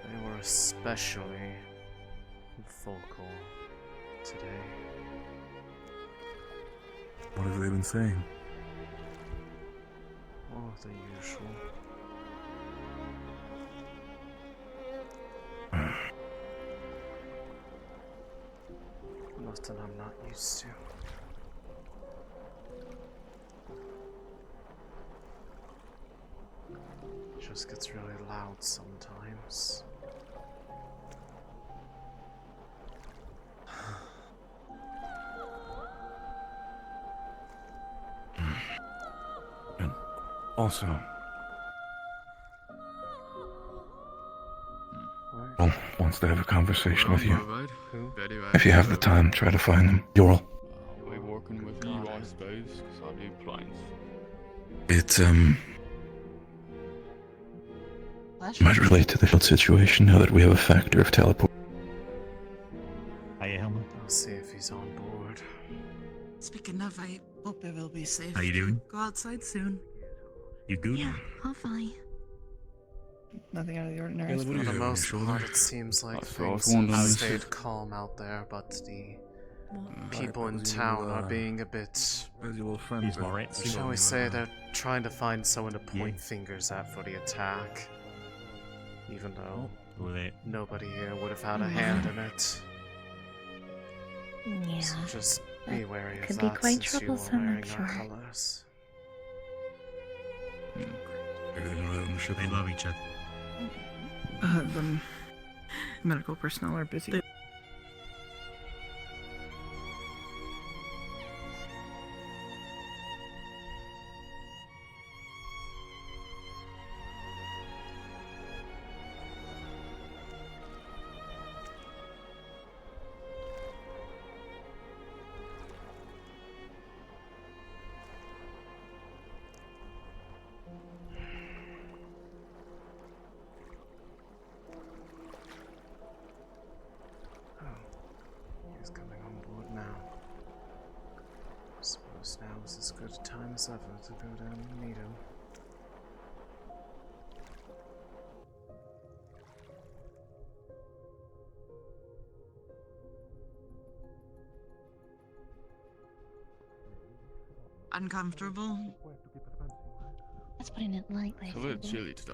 They were especially vocal today. What have they been saying? Oh, the usual. Nothing I'm not used to. It just gets really loud sometimes. And also, Well, wants to have a conversation with you. If you have the time, try to find them. You're all. I'll be working with you, I suppose, because I do planes. It, might relate to the situation now that we have a factor of teleport. Hiya, Helma. I'll see if he's on board. Speaking of, I hope it will be safe. How you doing? Go outside soon. You good? Yeah, I'm fine. Nothing out of the ordinary. For the most part, it seems like things have stayed calm out there, but the people in town are being a bit, shall we say, they're trying to find someone to point fingers at for the attack. Even though nobody here would have had a hand in it. Yeah. So just be wary of Could be that quite since you are troublesome, I'm wearing sure. our colors. They love each other. The medical personnel are busy. He's coming on board now. I suppose now is as good a time as ever to go down and meet him. Uncomfortable? That's putting it lightly. It's a little chilly today.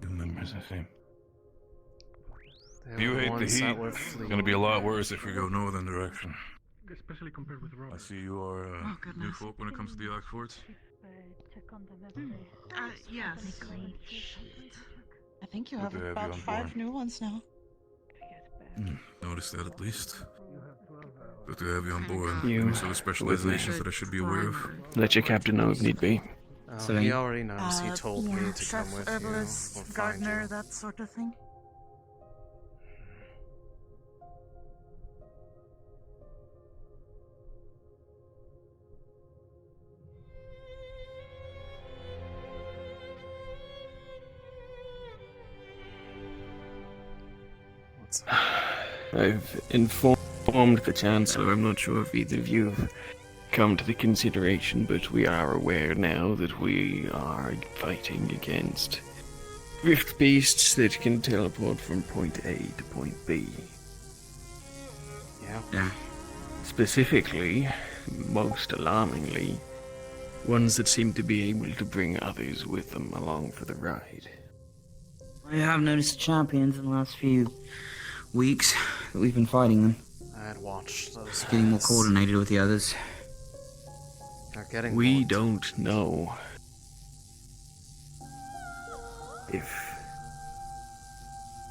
The members, I think. They You were the hate the ones heat. that were It's fleeing. gonna be a lot worse if we go northern direction. Especially compared with Rome. I see you are Oh, new goodness. folk when it comes to the Oxfords. Yes. I think you Good have to have you about on 5 board. new ones now. Noticed that at least. Good to have you on board. You- Any sort of specializations that I should be aware of? Let your captain know if need be. He already knows. He told me yeah, to chef, come with you. herbalist, We'll find gardener, you. that sort of thing. What's I've informed the Chancellor. I'm not sure if either of you have come to the consideration, but we are aware now that we are fighting against rift beasts that can teleport from point A to point B. Yeah. Specifically, most alarmingly, ones that seem to be able to bring others with them along for the ride. I have noticed the champions in the last few weeks that we've been fighting them. I had watched those Getting more guys. coordinated with the others. They're getting We more don't know if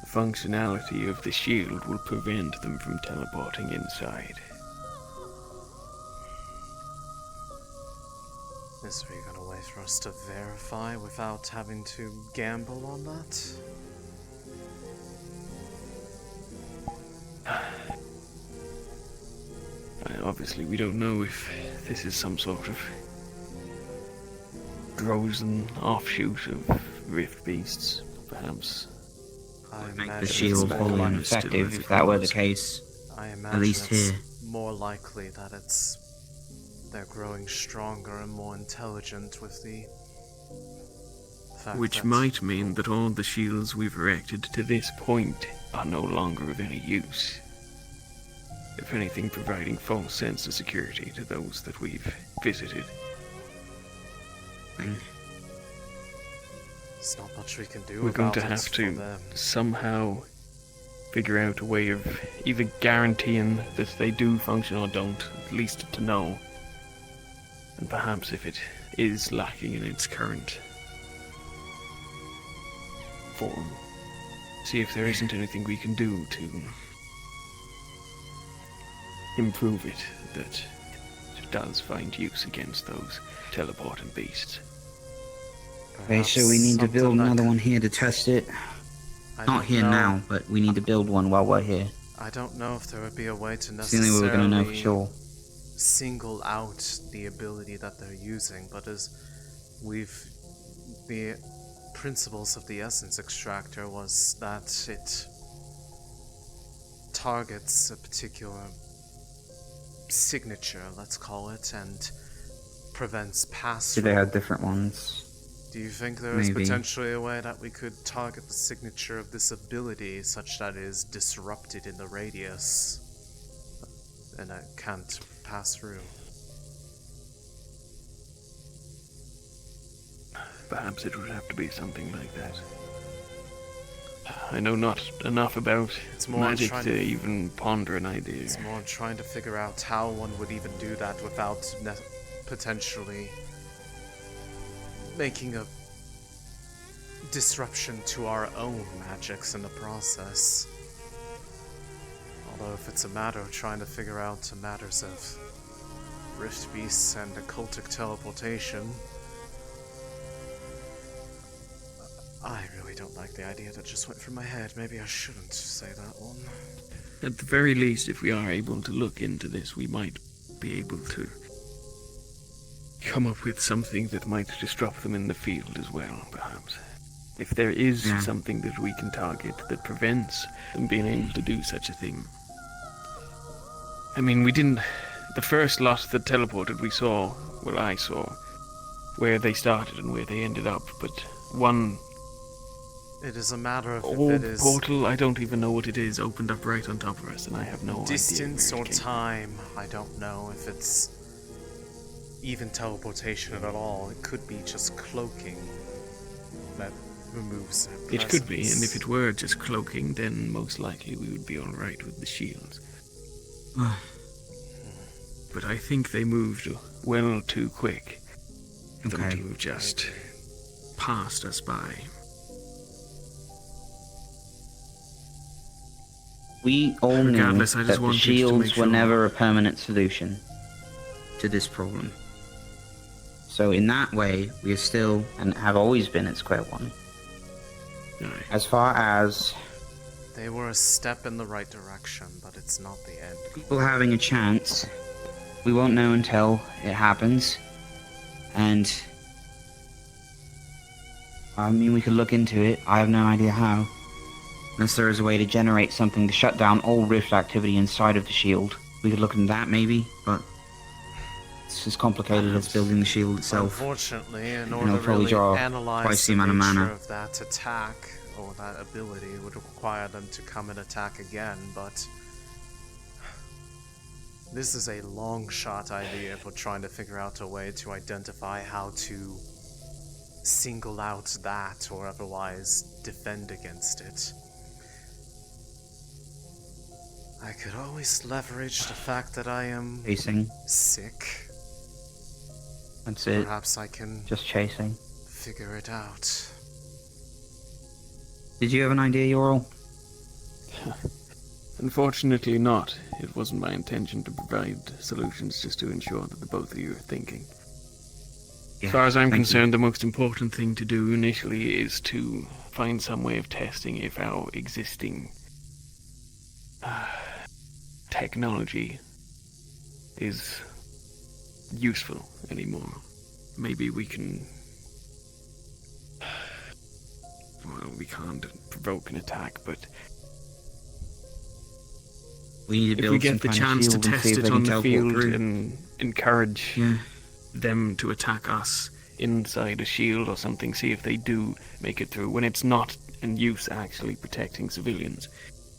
the functionality of the shield will prevent them from teleporting inside. Is there even a way for us to verify without having to gamble on that? Obviously, we don't know if this is some sort of Droza offshoot of Rift Beasts, perhaps. Make the shield wholly ineffective if that were the case. I imagine At least it's here. more likely that they're growing stronger and more intelligent with the fact Which that might mean that all the shields we've erected to this point are no longer of any use. If anything, providing false sense of security to those that we've visited. there's not much we can do We're going about to it have for to them. somehow figure out a way of either guaranteeing that they do function or don't, at least to know. And perhaps if it is lacking in its current form, see if there isn't anything we can do to improve it that does find use against those teleporting beasts. Okay, so we need to build another one here to test it. Not here now, but we need to build one while we're here. I don't know if there would be a way to It's the only way we're gonna know for necessarily sure. single out the ability that they're using, but as the principles of the essence extractor was that it targets a particular signature, let's call it, and prevents pass. So they had different ones. Do you think there is Maybe. potentially a way that we could target the signature of this ability such that it is disrupted in the radius and it can't pass through? Perhaps it would have to be something like that. I know not enough about more magic trying to to- even ponder an idea. It's more trying to figure out how one would even do that without potentially making a disruption to our own magics in the process. Although if it's a matter of trying to figure out matters of rift beasts and occultic teleportation, I really don't like the idea that just went through my head. Maybe I shouldn't say that one. At the very least, if we are able to look into this, we might be able to come up with something that might disrupt them in the field as well, perhaps. If there is something that we can target that prevents them being able to do such a thing. I mean, we didn't... The first lot that teleported we saw, well, I saw, where they started and where they ended up, but one... It is a matter of if old it is portal, I don't even know what it is, opened up right on top of us, and I have no distance idea or where it came time. I don't know if it's even teleportation at all. It could be just cloaking that removes their from. It could be, and presence. if it were just cloaking, then most likely we would be alright with the shields. But I think they moved well too quick for them to have just passed us by. We all knew Regardless, I just that the wanted to shields make were sure. never a permanent solution to this problem. So in that way, we are still, and have always been, at square one. As far as They were a step in the right direction, but it's not the end. people having a chance, we won't know until it happens. And I mean, we could look into it. I have no idea how. Unless there is a way to generate something to shut down all rift activity inside of the shield. We could look into that maybe, but it's as complicated as building the shield itself. Unfortunately, in And order it'll to probably really draw analyze twice the the amount of nature mana. of that attack or that ability would require them to come and attack again, but this is a long shot idea for trying to figure out a way to identify how to single out that or otherwise defend against it. I could always leverage the fact that I am Chasing. sick. That's it. Perhaps I can Just chasing. figure it out. Did you have an idea, Yoral? Unfortunately not. It wasn't my intention to provide solutions, just to ensure that the both of you are thinking. As far as I'm concerned, the most important thing to do initially is to find some way of testing if our existing technology is useful anymore. Maybe we can... Well, we can't provoke an attack, but... We need to if build we get the chance to test it on the field and encourage them to attack us inside a shield or something, see if they do make it through, when it's not in use actually protecting civilians.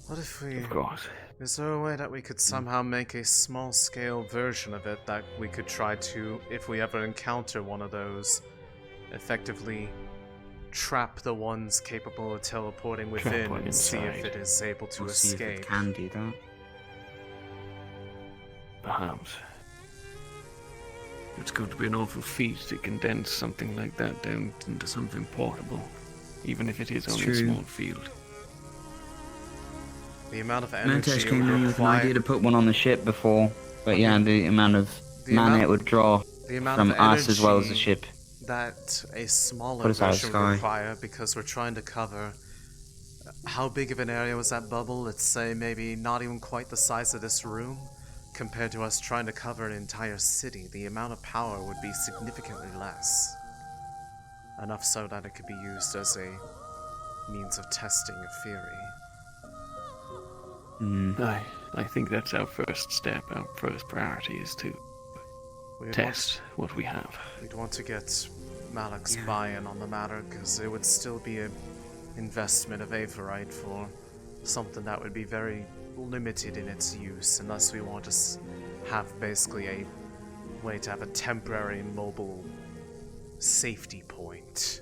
What if we... Of course. Is there a way that we could somehow make a small-scale version of it that we could try to, if we ever encounter one of those, effectively trap the ones capable of teleporting within and see if it is able to escape? See if it can do that. Perhaps. It's going to be an awful feat to condense something like that down into something portable, even if it is only a small field. The amount of energy Mantesh came in with an idea to put one on the ship before, but yeah, the amount of mana it would draw from us as well as the ship. That a smaller Put us out of version sky. would require, because we're trying to cover... How big of an area was that bubble? Let's say maybe not even quite the size of this room. Compared to us trying to cover an entire city, the amount of power would be significantly less. Enough so that it could be used as a means of testing a theory. I think that's our first step. Our first priority is to test what we have. We'd want to get Malik's buy-in on the matter, because it would still be an investment of Averite for something that would be very limited in its use, unless we want to have basically a way to have a temporary mobile safety point.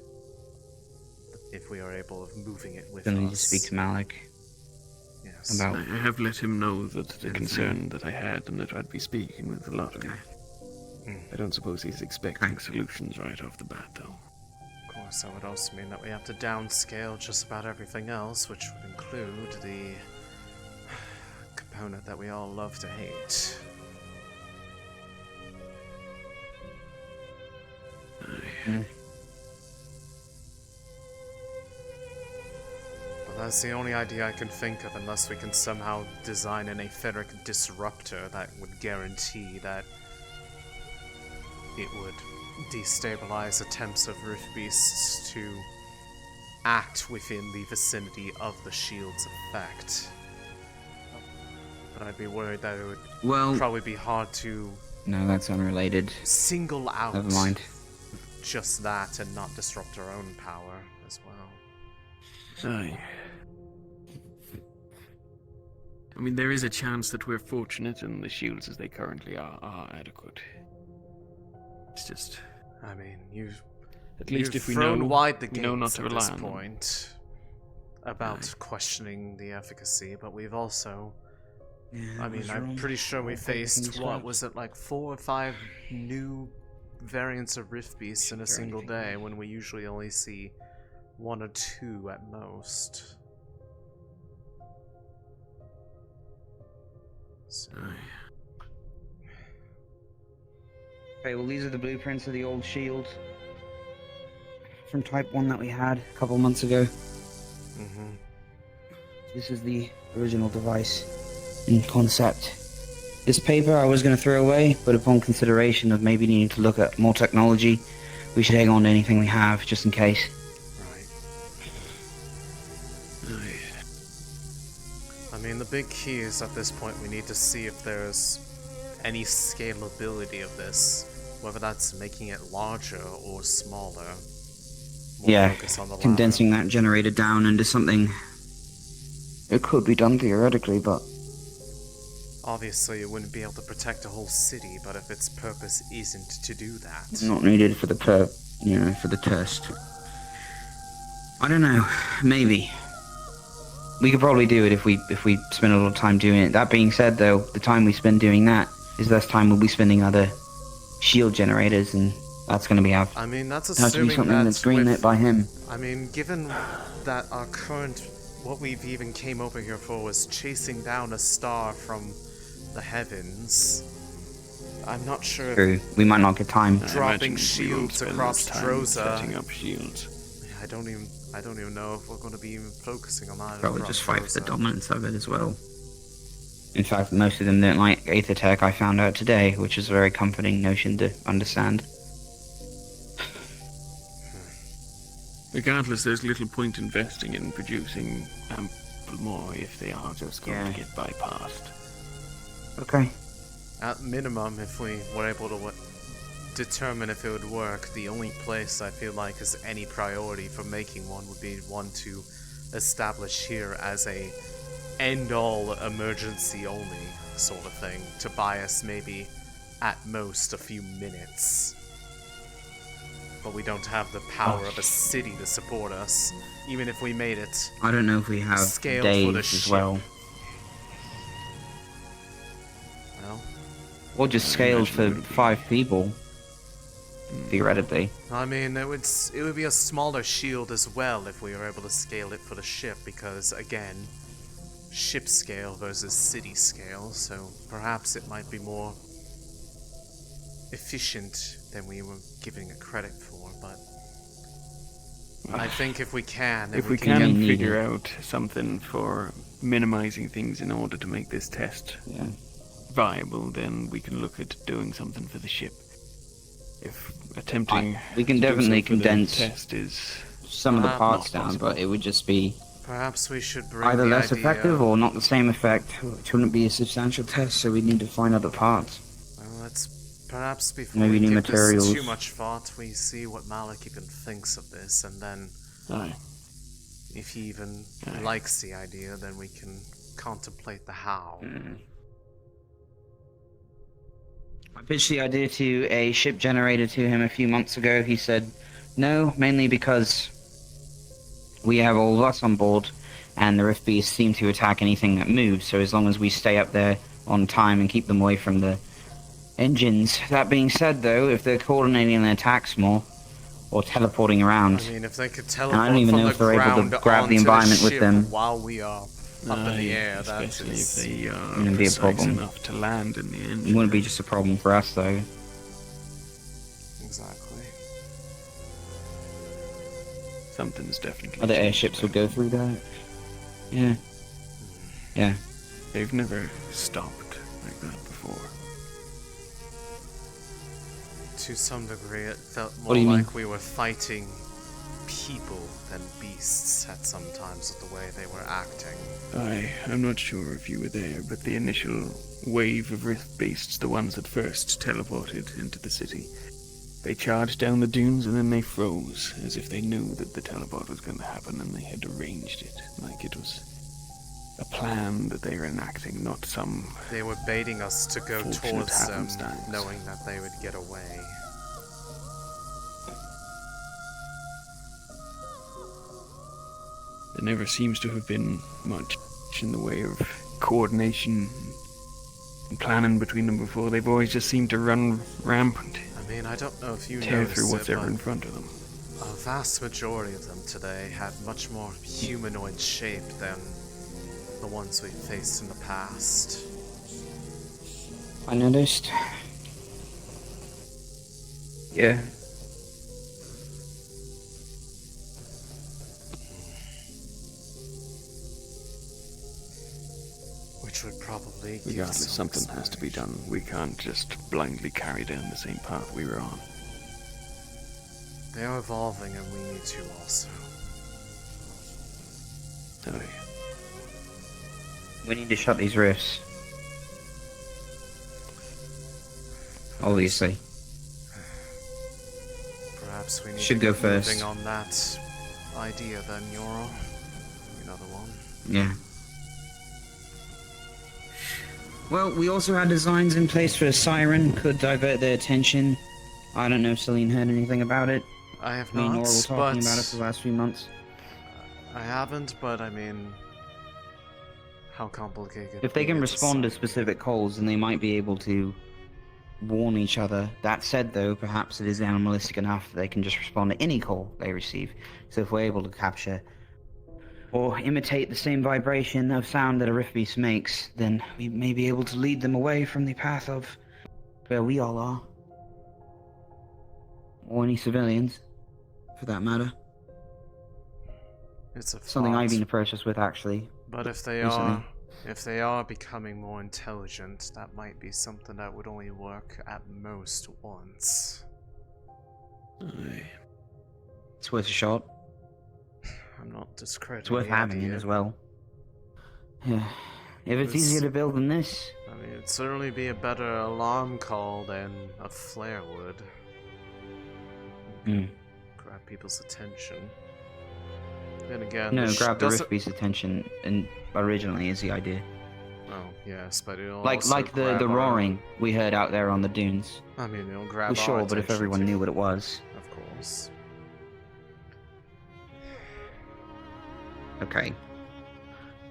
If we are able of moving it with us. Then need to speak to Malik. Yes. I have let him know that the concern that I had and that I'd be speaking with a lot of you. I don't suppose he's expecting solutions right off the bat, though. Of course, that would also mean that we have to downscale just about everything else, which would include the component that we all love to hate. But that's the only idea I can think of, unless we can somehow design an etheric disruptor that would guarantee that it would destabilize attempts of Rift Beasts to act within the vicinity of the shield's effect. But I'd be worried that it would probably be hard to... No, that's unrelated. Single out Never mind. just that and not disrupt our own power as well. Aye. I mean, there is a chance that we're fortunate and the shields as they currently are adequate. It's just... I mean, you've if we thrown know, wide the we know not gates to at rely this on them. point about questioning the efficacy, but we've also... I mean, I'm pretty sure we faced, what was it, like 4 or 5 new variants of Rift Beasts in a single day, when we usually only see 1 or 2 at most. So. Okay, well these are the blueprints of the old shield from Type 1 that we had a couple months ago. This is the original device in concept. This paper I was going to throw away, but upon consideration of maybe needing to look at more technology, we should hang on to anything we have, just in case. I mean, the big key is at this point we need to see if there's any scalability of this, whether that's making it larger or smaller. Yeah, focus on the condensing that generator down into something. It could be done theoretically, but Obviously, it wouldn't be able to protect a whole city, but if its purpose isn't to do that... Not needed for the for the test. I don't know. Maybe. We could probably do it if we spend a lot of time doing it. That being said, though, the time we spend doing that is less time we'll be spending other shield generators, and that's going to be our... I mean, that's has to be assuming something that's greenlit by him. I mean, given that our current... What we've even came over here for was chasing down a star from the heavens. I'm not sure True. We might not get time. dropping shields across Droza. Setting up shields. I don't even know if we're going to be even focusing on that. Probably just fight for the dominance of it as well. In fact, most of them don't like Aether Tech, I found out today, which is a very comforting notion to understand. Regardless, there's little point investing in producing ample more if they are just going to get bypassed. Okay. At minimum, if we were able to determine if it would work, the only place I feel like is any priority for making one would be one to establish here as a end-all emergency only sort of thing, to buy us maybe at most a few minutes. But we don't have the power of a city to support us, even if we made it. I don't know if we have scaled days for the as ship. well. Well, or just scaled for 5 people, theoretically. I mean, it would be a smaller shield as well if we were able to scale it for the ship, because again, ship scale versus city scale, so perhaps it might be more efficient than we were giving it credit for, but I think if we can figure out something for minimizing things in order to make this test viable, then we can look at doing something for the ship. If attempting we can to do definitely so for the condense test is some of the parts not down, possible. but it would just be perhaps we should bring either the less idea... effective or not the same effect, which wouldn't be a substantial test, so we need to find other parts. Well, let's perhaps before Maybe we new give materials. this too much thought, we see what Malik even thinks of this, and then if he even likes the idea, then we can contemplate the how. I pitched the idea to a ship generator to him a few months ago. He said no, mainly because we have all of us on board, and the Rift Beasts seem to attack anything that moves, so as long as we stay up there on time and keep them away from the engines. That being said, though, if they're coordinating their attacks more, or teleporting around, I mean, if they could and teleport I don't even from know the if they're able ground to grab the onto environment with ship them, while we are up in the air, that especially is... if they are wouldn't be a precise problem. enough to land in the engine. It wouldn't be just a problem for us, though. Exactly. Something's definitely Other airships would go through that. Yeah. Yeah. They've never stopped like that before. To some degree, it felt What more do you mean? like we were fighting people than beasts at some times with the way they were acting. I'm not sure if you were there, but the initial wave of Rift Beasts, the ones that first teleported into the city, they charged down the dunes and then they froze, as if they knew that the teleport was going to happen and they had arranged it, like it was a plan that they were enacting, not some... They were baiting us to go fortunate towards them, happenstance. knowing that they would get away. There never seems to have been much in the way of coordination and planning between them before. They've always just seemed to run rampant. I mean, I don't know if you tear noticed through it, whatever but in front of them. a vast majority of them today had much more humanoid shape than the ones we faced in the past. I noticed. Yeah. Which would probably give Regardless, some something has to be done. We can't just blindly carry down the same path we were on. They are evolving, and we need to also. Oh, yeah. We need to shut these rifts. Obviously. Perhaps we need Should to go get moving first. on that idea then, Yoro. Another one. Yeah. Well, we also had designs in place for a siren, could divert their attention. I don't know if Céline heard anything about it. I have Me and not, Nora were talking but about it for the last few months. I haven't, but I mean, how complicated? If they would can it respond to decide? specific calls, then they might be able to warn each other. That said, though, perhaps it is animalistic enough that they can just respond to any call they receive. So if we're able to capture or imitate the same vibration of sound that a rift beast makes, then we may be able to lead them away from the path of where we all are. Or any civilians, for that matter. It's a Something thought. I've been approached with, actually. But if they recently. are becoming more intelligent, that might be something that would only work at most once. It's worth a shot. I'm not discrediting It's worth the having idea. it as well. Yeah. If it's It's- easier to build than this, I mean, it'd certainly be a better alarm call than a flare would. Grab people's attention. Then again, no, grab the doesn't- rift beast's attention, and originally is the idea. Oh yes, but it'll Like also the grab our- roaring we heard out there on the dunes. I mean, it'll grab Well, our sure, but if attention everyone too. knew what it was. Of course. Okay.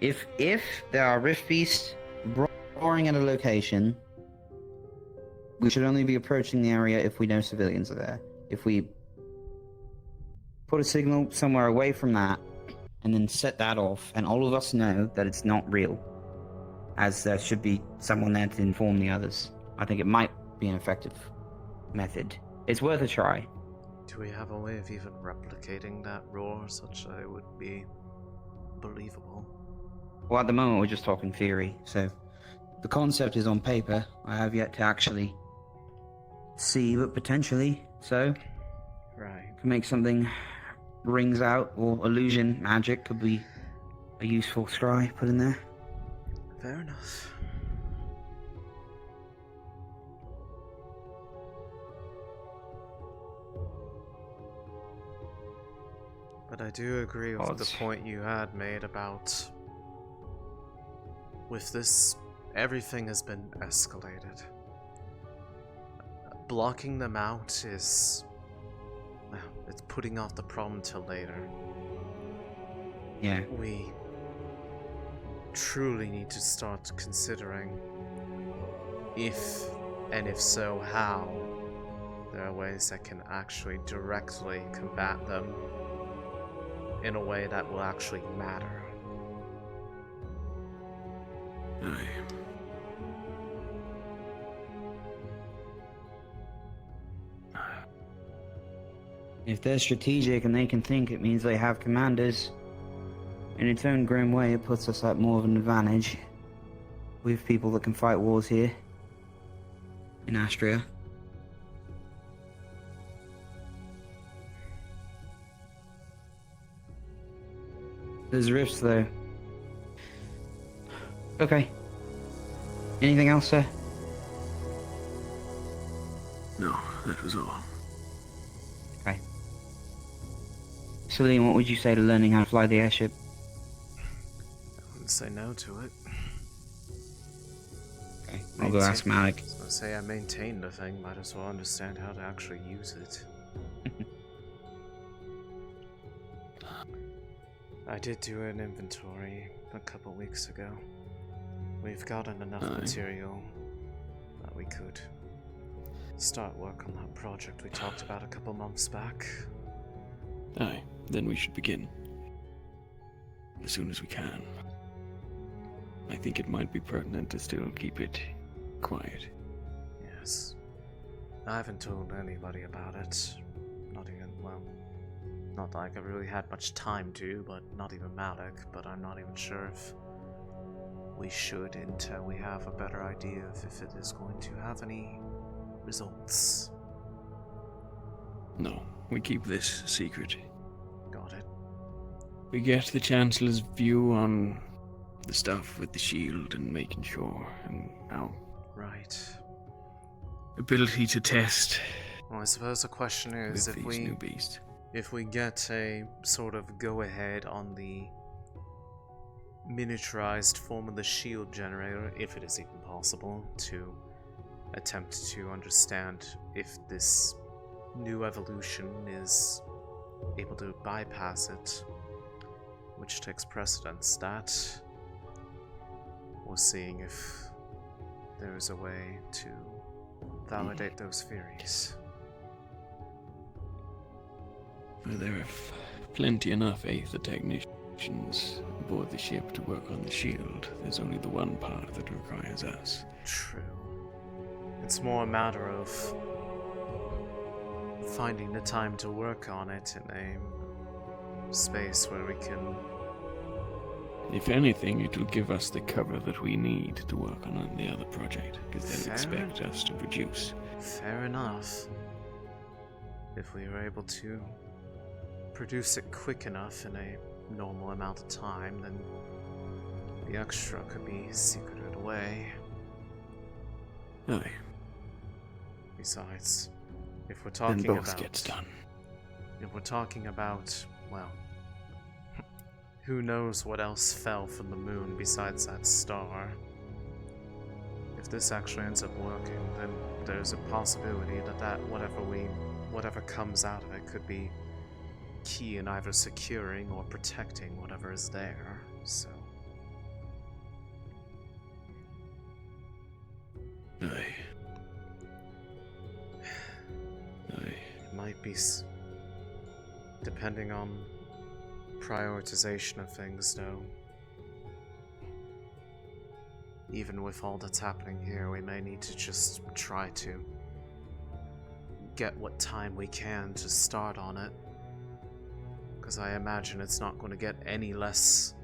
If there are rift beasts roaring at a location, we should only be approaching the area if we know civilians are there. If we put a signal somewhere away from that, and then set that off, and all of us know that it's not real, as there should be someone there to inform the others, I think it might be an effective method. It's worth a try. Do we have a way of even replicating that roar such that it would be believable? Well, at the moment we're just talking theory, so the concept is on paper. I have yet to actually see, but potentially so. Right. Can make something rings out, or illusion magic could be a useful scry put in there. Fair enough. But I do agree with the point you had made about with this, everything has been escalated. Blocking them out is, well, it's putting off the problem till later. Yeah. We truly need to start considering if, and if so, how, there are ways that can actually directly combat them in a way that will actually matter. Aye. If they're strategic and they can think, it means they have commanders. In its own grim way, it puts us at more of an advantage. We have people that can fight wars here. In Astrea. There's rifts, though. Okay. Anything else, sir? No, that was all. Okay. Céline, what would you say to learning how to fly the airship? I wouldn't say no to it. Okay, I'll go ask Malik. I was gonna say I maintain the thing, might as well understand how to actually use it. I did do an inventory a couple weeks ago. We've gotten enough material that we could start work on that project we talked about a couple months back. Aye, then we should begin. As soon as we can. I think it might be pertinent to still keep it quiet. Yes. I haven't told anybody about it. Not even, well, not like I really had much time to, but not even Malik, but I'm not even sure if we should until we have a better idea of if it is going to have any results. No, we keep this secret. Got it. We get the Chancellor's view on the stuff with the shield and making sure, and our Right. ability to test. Well, I suppose the question is with these new beasts. if we get a sort of go-ahead on the miniaturized form of the shield generator, if it is even possible, to attempt to understand if this new evolution is able to bypass it, which takes precedence. That was seeing if there is a way to validate those theories. Well, there are plenty enough Aether technicians aboard the ship to work on the shield. There's only the one part that requires us. True. It's more a matter of finding the time to work on it in a space where we can... If anything, it'll give us the cover that we need to work on the other project, because they'll expect us to produce. Fair enough. If we were able to produce it quick enough in a normal amount of time, then the extra could be secreted away. Aye. Besides, if we're talking then both about... gets done. If we're talking about, well, who knows what else fell from the moon besides that star. If this actually ends up working, then there's a possibility that whatever comes out of it could be key in either securing or protecting whatever is there, so... Aye. It might be... depending on prioritization of things, though. Even with all that's happening here, we may need to just try to get what time we can to start on it. Because I imagine it's not going to get any less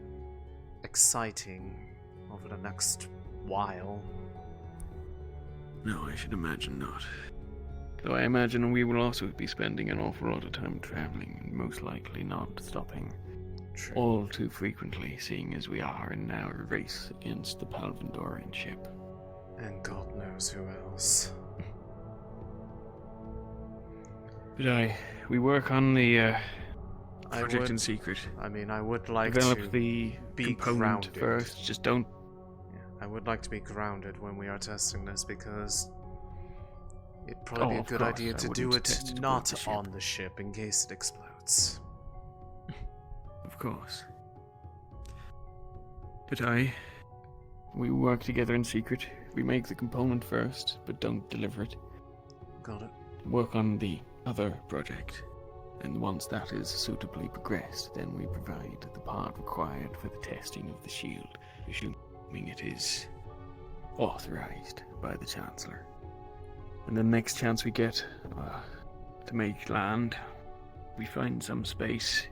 exciting over the next while. No, I should imagine not. Though I imagine we will also be spending an awful lot of time traveling, and most likely not stopping all too frequently, seeing as we are in our race against the Palvandorian ship. And God knows who else. But we work on the project in secret. I mean, I would like develop to the be component grounded first. Just don't. I would like to be grounded when we are testing this, because it'd probably be a of good course, idea I to wouldn't do it test it aboard not the ship. on the ship in case it explodes. Of course. But we work together in secret. We make the component first, but don't deliver it. Got it. Work on the other project. And once that is suitably progressed, then we provide the part required for the testing of the shield, assuming it is authorized by the Chancellor. And the next chance we get to make land, we find some space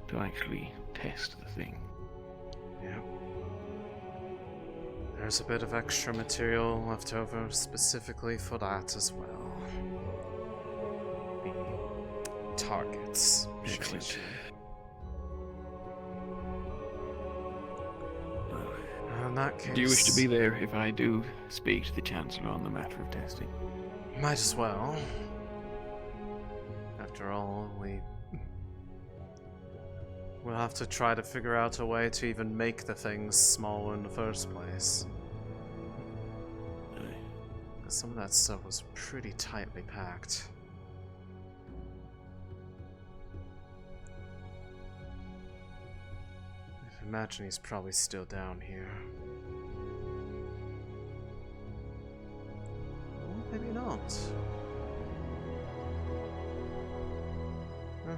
to actually test the thing. Yep. There's a bit of extra material left over specifically for that as well. The targets. Excellent. In that case... Do you wish to be there if I do speak to the Chancellor on the matter of testing? Might as well. After all, we'll have to try to figure out a way to even make the things smaller in the first place. Because some of that stuff was pretty tightly packed. I imagine he's probably still down here. Well, maybe not. Huh.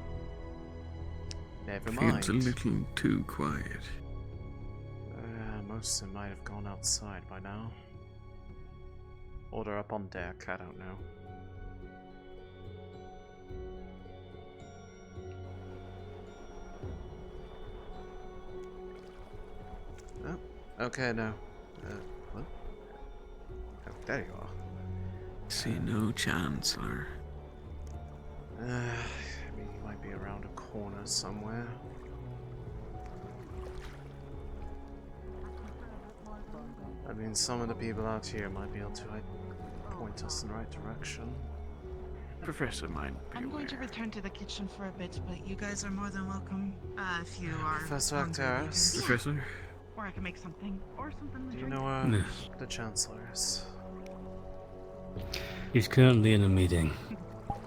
Never mind. Feels a little too quiet. Most of them might have gone outside by now. Or they're up on deck, I don't know. Oh, okay, no. What? Oh, there you are. See no Chancellor. I mean, he might be around a corner somewhere. I mean, some of the people out here might be able to point us in the right direction. Professor might be I'm going to return to the kitchen for a bit, but you guys are more than welcome if you are. Professor hungry Actaris? later. Professor? Or I can make something. Or something to Do you drink. know where No. the Chancellor is? He's currently in a meeting.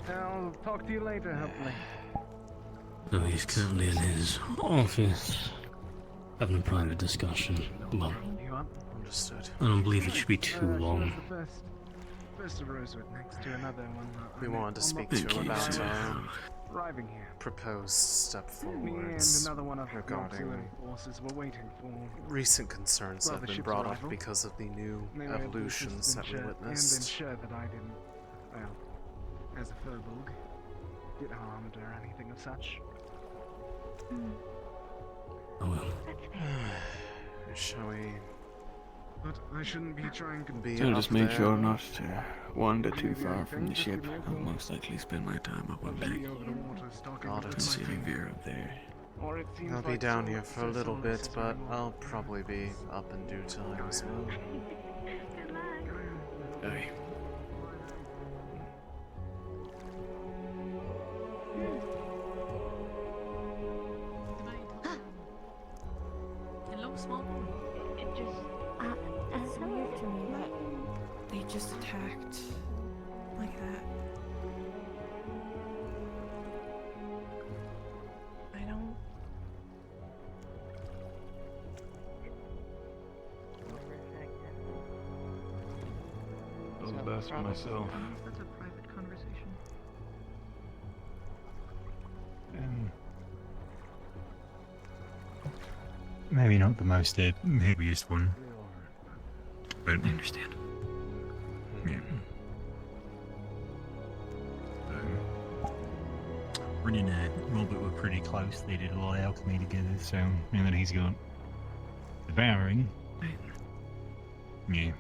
I'll talk to you later, hopefully. So he's currently in his office, having a private discussion. Well, You up? Understood. I don't believe it should be too She long. was the first of Rosewood next to another one. We wanted to speak Thank to you you, about sir. Arriving here. proposed step Me and forwards another one of the regarding auxiliary forces were waiting for. recent concerns that have been Brothership's brought arrival. up because of the new They were able to evolutions assist that we and witnessed. ensure that I didn't, well, as a furbolg, get harmed or anything of such. Oh well. Shall we But I shouldn't be trying to be So up just make there? sure not to wander too far from the ship. I'll most likely spend my time up on deck. Got And it. see Fevira up there. Or it seems I'll be like down so here much for a little someone bit, but I'll probably be up in due time as well. Aye. Hello, small boy. It just. It's weird to me that. They just attacked like that. I don't. All the best for myself. That's a private conversation. Maybe not the most heaviest one, but I understand. yeah. Rin and Robert were pretty close. They did a lot of alchemy together. So now that he's got devouring, yeah.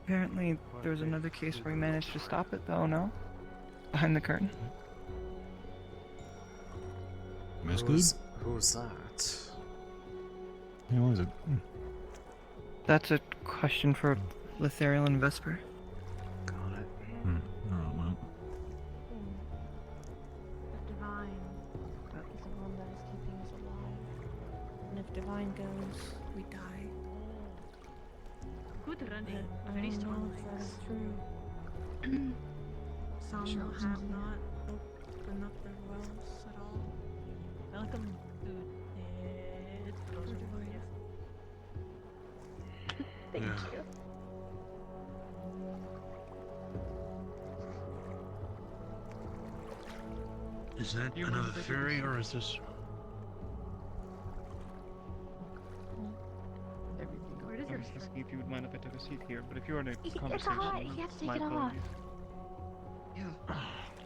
Apparently, there was another case where we managed to stop it, though, no? Behind the curtain. That's good. Who's that? Who was it? That's a question for Lithariel and Vesper. Got it. Alright, well. The divine is the one that is keeping us alive. And if divine goes, we die. Good running. I Very don't strong know if that legs. is true. Some Sure, have something. not opened up their wells at all. Welcome to it. Thank Yeah. you. Is that another theory, or is this? Where does your if you would mind if I took a seat here, but if you're in a It's conversation, alright, you have to take my it off. apologies.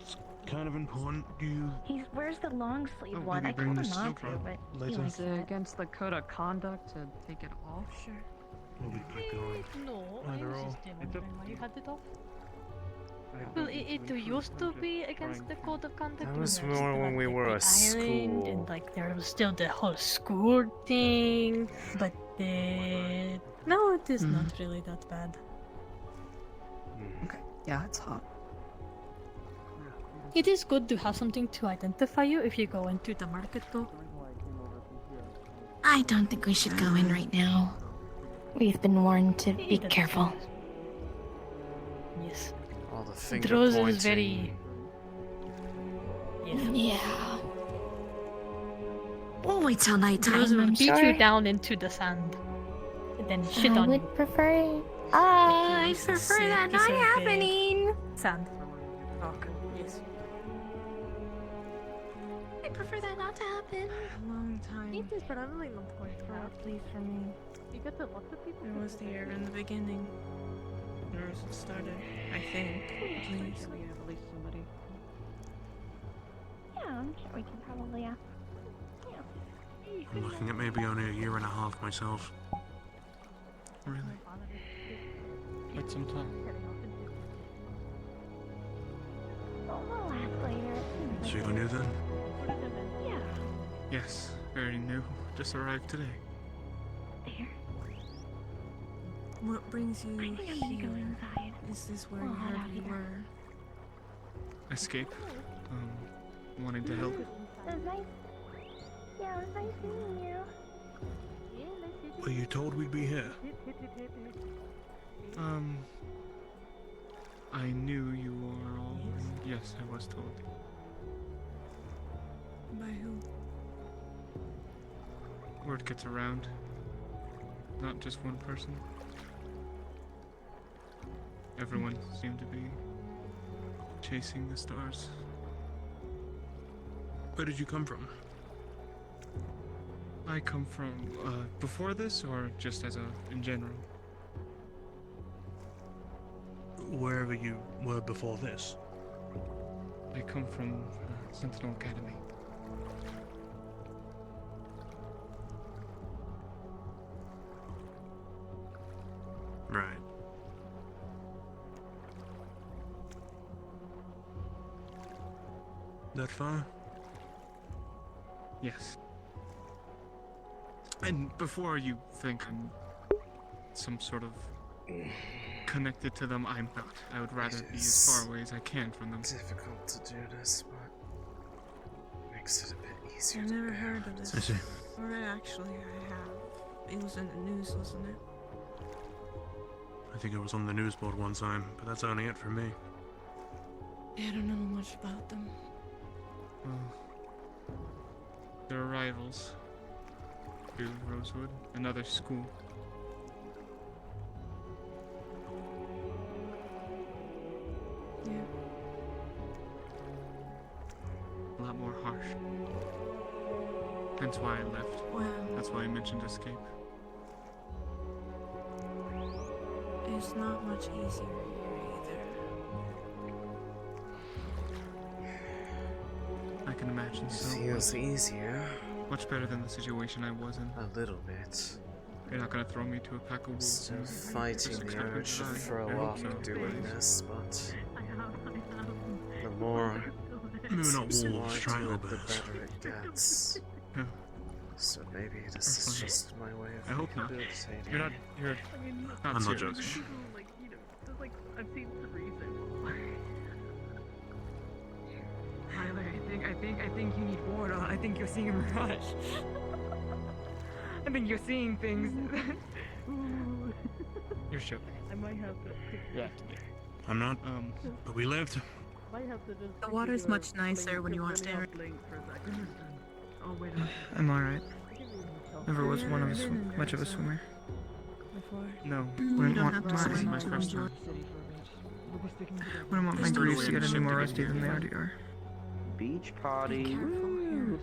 It's kind of important. Do you? Where's the long sleeve Oh, one? maybe I bring told him this not up to, but he later. likes Is it against the code of conduct to take it off? Sure. We'll be going. No, Later I was on. just wondering why you had it off. Well, it used to be against the code of conduct. That when was there more still, when we like, were the a island, school. And like there was still the whole school thing, but no, it is not really that bad. Okay. Yeah, it's hot. It is good to have something to identify you if you go into the market, though. I don't think we should go in right now. We've been warned to be careful. Yes. All the finger Droza pointing. is very. Yes. Yeah. We'll wait till nighttime, Droza will I'm beat sure. you down into the sand, and then shit I on would you. prefer. I Piece of prefer sick, that piece not of, happening. Sand. Rock. Yes. I prefer that not to happen. A long time. It is probably not going to happen, at least for me. You get to lots of people. I was here in the beginning. Where it started, I think. At least we have at least somebody. Yeah, I'm sure we can probably ask. I'm looking at maybe only a year and a half myself. Really? Quite some time. Oh, we'll ask later. So you knew then? Yeah. Yes, very new. Just arrived today. There. What brings you I think I'm gonna go here? inside. Is this where you heard we were? Escape. Wanting to help. It was nice. Yeah, it was nice meeting you. Were you told we'd be here? I knew you were all. Yes, I was told. By who? Word gets around. Not just one person. Everyone seemed to be chasing the stars. Where did you come from? I come from, before this, or just as in general? Wherever you were before this. I come from Sentinel Academy. Right. That far? Yes. And before you think I'm some sort of connected to them, I'm not. I would rather be as far away as I can from them. Difficult to do this, but makes it a bit easier. I've to never bear. heard of this. I see. Or actually, I have. It was in the news, wasn't it? I think it was on the news board one time, but that's only it for me. I don't know much about them. They're rivals to Rosewood, another school. Yeah. A lot more harsh. That's why I left. Wow. That's why I mentioned escape. It's not much easier here either. I can imagine so. Feels easier. Much better than the situation I was in. A little bit. You're not gonna throw me to a pack of wolves. Still and fighting just the expect me to urge to die. I throw hope off so. doing this, but the more Maybe not seems to wolves, want to triangle it, the bears. better it gets. Yeah. So maybe this is just my way of I hope not. rehabilitating. You're not. You're I mean, not I'm not serious. joking. people, like, you know, there's like, I've seen three so Tyler, I think you need water. I think you're seeing a mirage. I think you're seeing things. You're joking. I might have to. Yeah. I'm not, but we lived. Might have to just. The water's much nicer when you want to stare at blink for a second. Oh wait. I'm alright. Never was one of a much of a swimmer. Before. No. Wouldn't don't want have to my, swim my to first enjoy. time. wouldn't want my There's no greaves way to get to any ship more to rusty get than they you already are. Beach Be party. careful here. Woo.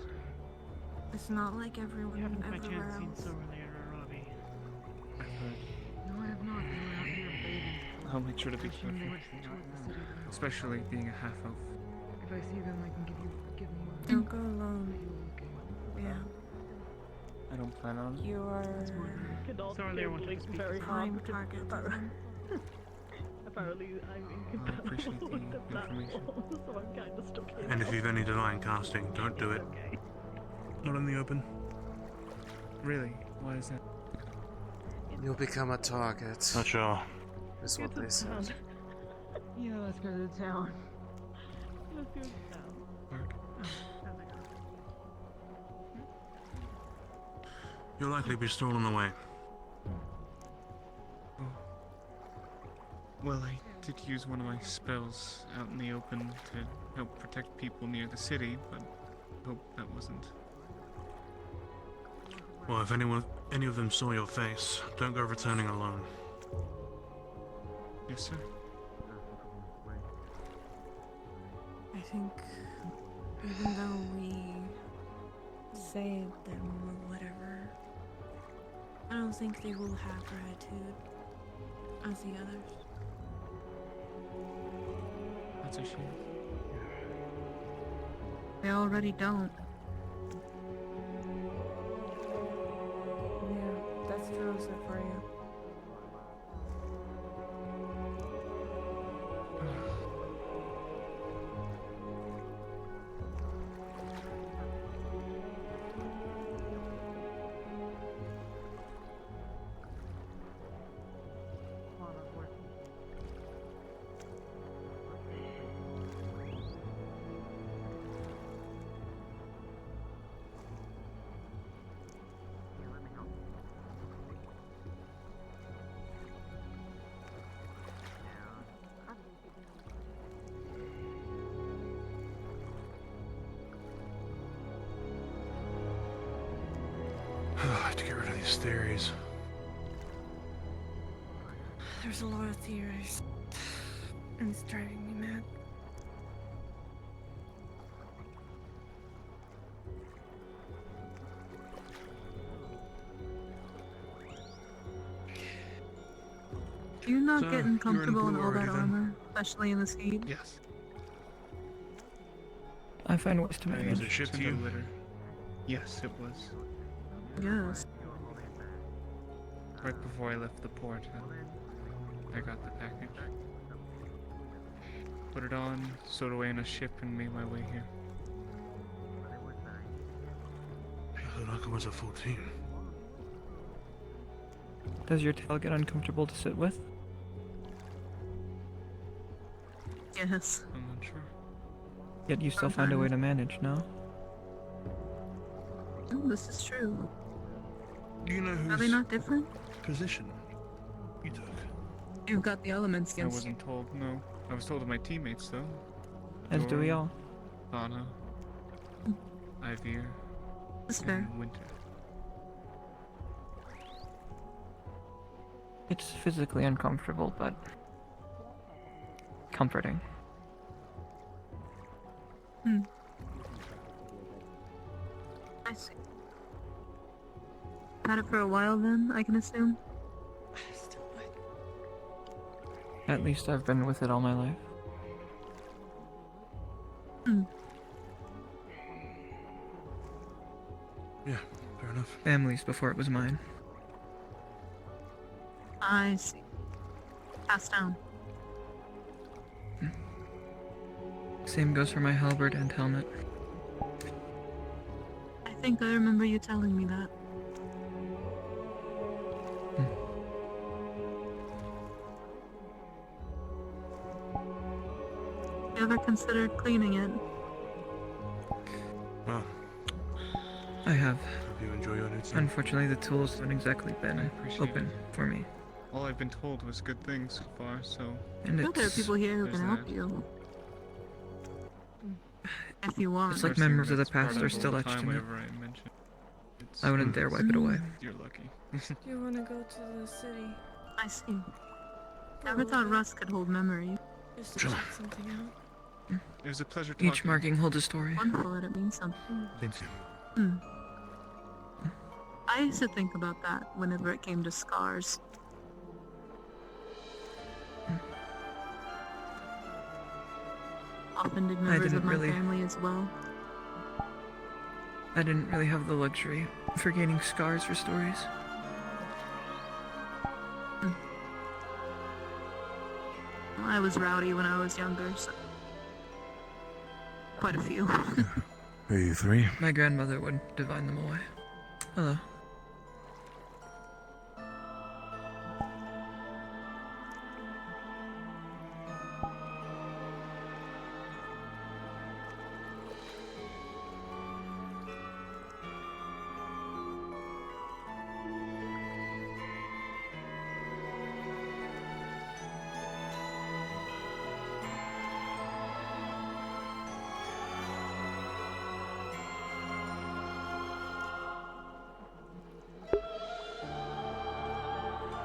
It's not like everyone You haven't by everywhere chance seen else. Silver Layer or Robbie? I've heard. No, I have not. They were out here bathing. I'll make sure to be Actually, careful. towards the city. Especially being a half elf. If I see them, I can give them more. Don't go alone. Yeah. I don't plan on. You are Silver Layer wants to speak. very prime hard. target to them. Apparently, I'm I incompatible appreciate the with the information. platform, so I'm kind of stuck here. And if you've any divine casting, don't do it. Not in the open. Really? Why is that? You'll become a target. Not sure. Is what they said. Yeah, let's go to town. Let's go to town. Mark. You'll likely be stolen away. Oh. Well, I did use one of my spells out in the open to help protect people near the city, but hope that wasn't. Well, if any of them saw your face, don't go returning alone. Yes, sir. I think even though we saved them or whatever, I don't think they will have gratitude as the others. That's a shame. They already don't. Yeah, that's Droza for you. these theories. There's a lot of theories. And it's driving me mad. You're not So, getting you're in comfortable in blue all that already then? armor, especially in this heat. Yes. I find ways to Was manage. it shipped to you? Yes, it was. Yes. Right before I left the port, I got the package. Put it on, stowed away in a ship, and made my way here. Like it was a full team. Does your tail get uncomfortable to sit with? Yes. I'm not sure. Yet you still find a way to manage, no? This is true. Do you know Are they whose not different? position you took? You've got the elements I against wasn't told, no. I was told of my teammates, though. As do we all. Thana, Ivir, That's fair. and Winter. It's physically uncomfortable, but comforting. I see. Had it for a while then, I can assume? At least I've been with it all my life. Yeah, fair enough. Families before it was mine. I see. Passed down. Same goes for my halberd and helmet. I think I remember you telling me that. You ever considered cleaning it? Well, I have. hope you enjoy your new team. Unfortunately, the tools haven't exactly been appreciate open it. for me. All I've been told was good things so far, so... And Well, there are it's, people here who there's can help that. you. If you want. it's like First thing memories of the that's brought past up are all still the etched time in me. whenever I mention it. I wouldn't dare wipe it away. You're lucky. Do you want to go to the city? I see. Never thought rust could hold memory. Just to check something out? It was a pleasure talking. Each marking holds a story. Wonderful that it means something. Thank you. I used to think about that whenever it came to scars. Often did members of didn't my really- family as well. I didn't really have the luxury for gaining scars for stories. I was rowdy when I was younger, so quite a few. Hey, you three. My grandmother would divine them away. Hello.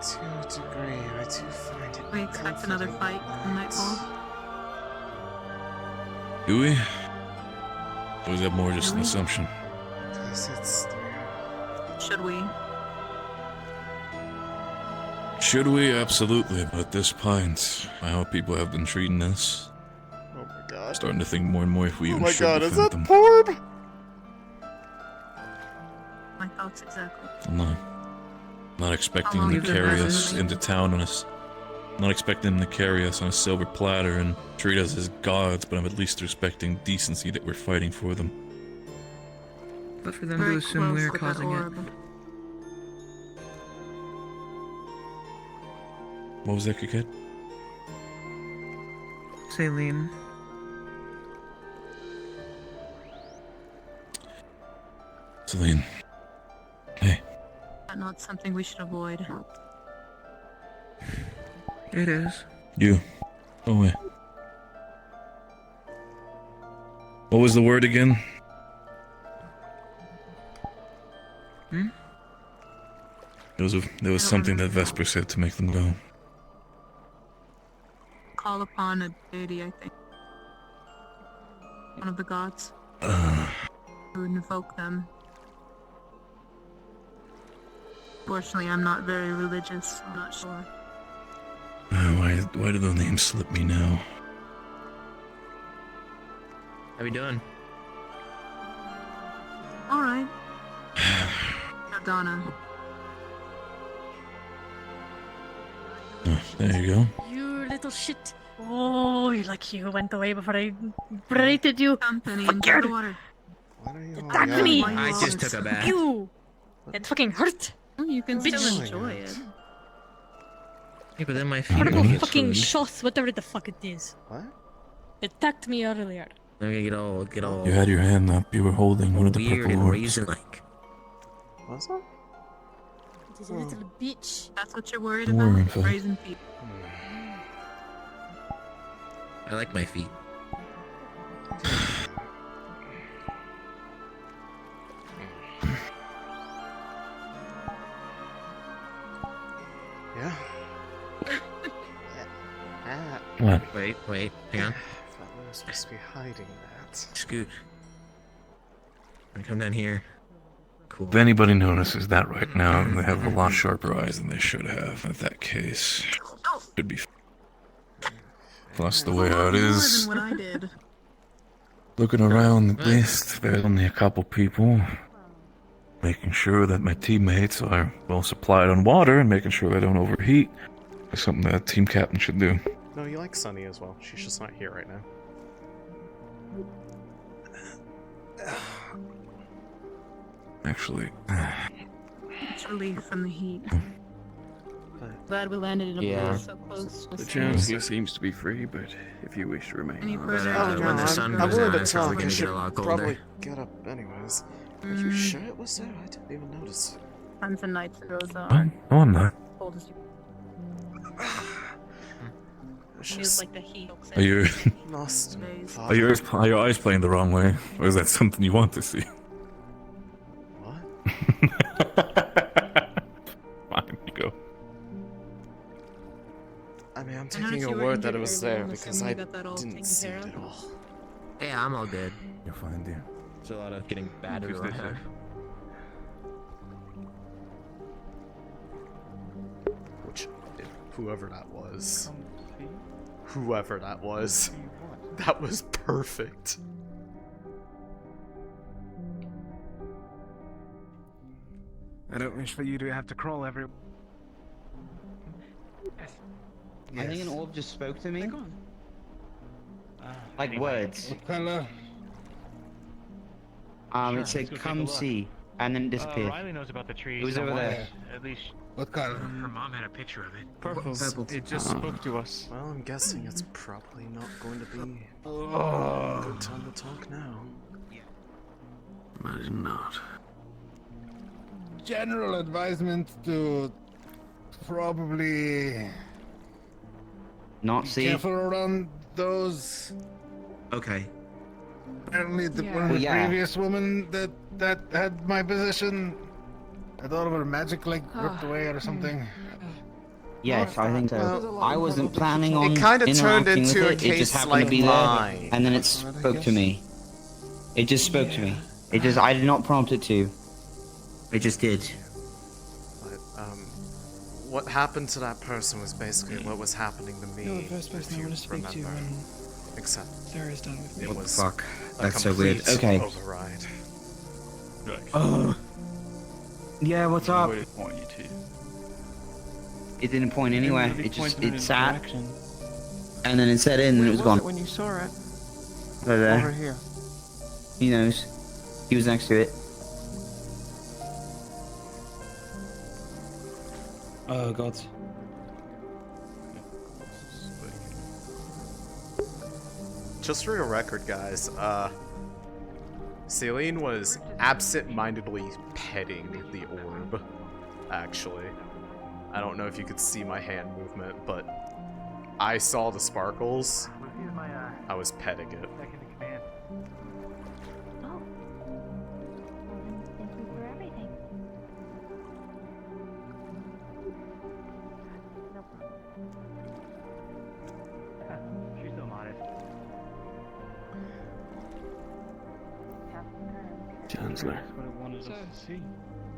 To a degree, I do find it. We expect another fight in Nightfall. Do we? Or is that more just an assumption? Because it's there. Should we? Should we? Absolutely. But at this point, how people have been treating us, Oh my god. starting to think more and more if we Oh even my should god, is defend that them. Porb? My thoughts exactly. I'm not expecting How long them to have you been carry at us it? into town on us. Not expecting them to carry us on a silver platter and treat us as gods, but I'm at least respecting decency that we're fighting for them. But for them Very to assume close we're with that causing it. orb. What was that, kid? Céline. Céline. Hey. But not something we should avoid. It is. You. Go away. What was the word again? There was something that Vesper said to make them go. Call upon a deity, I think. One of the gods. To invoke them. Fortunately, I'm not very religious. I'm not sure. Why do those names slip me now? How we doing? All right. Now, Donna. Oh, there you go. You little shit. Oh, you're lucky you went away before I braided you. Company Fuck and you. water. Attack me! I just took a bath. You! It fucking hurt. You can Bitch. still enjoy it. Yeah, but then my feet Horrible will get fucking food. shots, whatever the fuck it is. What? It attacked me earlier. I'm gonna get all. You had your hand up. You were holding one of the weird purple and orbs. raisin-like. What's that? It is a little bitch. That's what you're worried Don't worry, about? Phil. Raising feet. I like my feet. Yeah. What? Wait, hang on. I thought we were supposed to be hiding that. Scoot. I'm gonna come down here. Cool. If anybody notices that right now, they have a lot sharper eyes than they should have. In that case, should be. Plus, the way how it is, More than what I did. looking around, at least there's only a couple people. Making sure that my teammates are well supplied on water and making sure they don't overheat is something that a team captain should do. No, you like Sunny as well. She's just not here right now. Actually, It's relief from the heat. Glad we landed in a place so close to The sea. chancellor seems to be free, but if you wish to remain Any on further Oh, when the sun I'm goes willing down, to it's talk. probably I gonna should get a lot colder. probably get up anyways. Are you sure it was there? I didn't even notice. Times and nights Droza oh, are no, I'm not. cold as you. It's Feels just like the heat. Are you? lost. Are your eyes playing the wrong way, or is that something you want to see? What? Fine, you go. I mean, I'm I noticed taking you your were word that it injured was earlier. there I'm because assuming I you got that all didn't taken see care it of. at all. Yeah, I'm all good. You're fine, dear. There's a lot of getting battered Who's this, around. Which, whoever that was, that was perfect. I don't wish for you to have to crawl every. I think an orb just spoke to me. Like words. What color? It said come see, and then it disappeared. Riley knows about the tree. It was over there. At least What color? her mom had a picture of it. Purple. It just spoke to us. Well, I'm guessing it's probably not going to be a good time to talk now. Imagine not. General advisement to probably Not be see. careful around those. Okay. Apparently, the Yeah. one of Well, the yeah. previous woman that had my position had all of her magic like ripped away or something. Yes, I think so. Well, I wasn't planning on it kind of turned interacting into with a it. It case just happened like to be mine. there, and then it spoke to me. It just spoke to me. It just I did not prompt it to. It just did. But, what happened to that person was basically what was happening to me. You're the first person if I you want to speak to remember. when Except Sarah's done with me. it What the was fuck? a That's so weird. complete Okay. override. Yeah, what's up? Where did it point you to? It didn't point anywhere. Really It just pointed in it a sat, direction. and then it set in, and it was Where gone. when you saw it? Over there. Over here. He knows. He was next to it. Oh god. Just for your record, guys, Céline was absent-mindedly petting the orb, actually. I don't know if you could see my hand movement, but I saw the sparkles. I was petting it. Oh. Thank you for everything. Chancellor.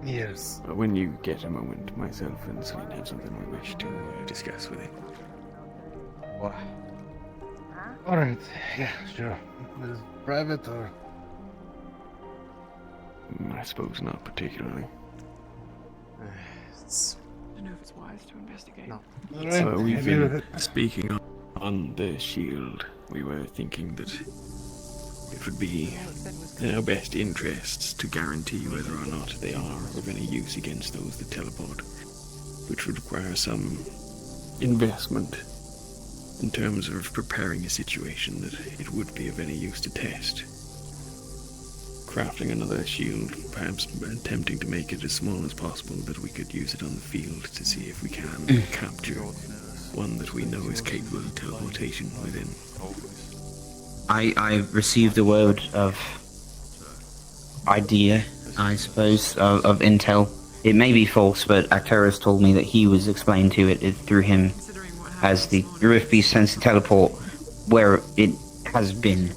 Yes. When you get a moment, myself and Céline have something we wish to discuss with you. What? Alright, yeah, sure. Is it private or? I suppose not particularly. It's... I don't know if it's wise to investigate. No. We've been speaking on the shield. We were thinking that it would be in our best interests to guarantee whether or not they are of any use against those that teleport, which would require some investment in terms of preparing a situation that it would be of any use to test. Crafting another shield, perhaps attempting to make it as small as possible that we could use it on the field to see if we can capture one that we know is capable of teleportation within. I received a word of idea, I suppose, of intel. It may be false, but Acteris told me that he was explained to it through him as the Rift Beast tends to teleport where it has been.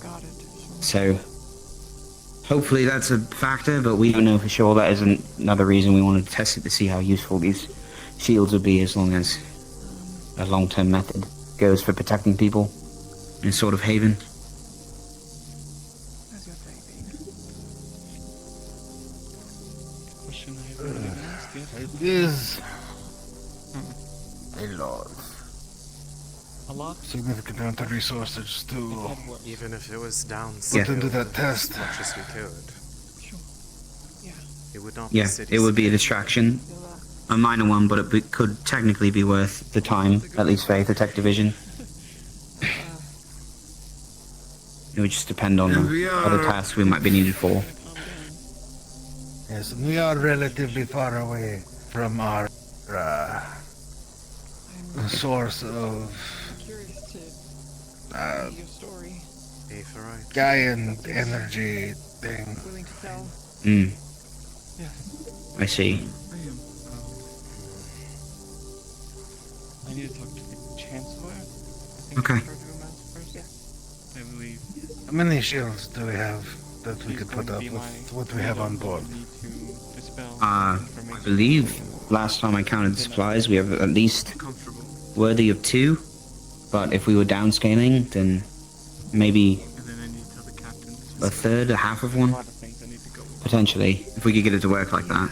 So, hopefully that's a factor, but we don't know for sure. That is another reason we wanted to test it to see how useful these shields would be, as long as a long-term method goes for protecting people in a sort of haven. It is a lot. A lot? Significant amount of resources to Even if it was down put into that test. as much as we could. Sure. Yeah. It would not Yeah, be city it would be a state. distraction. A minor one, but it could technically be worth the time, at least for the tech division. It would just depend on the other tasks we might be needed for. Yes, and we are relatively far away from our source of Gaian energy thing. I see. I need to talk to the Chancellor. Okay. I believe. How many shields do we have that we could put up with what we have on board? I believe last time I counted the supplies, we have at least worthy of 2. But if we were downscaling, then maybe a third, a half of one. Potentially, if we could get it to work like that.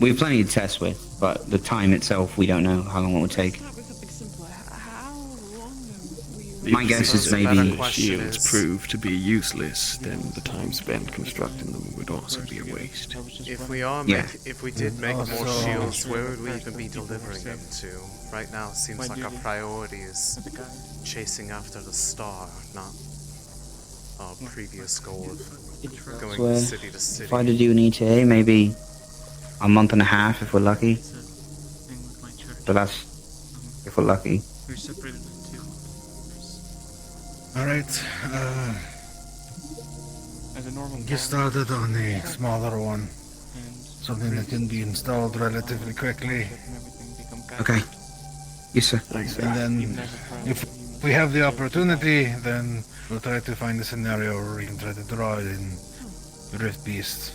We have plenty to test with, but the time itself, we don't know how long it would take. My guess is maybe if the shields prove to be useless, then the time spent constructing them would also be a waste. If we are if we did make more shields, where would we even be delivering them to? Right now, it seems like our priority is chasing after the star, not our previous goal of going Swear, city to city. if I had to do an ETA, maybe a month and a half if we're lucky. But that's if we're lucky. Alright, get started on the smaller one. Something that can be installed relatively quickly. Okay. Yes, sir. And then, if we have the opportunity, then we'll try to find a scenario where we can try to draw it in the Rift Beast.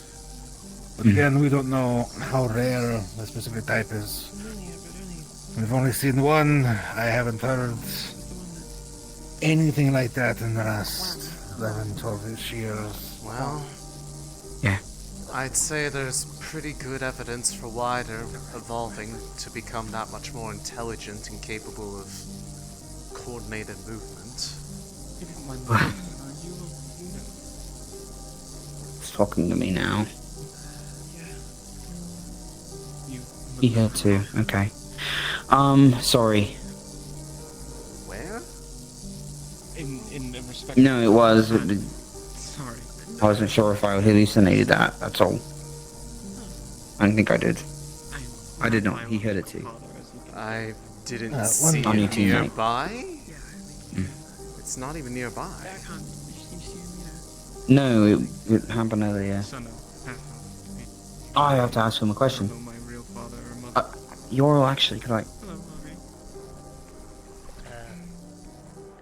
But again, we don't know how rare the specific type is. We've only seen one. I haven't heard anything like that in the last 11, 12 years. Well, yeah. I'd say there's pretty good evidence for why they're evolving to become that much more intelligent and capable of coordinated movement. It's talking to me now. He had to. Okay. Sorry. Where? In respect. No, it was. Sorry. I wasn't sure if I hallucinated that. That's all. I don't think I did. I did not. He heard it too. I didn't see On your it teammate. nearby. It's not even nearby. No, it happened earlier. I have to ask him a question. You're actually, could I?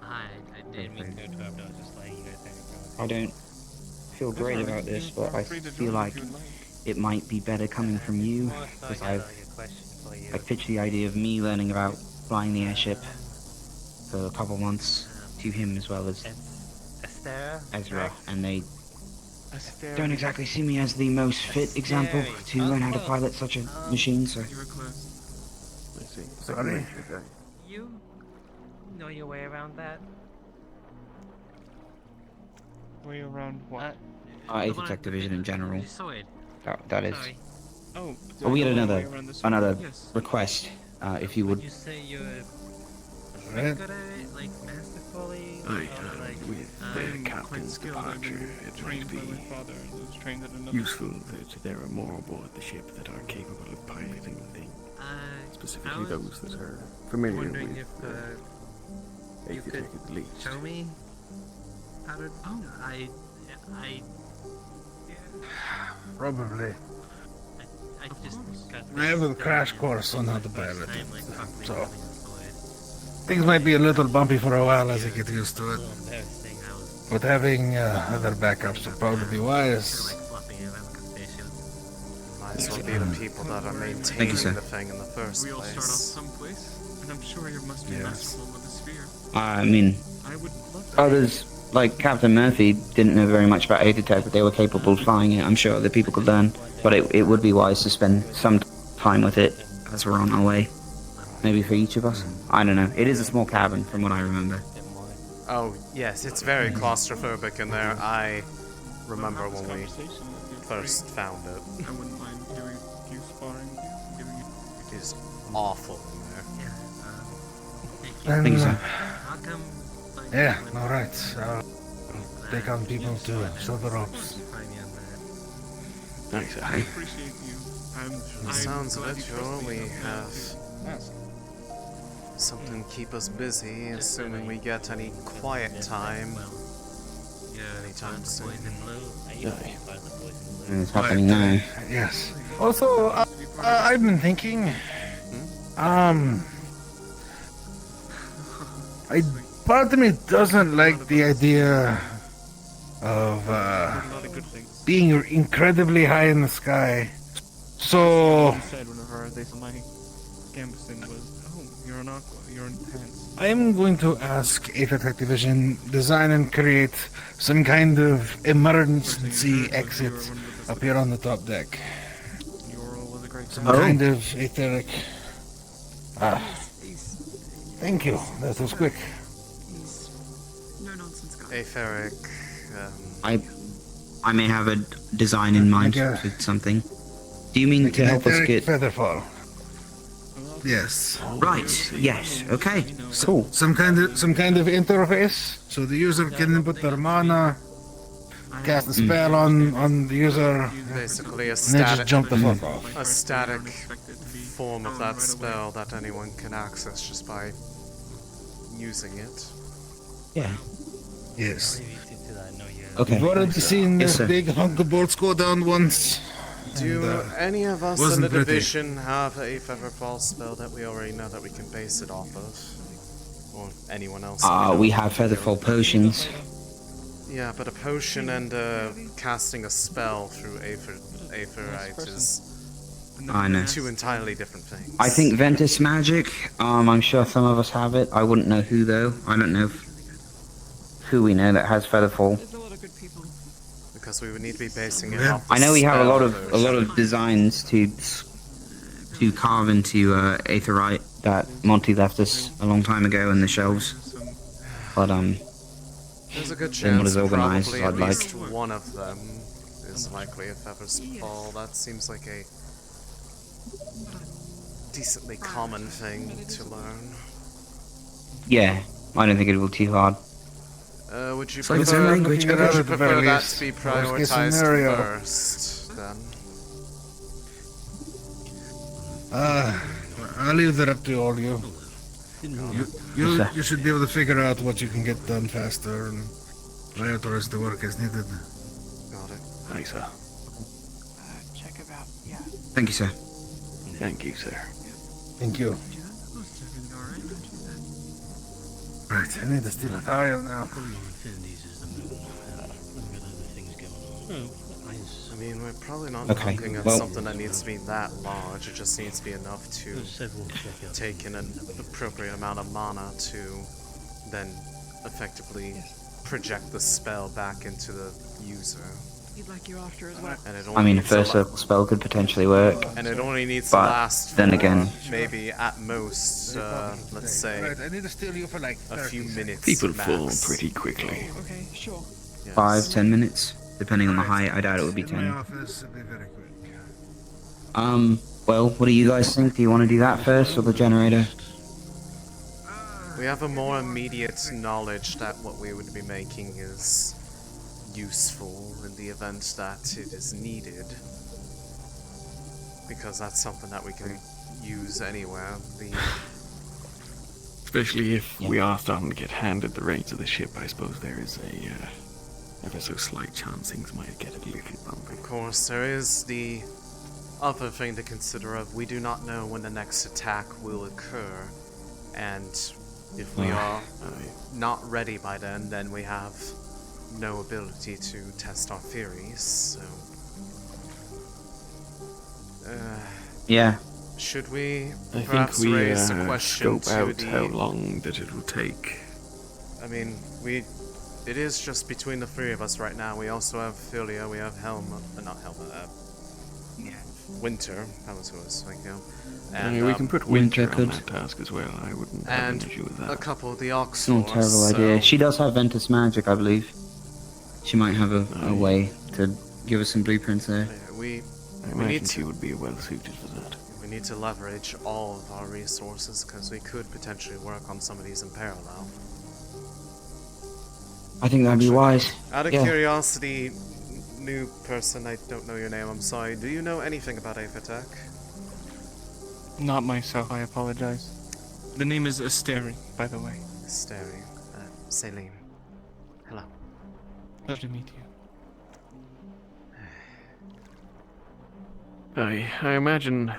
I didn't mean to interrupt. I was just letting you guys know. I don't feel great about this, but I feel like it might be better coming from you, because I've pitched the idea of me learning about flying the airship for a couple months to him as well as Ezra, and they don't exactly see me as the most fit example to learn how to pilot such a machine, so... Sorry. You know your way around that? Way around what? Aether division in general. That is. Sorry. Oh, But we had way around this way? another Yes. request, if you would... You say you're Right. good at it, like masterfully? With the captain's departure, it would be useful that there are more aboard the ship that are capable of piloting the thing. Specifically those that are familiar wondering with if you could at least. show me how to... Oh, I Probably. I just got... I have a crash course on how to pilot it, so things might be a little bumpy for a while as I get used to it. But having other backups would probably be wise. Might as well be the people that are maintaining the thing in the first We all place. start off someplace, and I'm sure you must be masterful with the sphere. I mean, I would love that. others, like Captain Murphy, didn't know very much about Aether Tech, but they were capable of flying it. I'm sure other people could learn, but it would be wise to spend some time with it as we're on our way. Maybe for each of us? I don't know. It is a small cabin, from what I remember. Oh, yes, it's very claustrophobic in there. I remember when we first found it. I wouldn't mind hearing you sparring, giving you... It is awful in there. And, yeah, alright. I'll take on people to show the ropes. Nice, I appreciate you. From the sounds of it, Joel, we have something to keep us busy, assuming we get any quiet time anytime soon. And it's happening now. Yes. Also, I've been thinking, part of me doesn't like the idea of being incredibly high in the sky. So said whenever they said my canvassing was, oh, you're an aqua, you're intense. I'm going to ask Aether Tech Division design and create some kind of emergency exit up here on the top deck. Some kind of etheric. Thank you. That was quick. Etheric. I may have a design in mind for something. Do you mean to help us get... Featherfall. Yes. Right. Yes. Okay. Cool. Some kind of interface, so the user can input their mana, cast a spell on the user, Basically a and then just static, jump the fuck off. a static form of that spell that anyone can access just by using it. Yeah. Yes. Okay. You've already seen this big hunk of bolts go down once. Do any of us in wasn't the pretty. division have a Featherfall spell that we already know that we can base it off of? Or anyone else? We have Featherfall potions. Yeah, but a potion and casting a spell through Aetherite is I know. two entirely different things. I think Ventus magic. I'm sure some of us have it. I wouldn't know who though. I don't know who we know that has Featherfall. Because we would need to be basing it off the I know we have a lot spell of designs to carve into Aetherite that Monty left us a long time ago in the shelves. But There's a good then what chance is organized, probably at I'd like. least one of them is likely a Featherfall. That seems like a decently common thing to learn. Yeah, I don't think it will be too hard. Would you It's like its prefer, own language. would Get out you at the prefer very that least. to be Worst case prioritized scenario. first, then? I'll leave that up to all of you. You should be able to figure out what you can get done faster and prioritize the work as needed. Got it. Nice, sir. Check about, yeah. Thank you, sir. Thank you, sir. Thank you. Right, I need to steal a tile now. I mean, we're probably not Okay, looking at well- something that needs to be that large. It just needs to be enough to take in an appropriate amount of mana to then effectively project the spell back into the user. He'd like you after as well. And it I only mean, a needs to first circle spell could potentially work. And it only needs to but last then for again, maybe at most, let's say, Right, I need to steal you for like a few 30 minutes People max. fall pretty quickly. Okay, sure. 5-10 minutes, depending on the height. I doubt it would be In my 10. office, it'll be very quick. Well, what do you guys think? Do you want to do that first or the generator? We have a more immediate knowledge that what we would be making is useful in the event that it is needed. Because that's something that we can use anywhere. Especially if we are starting to get handed the reins of the ship, I suppose there is a ever so slight chance things might get a little bumpy. Of course, there is the other thing to consider of we do not know when the next attack will occur. And if we are not ready by then we have no ability to test our theories, so... Yeah. Should we I perhaps think we raise the question scope to out the... how long that it will take. I mean, it is just between the three of us right now. We also have Philia, we have Winter, that was who I was thinking of. I mean, we can put Winter on that task as well. I wouldn't have an issue with that. a couple of the Oxfords. It's not a terrible idea. She does have Ventus magic, I believe. She might have a way to give us some blueprints there. We imagine need she would be well suited for that. We need to leverage all of our resources because we could potentially work on some of these in parallel. I think that'd be wise. Out of Yeah. curiosity, new person, I don't know your name, I'm sorry. Do you know anything about Avatech? Not myself, I apologize. The name is Astrea, by the way. Astrea. Céline. Hello. Pleasure to meet you. I imagine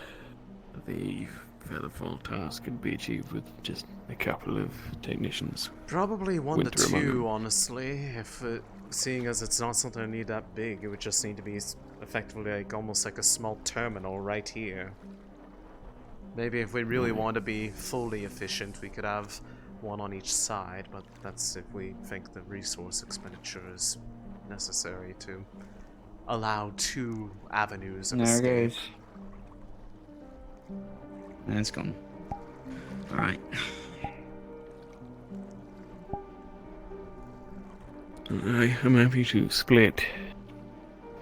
the Featherfall task could be achieved with just a couple of technicians. Probably one Winter to among two, them. honestly. If seeing as it's not something I need that big, it would just need to be effectively like almost like a small terminal right here. Maybe if we really want to be fully efficient, we could have one on each side, but that's if we think the resource expenditure is necessary to allow two avenues of There it escape. goes. That's gone. Alright. I am happy to split.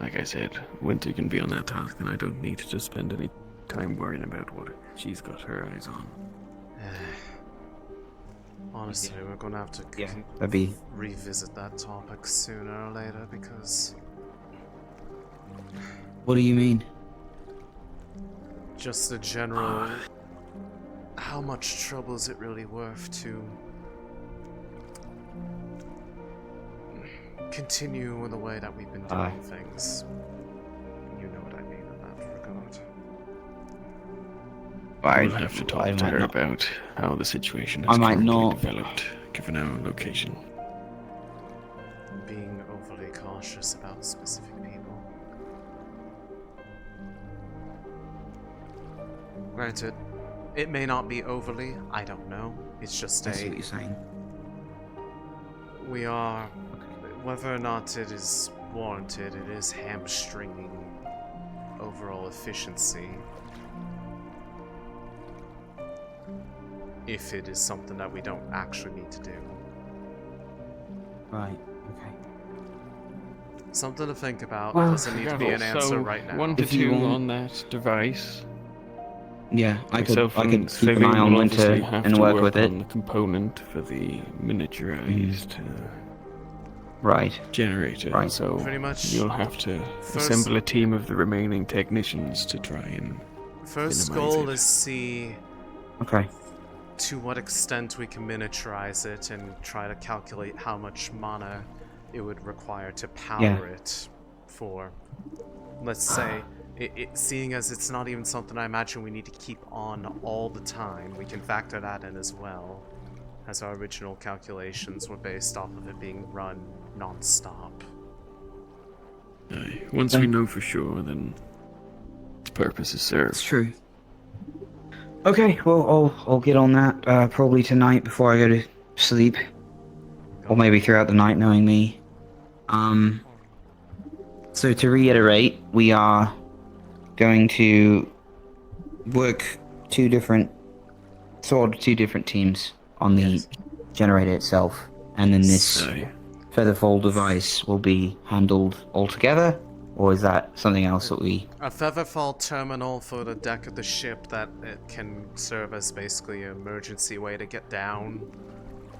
Like I said, Winter can be on that task, and I don't need to spend any time worrying about what she's got her eyes on. Honestly, we're gonna have to that'd be- revisit that topic sooner or later because What do you mean? just the general how much trouble is it really worth to continue in the way that we've been doing things? You know what I mean in that regard. We'll have to talk to her about how the situation I has might currently not. developed, given our location. Being overly cautious about specific people. Granted, it may not be overly, I don't know. It's just I see what you're saying. We are, whether or not it is warranted, it is hamstringing overall efficiency. If it is something that we don't actually need to do. Right, okay. Something to think about. Well, Doesn't need to be an answer so right now. 1 to If you 2 want- on that device. Yeah, I could Myself keep and an eye Céline on will Winter obviously have and to work with it. on the component for the miniaturized Right. generator. Right. So Pretty much you'll have to first- assemble a team of the remaining technicians to try and First minimize goal it. is see Okay. to what extent we can miniaturize it and try to calculate how much mana it would require to power it for, let's say, seeing as it's not even something I imagine we need to keep on all the time, we can factor that in as well, as our original calculations were based off of it being run non-stop. Aye. Once we know for sure, then its purpose is served. It's true. Okay, well, I'll get on that probably tonight before I go to sleep, or maybe throughout the night, knowing me. So to reiterate, we are going to work two different teams on the generator itself, and then this featherfall device will be handled altogether, or is that something else that we... A featherfall terminal for the deck of the ship that it can serve as basically an emergency way to get down,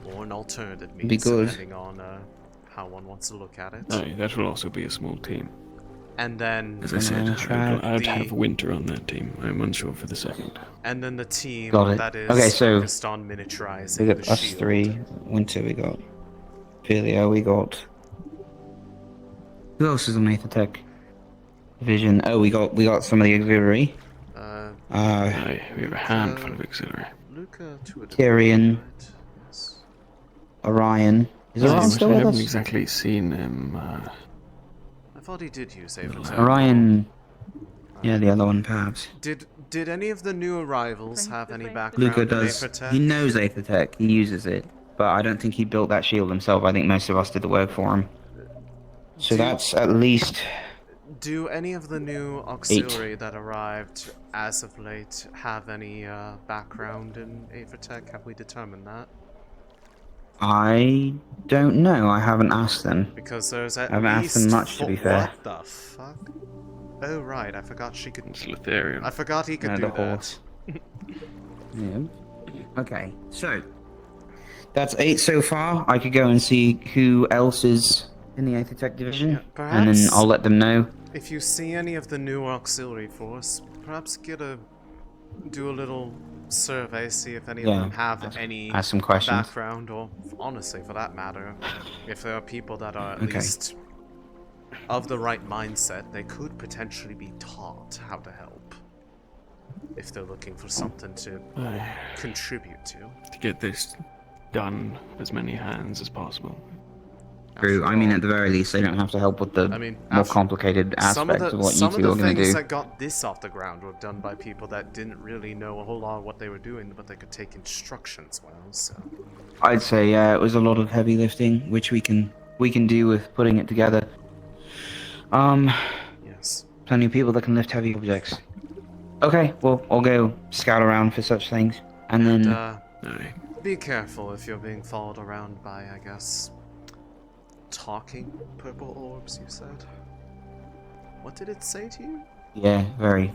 or an alternative means, Be good. depending on how one wants to look at it. Aye, that will also be a small team. And then... As I said, I'd have Winter on that team. I'm unsure for the second. And then the team Got it. that is Okay, so focused on miniaturizing we got the us shield. three. Winter, we got Ophelia, we got... Who else is on Aether Division? Oh, we got some of the auxiliary. Aye, we have a handful of auxiliary. Luca to a Tyrion. Orion. Is Orion still I with haven't us? exactly seen him. I thought he did use Aether. Orion... Yeah, the other one, perhaps. Did any of the new arrivals have any background Luca in does. Aether He knows Aether Tech. He uses it. But I don't think he built that shield himself. I think most of us did the work for him. So that's at least... Do any of the new auxiliary that arrived as of late have any background in Aether? Have we determined that? I don't know. I haven't asked them. Because there's at I haven't least asked them much, to be fair. What the fuck? Oh right, I forgot she could. Slitharian. I forgot he could do the that. horse. Yeah. Okay, so that's 8 so far. I could go and see who else is in the Aether Tech division, and then perhaps- I'll let them know. If you see any of the new auxiliary force, perhaps do a little survey, see if any of Yeah, them have any ask some questions. background, or honestly, for that matter, if there are people that are at Okay. least of the right mindset, they could potentially be taught how to help. If they're looking for something to contribute to. To get this done, as many hands as possible. True. I mean, at the very least, they don't have to help with the more after- complicated aspects of what you some two are of the going to things do. that got this off the ground were done by people that didn't really know a whole lot of what they were doing, but they could take instructions well, so... I'd say, yeah, it was a lot of heavy lifting, which we can do with putting it together. Yes. Plenty of people that can lift heavy objects. Okay, well, I'll go scout around for such things, and then... Be careful if you're being followed around by, I guess... talking purple orbs, you said? What did it say to you? Yeah, very.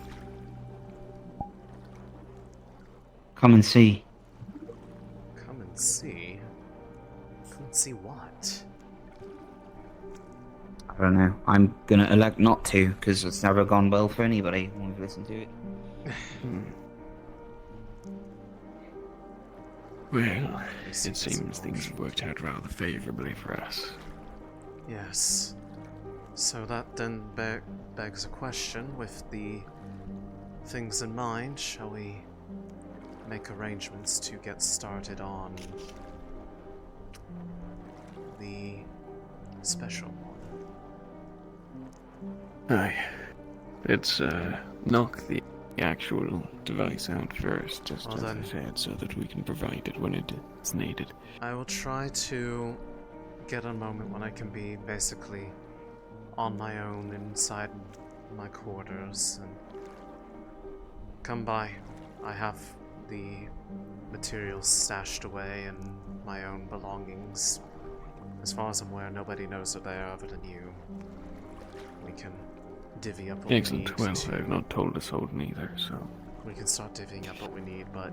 Come and see. Come and see. Come and see what? I don't know. I'm gonna elect not to, because it's never gone well for anybody when we've listened to it. Well, it seems things have worked out rather favorably for us. Yes. So that then begs a question. With the things in mind, shall we make arrangements to get started on the special one? Aye. Let's knock the actual device out first, just Well as then. I said, so that we can provide it when it's needed. I will try to get a moment when I can be basically on my own inside my quarters and come by. I have the materials stashed away and my own belongings. As far as I'm aware, nobody knows that they are other than you. We can divvy up what we Excellent. need. Well, to- they've not told us all neither, so... We can start divvying up what we need, but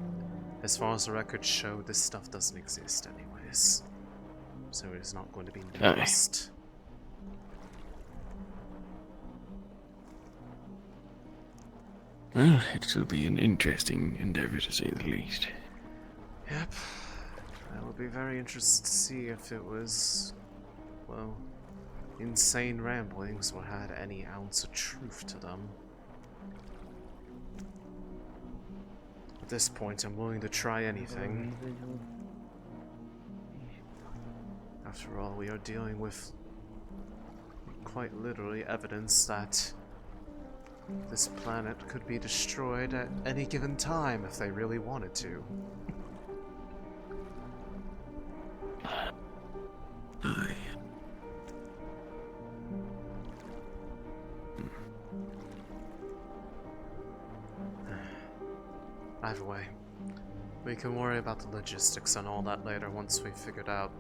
as far as the records show, this stuff doesn't exist anyways. So it is not going to be Aye. noticed. Well, it will be an interesting endeavor to say the least. Yep. I will be very interested to see if it was, well, insane ramblings or had any ounce of truth to them. At this point, I'm willing to try anything. After all, we are dealing with quite literally evidence that this planet could be destroyed at any given time if they really wanted to. Aye. Either way, we can worry about the logistics and all that later once we've figured out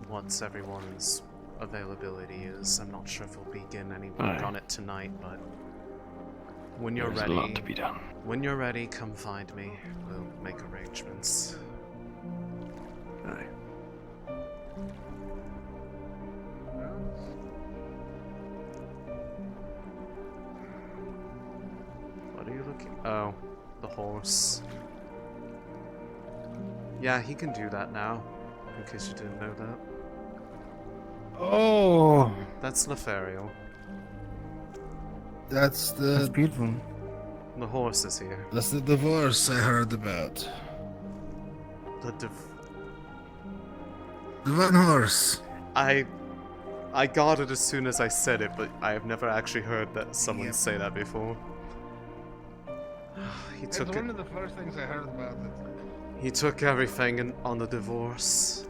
what everyone's availability is. I'm not sure if we'll begin any work on it tonight, but when you're There's ready, a lot to be done. When you're ready, come find me. We'll make arrangements. Aye. What are you looking? Oh, the horse. Yeah, he can do that now. In case you didn't know that. Oh, That's Lefariel. that's the beautiful. The horse is here. That's the divorce I heard about. The one horse. I got it as soon as I said it, but I have never actually heard that someone say that before. He It's took it. one of the first things I heard about it. He took everything on the divorce.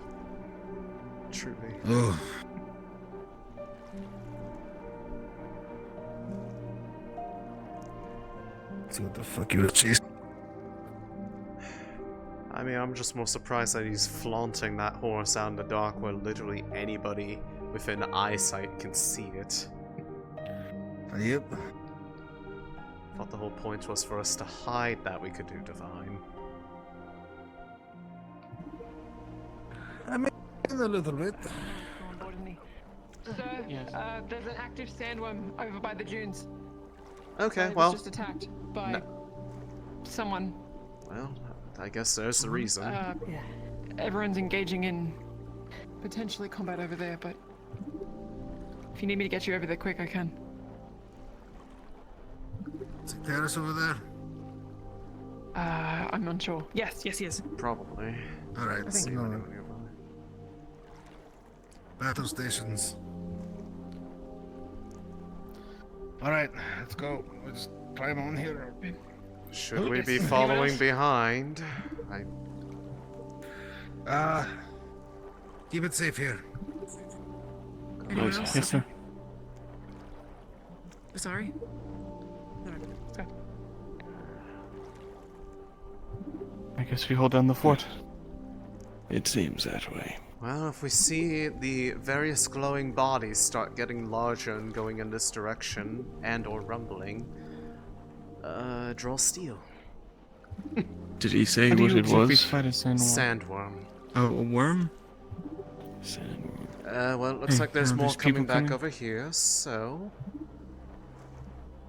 Truly. Oh. See what the fuck you were chasing. I mean, I'm just more surprised that he's flaunting that horse out in the dark where literally anybody within eyesight can see it. Yep. Thought the whole point was for us to hide that we could do divine. I mean, a little bit. Sir, there's an active sandworm over by the dunes. Okay, It well. was just attacked by someone. Well, I guess there's the reason. Everyone's engaging in potentially combat over there, but if you need me to get you over there quick, I can. Is it terrace over there? I'm unsure. Yes. Probably. Alright, I think- no. Battle stations. Alright, let's go. We'll just climb on here. Should we be following behind? Keep it safe here. Anyone else? Yes, sir. Sorry. Alright, let's go. I guess we hold down the fort. It seems that way. Well, if we see the various glowing bodies start getting larger and going in this direction, and or rumbling, draw steel. Did he say How do what you it exactly was? fight a sandworm? Sandworm. Oh, a worm? Well, it looks Hey, like there's more there's people coming back coming. over here, so...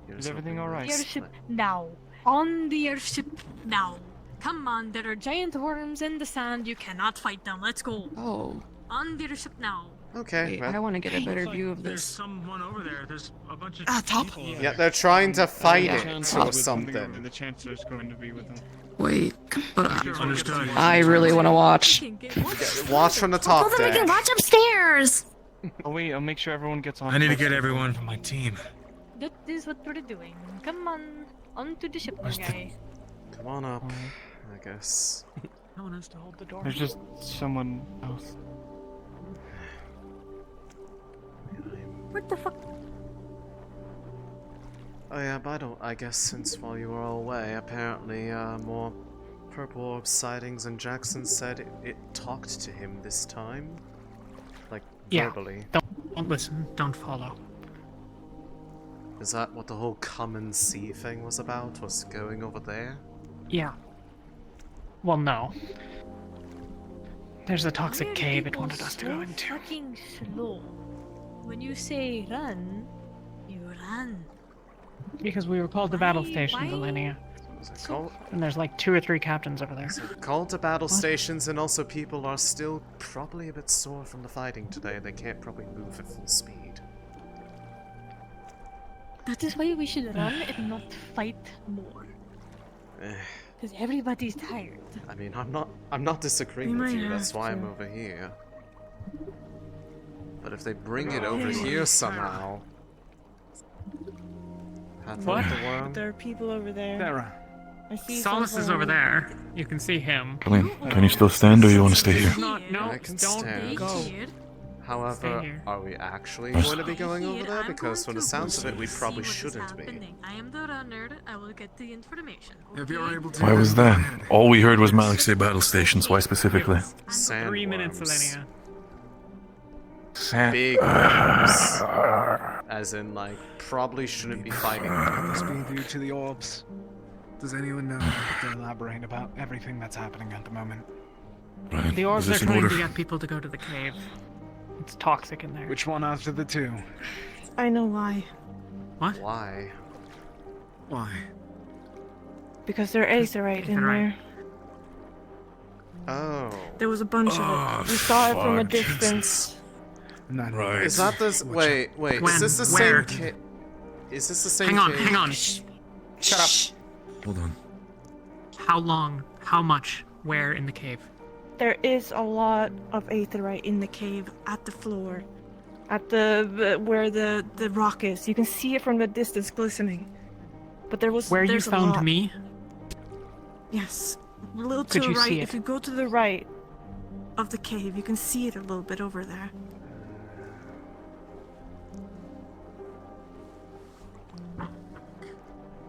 Is everything alright? Airship now. On the airship now. Come on, there are giant worms in the sand. You cannot fight them. Let's go. Oh. On the airship now. Okay, I want to get a better Looks like view of There's this. someone over there. There's a bunch of top. people. Yeah, they're trying to fight yeah. it or something. The chancellor's going to be with them. Wait, but Understood. I really want to watch. Watch from the top Well, then we deck. can watch upstairs. Oh wait, I'll make sure everyone gets on. I need to first. get everyone from my team. That is what we're doing. Come on. Onto the ship, my guy. Come on up, I guess. No one has to hold the door. There's just someone else. What the fuck? Oh yeah, but I guess since while you were all away, apparently more purple orb sightings, and Jackson said it talked to him this time. Like, verbally. Don't listen. Don't follow. Is that what the whole come and see thing was about? Was going over there? Yeah. Well, no. There's a toxic Why are cave it people wanted us to go so into. Fucking slow. When you say run, you run. Because we were called to battle Why- stations, why- Alenia. Was it called? And there's like 2 or 3 captains over there. Called to battle stations, and also people are still probably a bit sore from the fighting today. They can't probably move at full speed. That is why we should run and not fight more. Because everybody's tired. I mean, I'm not disagreeing We with might you. That's have why I'm to. over here. But if they bring it over here somehow... Path What? of the worm? There are people over there. I see Solace is over there. You can see him. Céline, can you still stand or you want to stay here? No, I can don't stand. go. However, Stay here. are we actually Yes. going to be going over there? Because from the sounds of it, we probably See what is shouldn't be. happening. I am the runner. I will get the information. If you're able to. Why was that? All we heard was Malik say battle stations. Why specifically? 3 minutes, Alea. Big worms. As in, like, probably shouldn't be fighting them. This being due to the orbs. Does anyone know how to elaborate about everything that's happening at the moment? Right. The Is orbs are this in trying order? to get people to go to the cave. It's toxic in there. Which one after the two? I know why. What? Why? Why? Because they're aetherite in there. Oh. There was a bunch of it. We saw it from a distance. Right. Is that this? Wait. When? Is this the Where? same cave? Is this the same Hang on, cave? hang on. Shut up. Hold on. How long? How much? Where in the cave? There is a lot of aetherite in the cave at the floor. At the where the rock is. You can see it from the distance glistening. But there's Where you a found lot. me? Yes. A little to Could the you right. see If it? you go to the right of the cave, you can see it a little bit over there.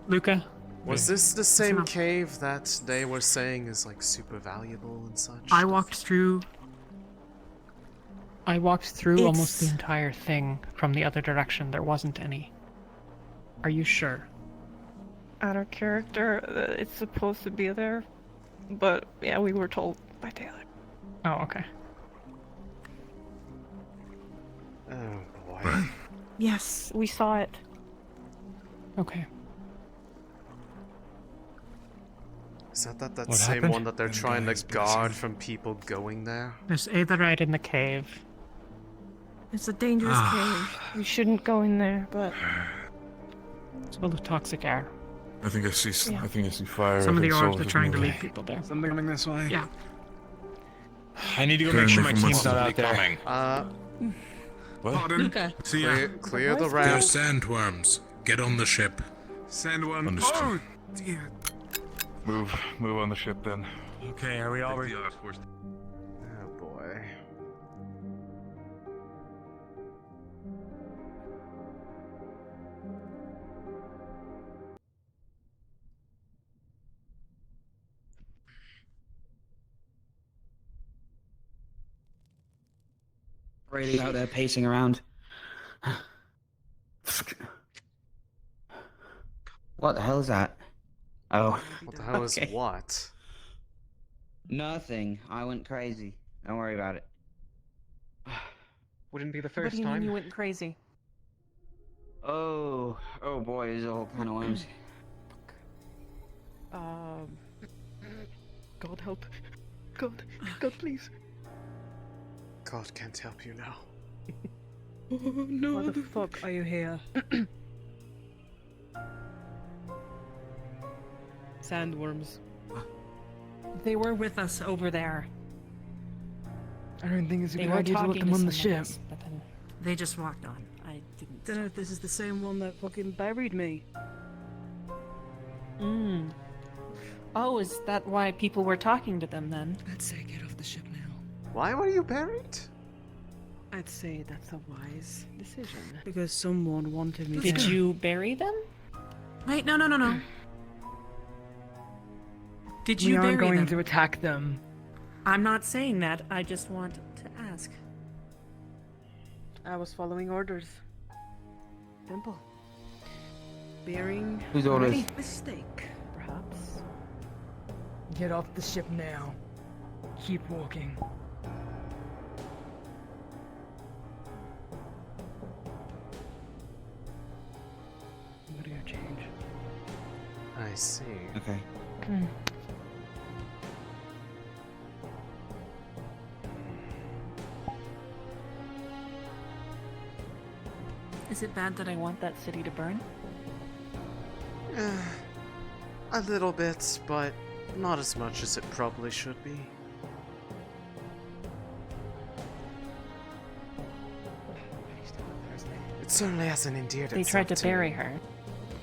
Luca? Was this the same cave that they were saying is like super valuable and such? I walked through almost the It's- entire thing from the other direction. There wasn't any. Are you sure? Out of character, it's supposed to be there. But yeah, we were told by Taylor. Oh, okay. Oh boy. Yes, we saw it. Okay. Is that What same happened? one that they're trying to guard from people going there? There's aetherite in the cave. It's a dangerous cave. We shouldn't go in there, but It's full of toxic air. I think I see. Yeah. I think I see fire. Some of I the think orbs Soul are is trying to moving. lead people there. Something coming this way? Yeah. I need to go Turn make sure me my from team's what's not out there. What? Pardon? Okay. See ya. Clear the They're ramp. sandworms. Get on the ship. Sandworm. Understood. Oh, dear. Move on the ship then. Okay, are we all ready? Oh boy. Brady's out there pacing around. What the hell is that? Oh. What the hell okay. is what? Nothing. I went crazy. Don't worry about it. Wouldn't be the What first do you mean time. you went crazy? Oh boy, there's all kind of worms. God help. God, please. God can't help you now. No. Why the fuck are you here? Sandworms. They were with us over there. I don't think it's a They good were idea to let talking them to on the someone ship. else, but then they just walked on. I didn't. Don't know if this is the same one that fucking buried me. Oh, is that why people were talking to them then? I'd say get off the ship now. Why were you buried? I'd say that's a wise decision. Because someone wanted me Did dead. you bury them? Wait, no. Did We you aren't bury going them? to attack them. I'm not saying that. I just want to ask. I was following orders. Simple. Bearing Whose orders? a mistake, perhaps. Get off the ship now. Keep walking. What do you change? I see. Okay. Is it bad that I want that city to burn? A little bit, but not as much as it probably should be. certainly hasn't endeared They itself tried to bury her.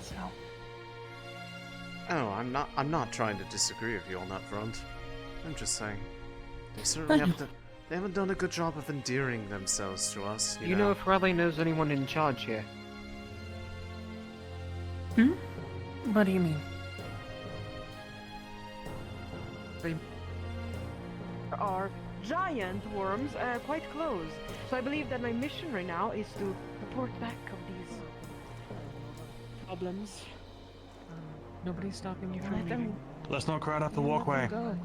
So. Oh, I'm not trying to disagree with you on that front. I'm just saying, they certainly they haven't done a good job of endearing themselves to us. You know if Riley knows anyone in charge here? Hmm? What do you mean? There are giant worms quite close. So I believe that my mission right now is to report back of these problems. Nobody's stopping you from Let them leaving. Let's not crowd up the walkway. go.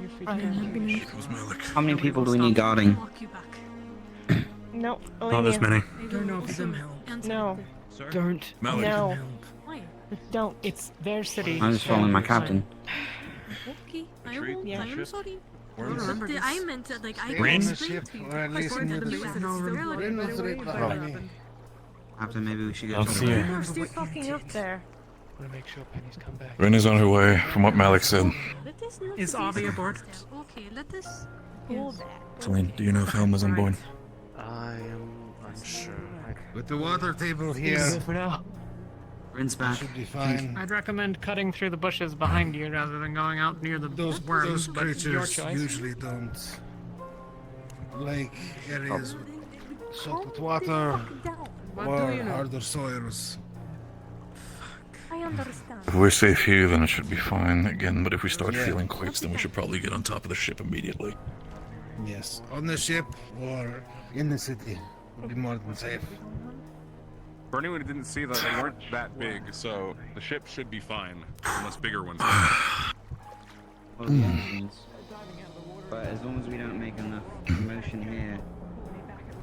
You're free I to am go. Malik. How many people do we need guarding? No, Not this many. Turn off them help. No. Don't. Malik. No. Why? Don't. It's their city. I'm just following my captain. Okay, I Retreat, will. yeah. I am sorry. Worms. But I meant that, like, I Rin? can explain to you. Or at least Before in the the- US, No, it's still Rin was right behind me. Captain, maybe we should get I'll to see the you. point. You're still fucking up there. I want to make sure Penny's come back. Rin is on her way, from what Malik said. Let us not Is be Avi so aboard? fast. Okay, let us. Hold that. Céline, do you know if Helma's on board? I am unsure. With the water table here, For now. Rinse back. should be fine. I'd recommend cutting through the bushes behind you rather than going out near the Those worms, but your creatures choice. usually don't like areas with salted water What or do you know? harder soils. I understand. If we're safe here, then it should be fine again, but if we start Yeah. feeling quakes, then we should probably get on top of the ship immediately. Yes, on the ship or in the city would be more than safe. For anyone who didn't see that, they weren't that big, so the ship should be fine, unless bigger ones. Follow the engines. But as long as we don't make enough motion here,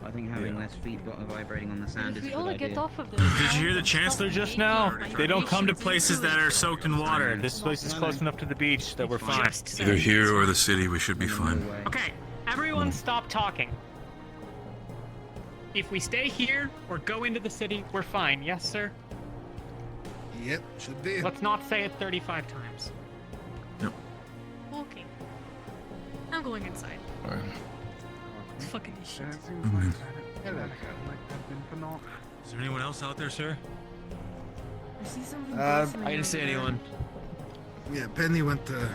I think having less feet vibrating on the sand is a We good all idea. get off of this. Did you hear the Chancellor just now? They don't come to places that are soaked in water. This place is close enough to the beach that we're fine. Either here or the city, we should be fine. Okay, everyone stop talking. If we stay here or go into the city, we're fine. Yes, sir? Yep, should be. Let's not say it 35 times. Okay. I'm going inside. Alright. It's fucking shit. Is there anyone else out there, sir? I see something I glistening over there. Yeah, Penny went to.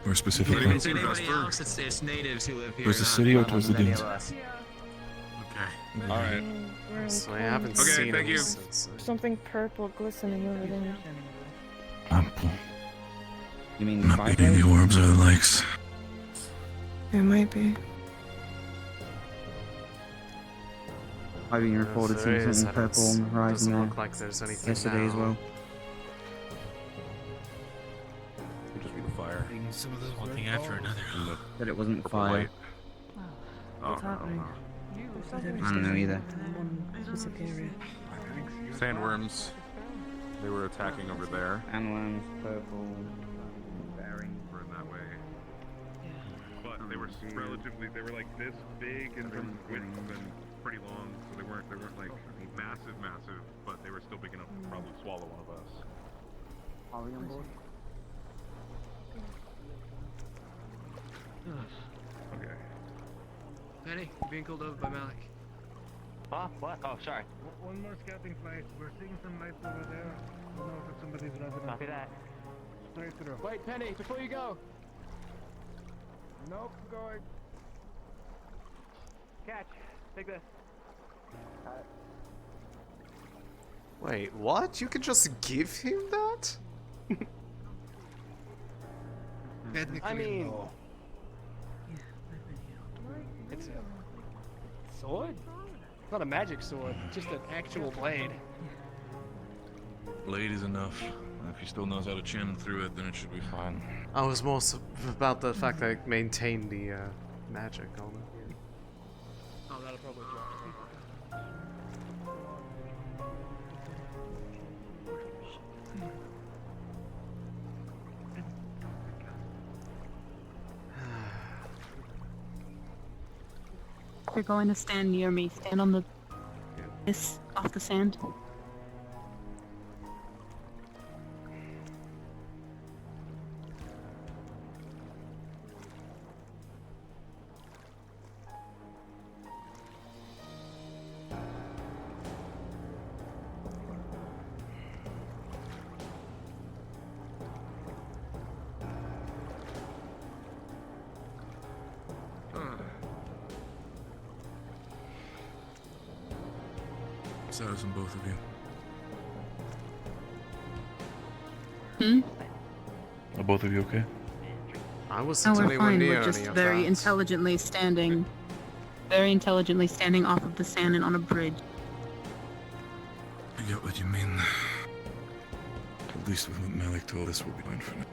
More specifically, Anybody else? It's natives who live here. towards the not- city or not towards the many dunes? of us. Okay. Alright. We're in So I haven't cold. seen thank him you. since. Something purple glistening over there. Apple. You mean the Not fire beating the blade? orbs or the likes. It might be. I've been reported There seeing is, something purple on the horizon doesn't there look like there's anything yesterday as now. well. Could just be the fire. Some of those One were thing after cold. another. But it wasn't fire. Light. What's happening? I don't know either. One specific area. Sandworms. They were attacking over there. Sandworms, purple, berry. We're in that way. But they were relatively, they were like this big in terms of width and pretty long, so they weren't like massive, but they were still big enough to probably swallow one of us. Are we on board? Okay. Penny, you're being called over by Malik. What? Oh, sorry. One more scouting flight. We're seeing some lights over there. I don't know if it's somebody's residence. Copy that. Straight through. Wait, Penny, before you go. Nope, going. Catch. Take this. Wait, what? You can just give him that? Technically, I mean- no. It's a sword? It's not a magic sword, it's just an actual blade. Blade is enough. If he still knows how to channel through it, then it should be fine. I was more about the fact that it maintained the magic on it. Oh, that'll probably drop. You're going to stand near me. Stand on the this off the sand. status on both of you? Are both of you okay? I No, wasn't we're anywhere fine. near We're just any of very that. intelligently standing off of the sand and on a bridge. I get what you mean. At least with what Malik told us, we'll be fine for now.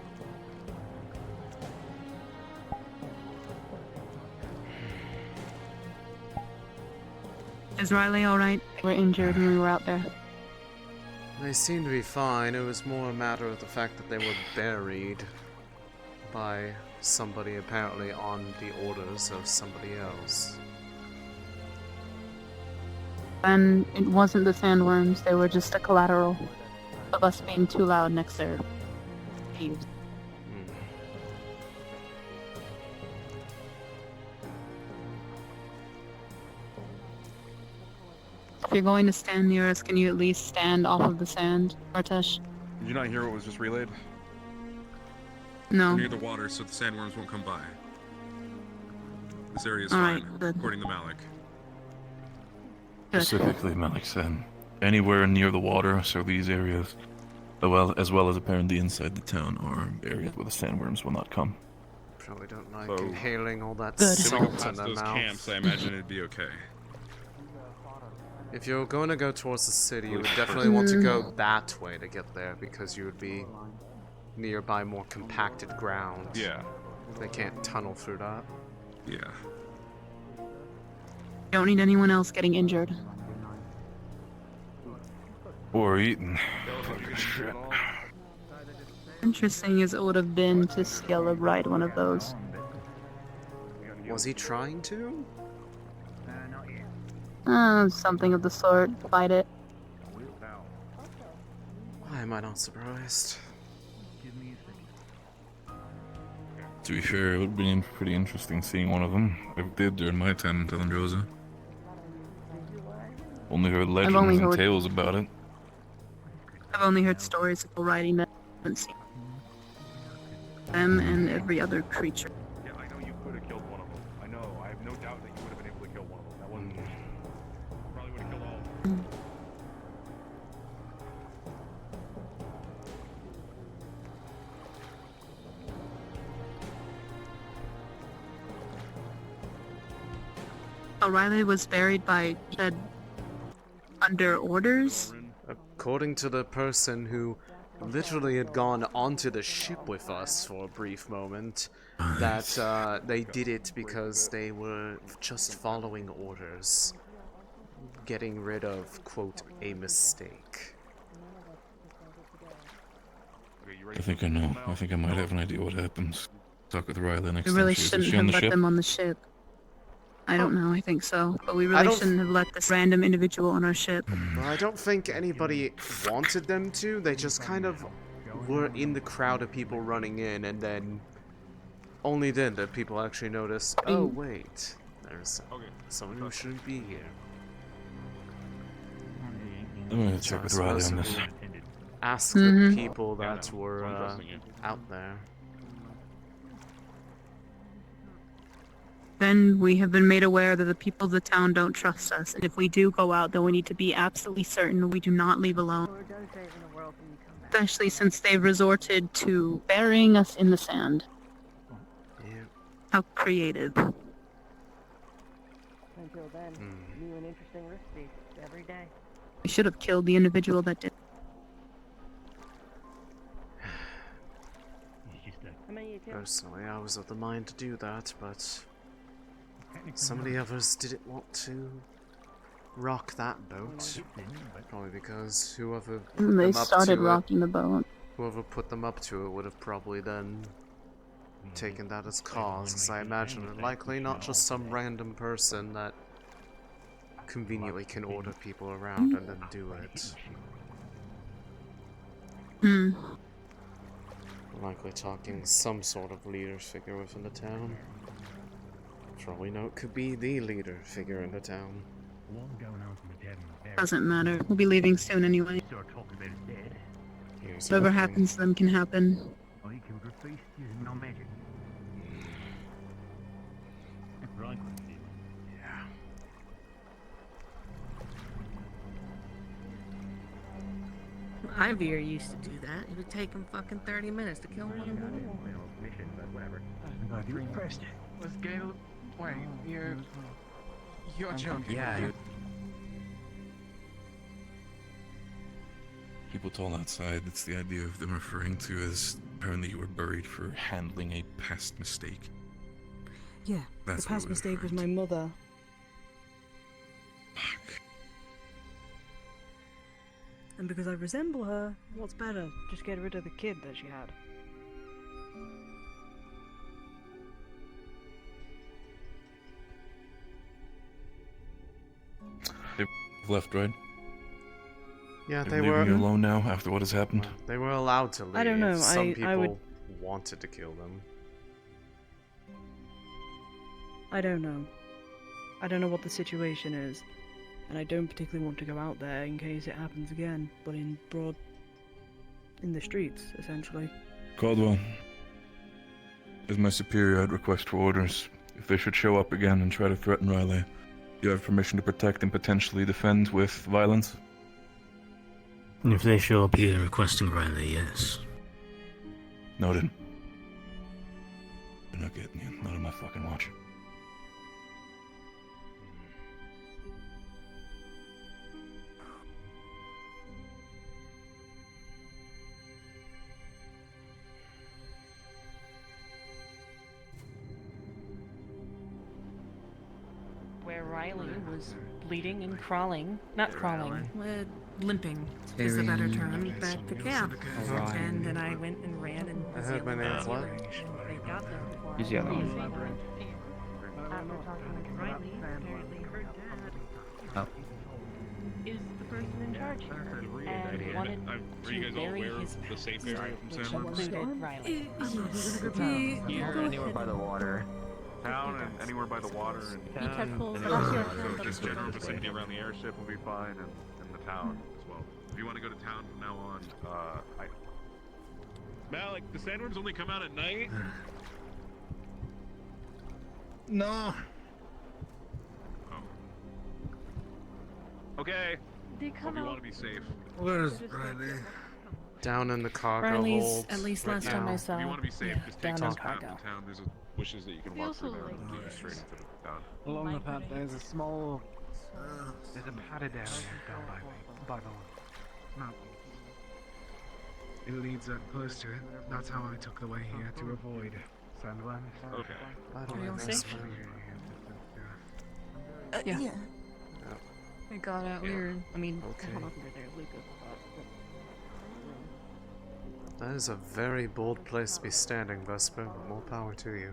Is Riley alright? They were injured when we were out there. They seemed to be fine. It was more a matter of the fact that they were buried by somebody apparently on the orders of somebody else. And it wasn't the sandworms, they were just a collateral of us being too loud next to their caves. If you're going to stand near us, can you at least stand off of the sand, Artesh? Did you not hear what was just relayed? No. We're near the water, so the sandworms won't come by. This area is Alright, fine, good. according to Malik. Specifically, Malik said, anywhere near the water, so these areas, as well as apparently inside the town, are areas where the sandworms will not come. Probably don't like So, inhaling all that If we go salt in past their those mouth. camps, I imagine it'd be okay. If you're going to go towards the city, you would definitely want to go that way to get there, because you would be nearby more compacted ground. Yeah. They can't tunnel through that. Yeah. Don't need anyone else getting injured. Or eaten. Interesting as it would have been to scale ride one of those. Was he trying to? Something of the sort. Fight it. Why am I not surprised? To be fair, it would have been pretty interesting seeing one of them. I did during my time in Droza. Only heard legends only and heard- tales about it. I've only heard stories of people riding them. Haven't seen them and every other creature. Yeah, I know you could have killed one of them. I know. I have no doubt that you would have been able to kill one of them. That wasn't the issue. Probably would have killed all of them. O'Reilly was buried by dead under orders. According to the person who literally had gone onto the ship with us for a brief moment, that they did it because they were just following orders, getting rid of, quote, a mistake. I think I know. I think I might have an idea what happens. Talk with Riley next We time really she is. Is shouldn't she on have the let ship? them on the ship. I don't know, I think so. But we I really don't- shouldn't have let this random individual on our ship. Well, I don't think anybody wanted them to. They just kind of were in the crowd of people running in, and then only then did people actually notice, oh wait, there's someone who shouldn't be here. I'm gonna check with Riley on this. Ask Mhm. the people that were out there. Then we have been made aware that the people of the town don't trust us, and if we do go out, then we need to be absolutely certain we do not leave alone. Especially since they've resorted to burying us in the sand. Yeah. How creative. Until then, new and interesting risk every day. We should have killed the individual that did. Personally, I was of the mind to do that, but some of the others didn't want to rock that boat. Probably because whoever put They them up started to rocking the boat. whoever put them up to it would have probably then taken that as cause, because I imagine it likely not just some random person that conveniently can order people around and then do it. Hmm. Likely talking some sort of leader figure within the town. For all we know, it could be the leader figure in the town. Doesn't matter. We'll be leaving soon anyway. Here's Whatever hoping. happens to them can happen. Yeah. Fevira used to do that. It would take him fucking 30 minutes to kill one. Mission, but whatever. Let's get it. Wait, you're joking. Yeah. People told outside it's the idea of them referring to as apparently you were buried for handling a past mistake. Yeah, That's the what past it was mistake was my mother. And because I resemble her, what's better? Just get rid of the kid that she had. They've left, right? Yeah, They're they leaving were. you alone now after what has happened. They were allowed to leave. I don't know, Some I people would- wanted to kill them. I don't know. I don't know what the situation is. And I don't particularly want to go out there in case it happens again, but in the streets, essentially. Caldwell, as my superior, I'd request for orders. If they should show up again and try to threaten Riley, you have permission to protect and potentially defend with violence? If they show up here requesting Riley, yes. Noted. They're not getting you. Not on my fucking watch. Where Riley was bleeding and crawling. Not crawling. Limping is the better term. Back to camp. And then I went and ran and. I heard my name's what? They got there before. Who's the other one? After talking with Riley, apparently her dad Oh. is the person in charge here and wanted Were you to guys all bury aware of his the safe area from which San Marcos? included Riley. Here, anywhere by the water. Town and anywhere by the water and Be careful. So just general vicinity around the airship will be fine, and the town as well. If you want to go to town from now on, Malik, the sandworms only come out at night? No. Okay. They Hope come you out. want to be safe. Where's Riley? Down in the cargo Riley's, hold. at least right last time now. I saw. If you want to be safe, yeah, just take down some in map cargo. to town. There's wishes that you can walk through there and get straight into the town. Along the path, there's a small. There's a padded area down by the mountain. It leads up close to it. That's how I took the way here to avoid sandworms. Okay. I Are don't you know all this safe? one. Yeah. I got out. We were. I mean, Okay. I don't know if you were there, Lucas, That is a very bold place to be standing, Vesper, but more power to you.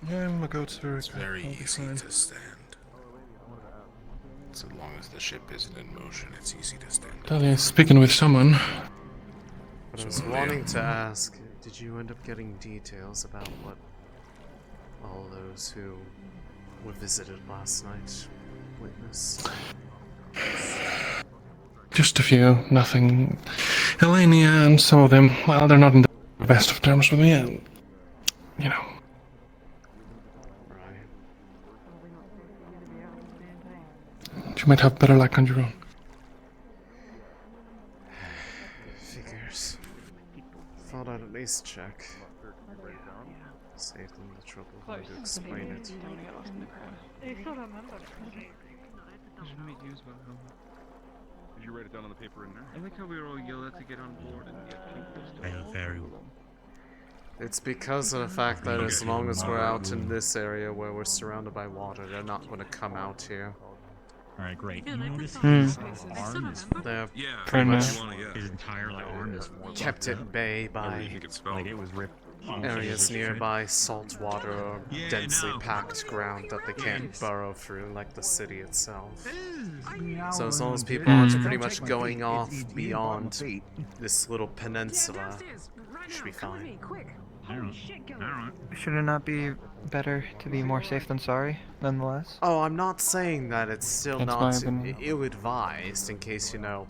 Yeah, my goat's very It's very I'll be easy fine. to stand. So long as the ship isn't in motion, it's easy to stand. Dahlia, speaking with someone. But I was wanting to ask, did you end up getting details about what all those who were visited last night witnessed? Just a few, nothing. Elenia and some of them, well, they're not in the best of terms with me, and, you know. You might have better luck on your own. Figures. Thought I'd at least check. Save them the trouble of having to explain it. They still remember. Did you write it down on the paper in there? I like how we were all yelled at to get on board and yet people still. I know very well. It's because of the fact that as long as we're out in this area where we're surrounded by water, they're not going to come out here. Alright, great. Yeah, You they notice put his on faces. I arm still is remember. They're Yeah, pretty much his entire like arm is kept at bay by like it was ripped. areas nearby salt water or densely packed ground that they can't burrow through, like the city itself. So as long as people aren't pretty much going off beyond this little peninsula, you should be fine. Should it not be better to be more safe than sorry, nonetheless? Oh, I'm not saying that it's still That's my not opinion. ill-advised in case, you know,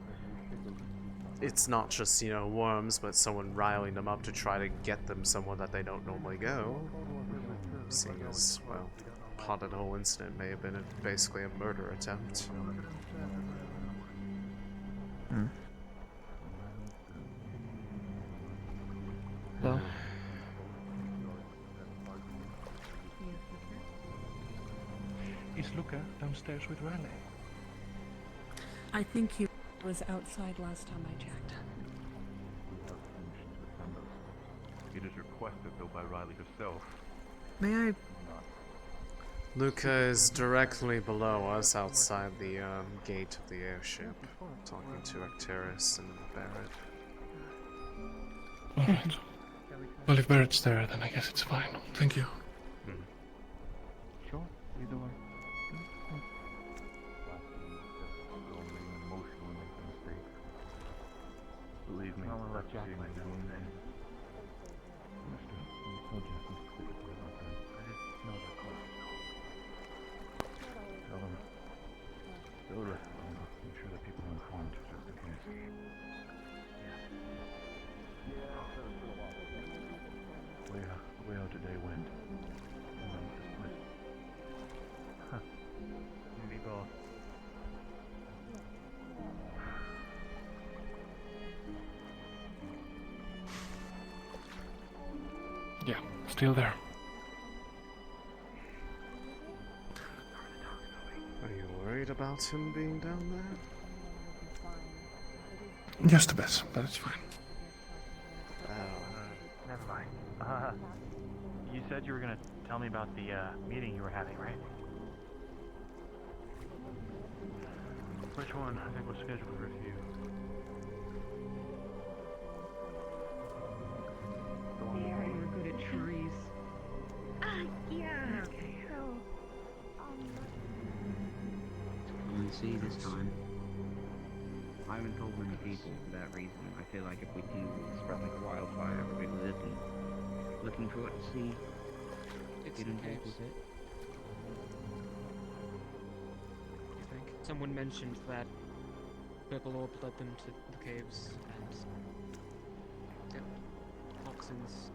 it's not just, you know, worms, but someone riling them up to try to get them somewhere that they don't normally go. Seeing as, well, part of the whole incident may have been basically a murder attempt. Luca downstairs with Riley? I think he was outside last time I checked. It is requested, though, by Riley herself. May I? Luca is directly below us outside the gate of the airship, talking to Arcturus and Barrett. Alright. Well, if Barrett's there, then I guess it's fine. Thank you. Sure, either way. Believe me, I'll let Jack know. Go to make sure that people are informed, just in case. Way out today wind. This place. Huh. Maybe both. Yeah, still there. Are you worried about him being down there? Just a bit, but it's fine. Never mind. You said you were gonna tell me about the meeting you were having, right? Which one? I think was scheduled for review. Yeah, you're good at trees. Yeah. Okay. We'll see this time. I haven't told many people for that reason. I feel like if we can spread like a wildfire, everybody will listen. Looking forward to see. It's Get the involved caves. with it. You think? Someone mentioned that Purple Orb led them to the caves and toxins.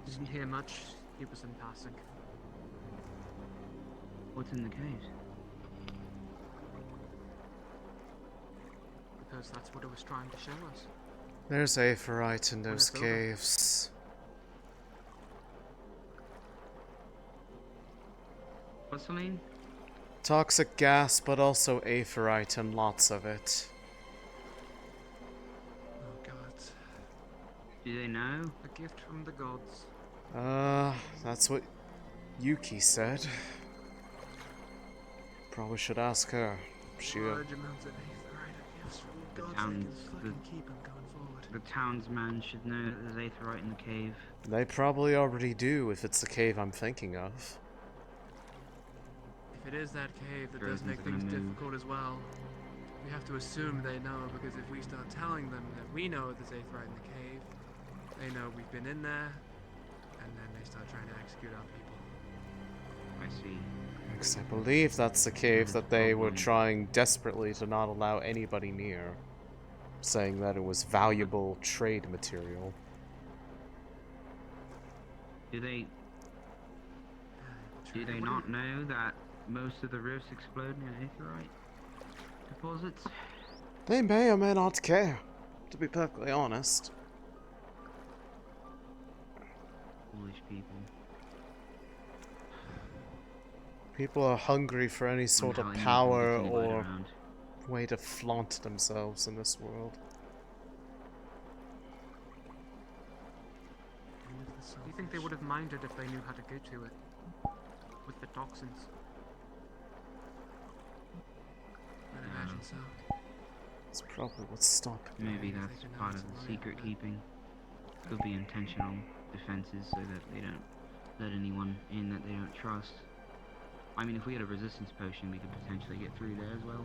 Didn't hear much. It was in passing. What's in the caves? Because that's what it was trying to show us. There's aephorite in those Where's Silver? caves. What's Céline? Toxic gas, but also aephorite and lots of it. Oh god. Do they know? A gift from the gods. That's what Yuki said. Probably should ask her. She. Large amounts of aetherite are gifts from the gods. They can fucking keep them going forward. The townsman should know that there's aetherite in the cave. They probably already do if it's the cave I'm thinking of. If it is that cave, that Sure does isn't make gonna things move. difficult as well. We have to assume they know, because if we start telling them that we know there's aetherite in the cave, they know we've been in there, and then they start trying to execute our people. I see. Because I believe that's the cave that they were trying desperately to not allow anybody near, saying that it was valuable trade material. Do they not know that most of the rifts explode near aetherite deposits? They may or may not care, to be perfectly honest. Foolish people. People are hungry for any sort of Somehow you power can get anybody or around. way to flaunt themselves in this world. Do you think they would have minded if they knew how to get to it? With the toxins? I'd imagine so. It's probably what's stopping them. Maybe that's part of the secret keeping. Could be intentional defenses so that they don't let anyone in that they don't trust. I mean, if we had a resistance potion, we could potentially get through there as well.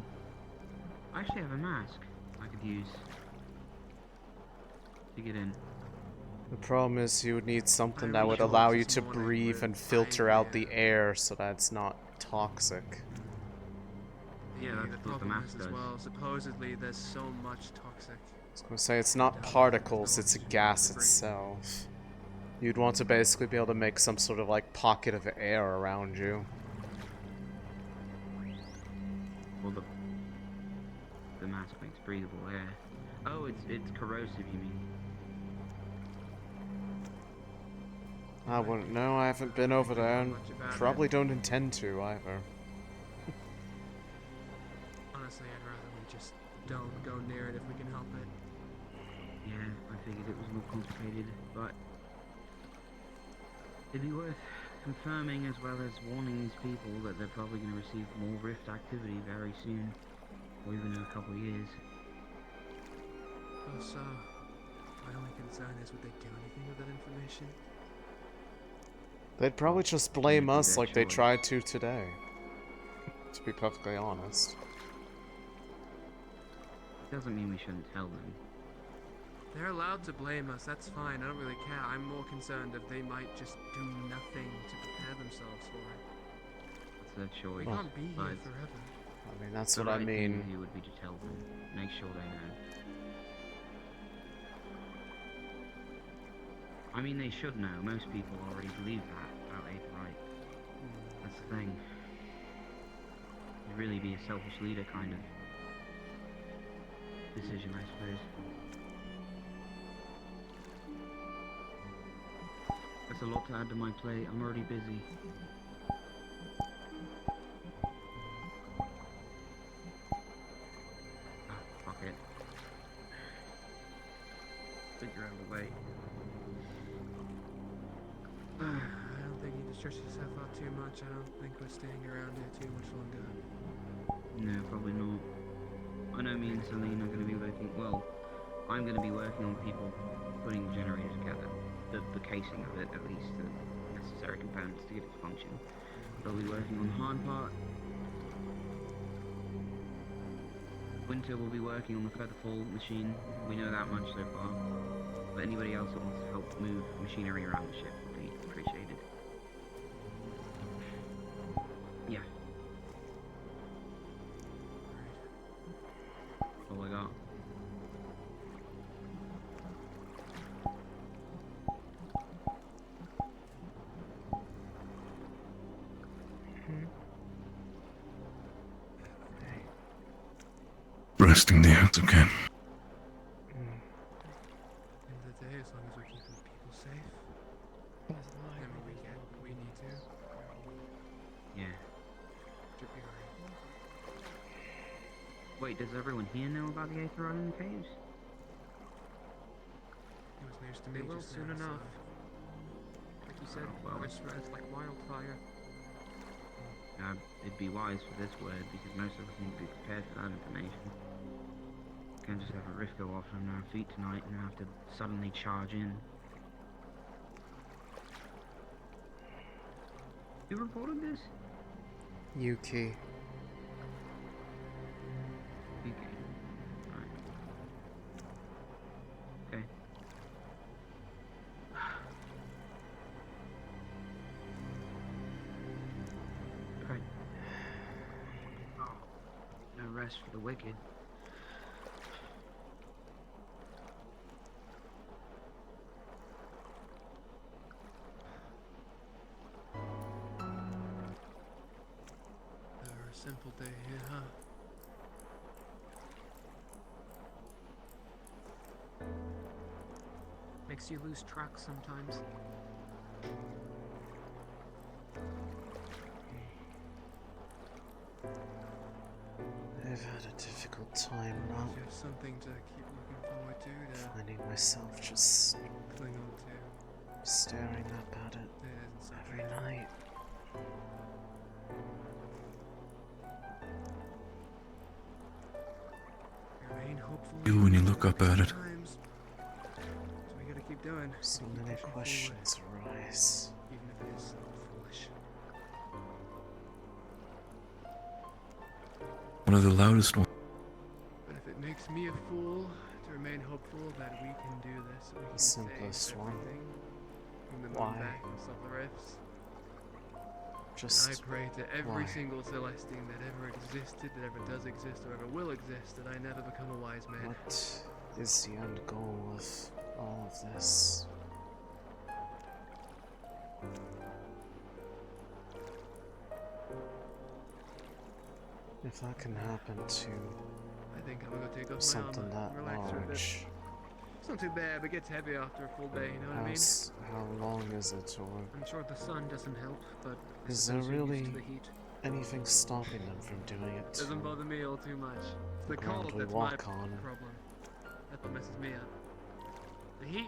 I actually have a mask I could use to get in. The problem is you would need something that would allow you to breathe and filter out the air so that it's not toxic. Yeah, Yeah, the that's what the problem map is as does. well, supposedly there's so much toxic. I was going to say, it's not particles, it's a gas itself. You'd want to basically be able to make some sort of like pocket of air around you. Well, the mask makes breathable air. Oh, it's corrosive, you mean? I wouldn't know, I haven't been over there and probably don't intend to either. Honestly, I'd rather we just don't go near it if we can help it. Yeah, I figured it was more complicated, but it'd be worth confirming as well as warning these people that they're probably going to receive more rift activity very soon, or even in a couple of years. So, my only concern is would they do anything with that information? They'd probably just blame us like they tried to today. To be perfectly honest. Doesn't mean we shouldn't tell them. They're allowed to blame us, that's fine, I don't really care. I'm more concerned if they might just do nothing to prepare themselves for it. It's their choice. We can't be here forever. I mean, that's the what I right thing mean. to do would be to tell them. Make sure they know. I mean, they should know. Most people already believe that about Aetherite. That's the thing. It'd really be a selfish leader kind of decision, I suppose. That's a lot to add to my plate. I'm already busy. Ah, fuck it. Figure out a way. I don't think you need to stretch yourself out too much. I don't think we're staying around here too much longer. No, probably not. I know me and Céline are going to be working, well, I'm going to be working on people putting the generator together. The casing of it, at least, the necessary components to get it to function. They'll be working on the hard part. Winter will be working on the featherfall machine. We know that much so far. But anybody else that wants to help move machinery around the ship will be appreciated. Yeah. That's all I got. Resting the earth again. End of the day, as long as we keep the people safe. I mean, we need to. Yeah. Should be alright. Wait, does everyone here know about the Aetherite in the caves? It was news to me. They will soon enough. Like you said, it spreads like wildfire. It'd be wise for this word because most of us need to be prepared for that information. Can't just have a rift go off on our feet tonight and have to suddenly charge in. You reported this? Yuki. Okay. Alright. Okay. Okay. No rest for the wicked. Never a simple day here, huh? Makes you lose track sometimes. I've had a difficult time now. There's something to keep looking forward to Finding myself just cling on to. staring up at it every night. Remain hopeful. You when you look up at it. Times. So we gotta keep doing. So many questions arise. Even if it is so foolish. One of the loudest ones. But if it makes me a fool, to remain hopeful that we can do this, we can simplest save one. everything from the Why? moon back and stop the rifts. Just I pray to every why? single Celestine that ever existed, that ever does exist, or ever will exist, that I never become a wise man. What is the end goal of all of this? If that can happen to I think I'm gonna take off my something armor that and relax for a bit. large, It's not too bad, but it gets heavy after a full day, you know what I mean? how long is it, or I'm sure the sun doesn't help, but I is there suppose you're used really to the heat. anything stopping them from doing it. Doesn't bother me all too much. It's the ground cold we that's my walk on. problem. That's what messes me up. The heat,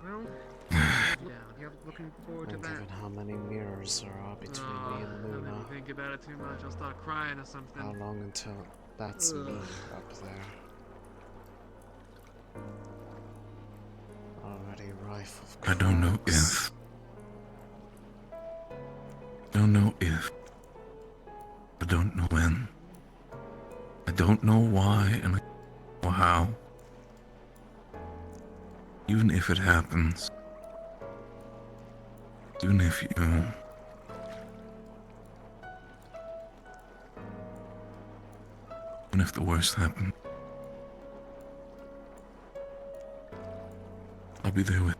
well, yeah, you're looking forward to And that. given how many mirrors there are between me and Don't Luna, make me think about it too much. I'll start crying or something. how long until that's me up there? Already rife with I don't know cracks. if. I don't know if. I don't know when. I don't know why and or how. Even if it happens. Even if you. Even if the worst happens. I'll be there with.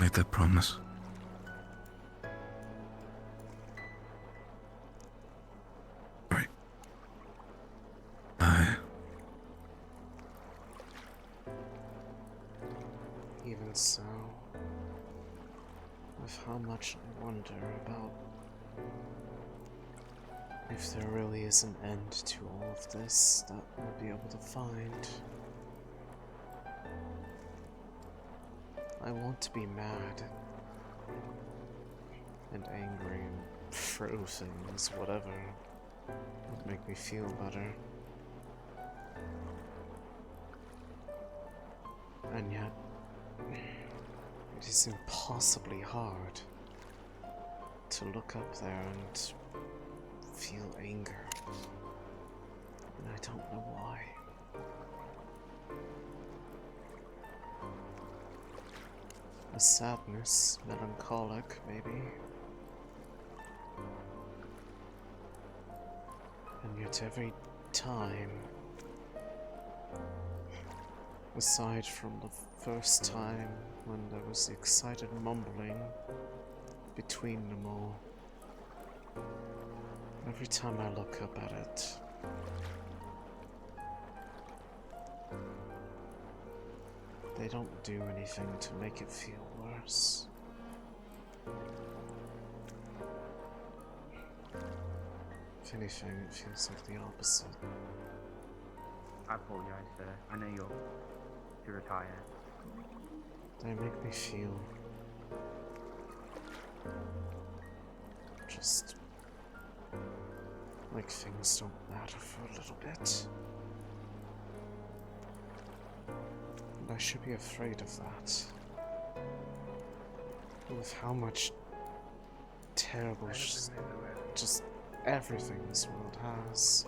Made that promise. Right. Even so, with how much I wonder about if there really is an end to all of this that we'll be able to find. I want to be mad and angry and throw things, whatever would make me feel better. And yet, it is impossibly hard to look up there and feel anger. And I don't know why. A sadness, melancholic, maybe. And yet every time, aside from the first time when there was the excited mumbling between them all, every time I look up at it, they don't do anything to make it feel worse. If anything, it feels like the opposite. I apologize, sir. I know you're tired. They make me feel just like things don't matter for a little bit. And I should be afraid of that. With how much terrible just everything this world has.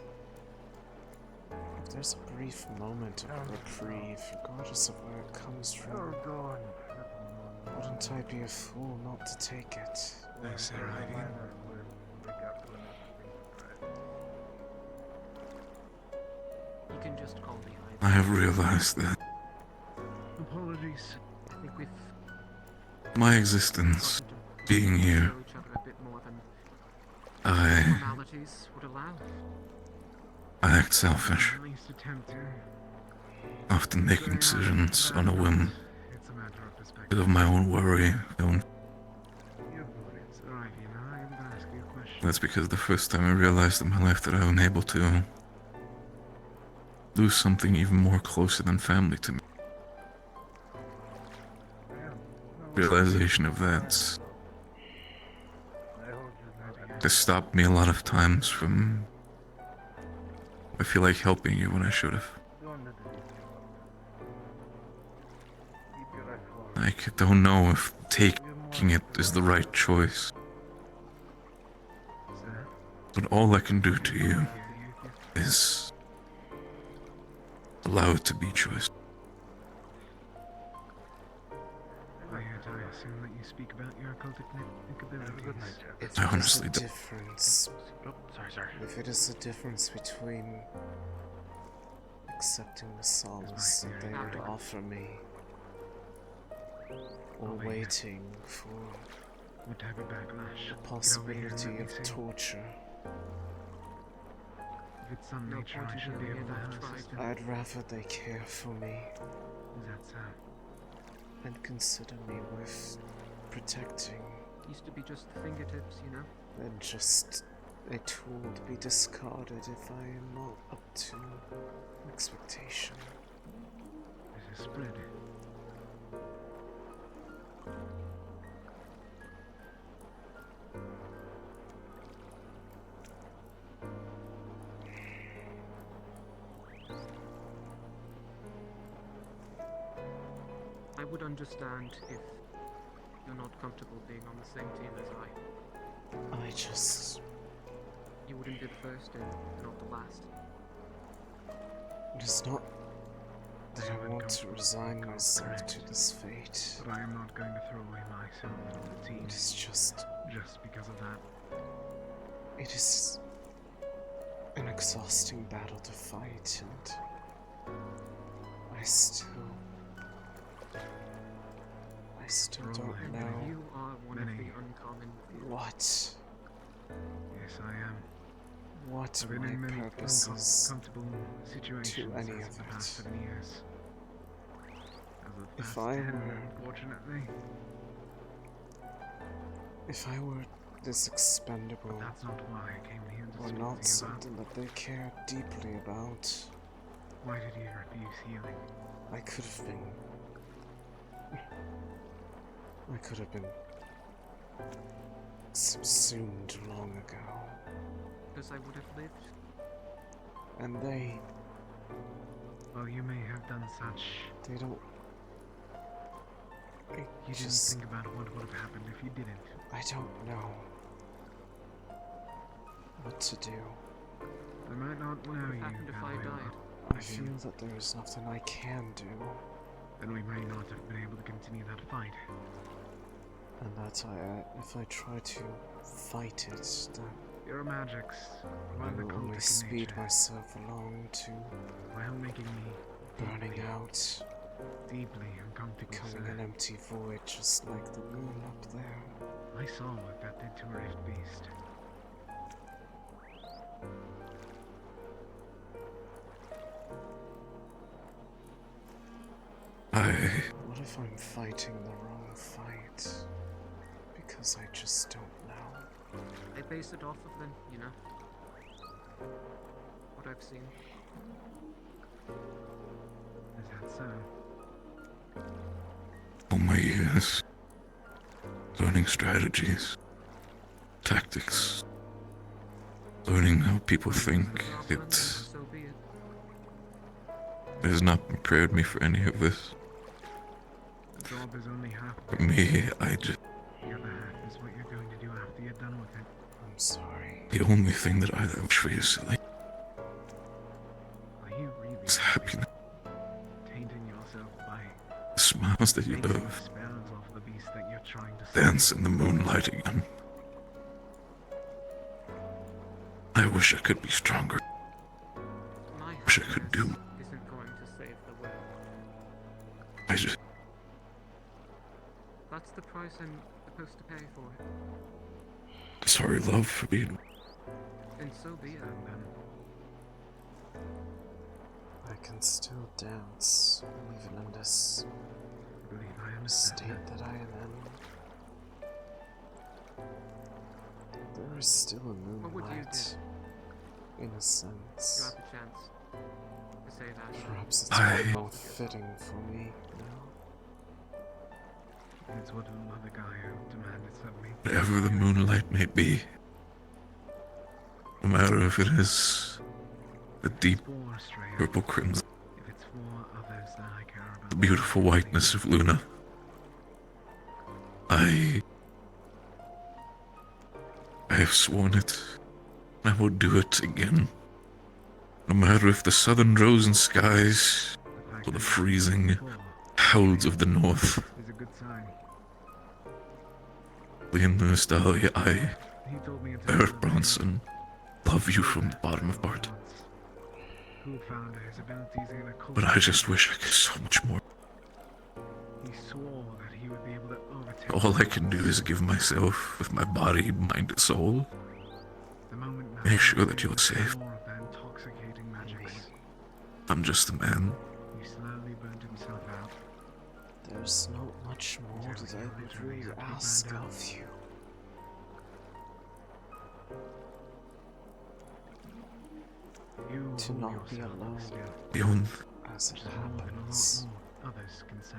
If there's a brief moment of reprieve, regardless of where it comes from, wouldn't I be a fool not to take it? Is there hiding? You can just call me I have realized that Apologies. I think we've my existence, being here, know each other a bit more than I formalities would allow. act selfish, At least attempt to. often making decisions on a whim, It's a matter of perspective. because of my own worry, my own. It's alright, you know, I'm gonna ask you a question. That's because the first time I realized in my life that I was able to lose something even more closer than family to me. Realization of that has stopped me a lot of times from, I feel like, helping you when I should have. I don't know if taking it is the right choice. But all I can do to you is allow it to be choice. I assume that you speak about your occultic abilities. If I it is honestly the don't. difference, Sorry. if it is the difference between accepting the solace that they would offer me, or waiting for What type of backlash? the Get over here and possibility let me of see. torture, If it's some nature, I should be able to have assistance. I'd rather they care for me Is that so? and consider me worth protecting. Used to be just fingertips, you know? than just a tool to be discarded if I am not up to expectation. This is spread. I would understand if you're not comfortable being on the same team as I just... You wouldn't be the first and not the last. It is not that I want to resign myself to this fate. But I am not going to throw away myself on the team. It is just because of that. It is an exhausting battle to fight, and I still don't know You are one of the uncommon few. what Yes, I am. what I've been my in many purpose is uncomfortable situations to any over of the past 7 years. Over the If past I 10, were- unfortunately. If I were this expendable, That's not why I came here to or speak not to you about. something that they care deeply about, Why did you refuse healing? I could have been subsumed long ago. Because I would have lived. And they Well, you may have done such. They don't. I You just. didn't think about what would have happened if you didn't. I don't know what to do. I might not know you. happened if I however, died? I feel that there is nothing I can do, Then we may not have been able to continue that fight. and that if I try to fight it, then Your magics, I while will only occultic in speed nature, myself along to while making me burning deeply, out, deeply uncomfortable, becoming sir. an empty void, just like the moon up there. I saw what that did to a Rift Beast. What if I'm fighting the wrong fight? Because I just don't know. I base it off of them, you know? What I've seen. Is that so? All my years, learning strategies, tactics, learning how people think, it So be it. has not prepared me for any of this. The job is only half. For me, I just... The other half is what you're going to do after you're done with it. I'm sorry. The only thing that I wish for you, Céline, Are you really is happiness. tainting yourself by The smiles that you making love spells off the beast that you're trying to dance in the moonlight again. I wish I could be stronger. My Wish I could do. isn't going to save the world. I just... That's the price I'm supposed to pay for it. Sorry, love, for being... And so be it. I can still dance, even in this state that I am in. There is still a What would you moonlight, in a You sense. have the chance to say that. Perhaps it's I- more fitting for me now. It's what another guy who demanded of me. Whatever the moonlight may be, no matter if it is the deep For Astrea, purple crimson, if it's for others that I care about. the beautiful whiteness of Luna, I have sworn it. I will do it again. No matter if the southern frozen skies or the freezing howls of the north. Is a good sign. In the nostalgia, I, He told me it's Barrett Bronson, love you from the bottom of my heart. who found his abilities in occult. But I just wish I could so much more. He swore that he would be able to overtake. All I can do is give myself, with my body, mind, and soul. The moment now, Make sure that you're safe. more of the intoxicating magics. I'm just a man. He slowly burnt himself out. There's not much more that I would really ask of you. to not be alone Beyond as it happens. Others can say.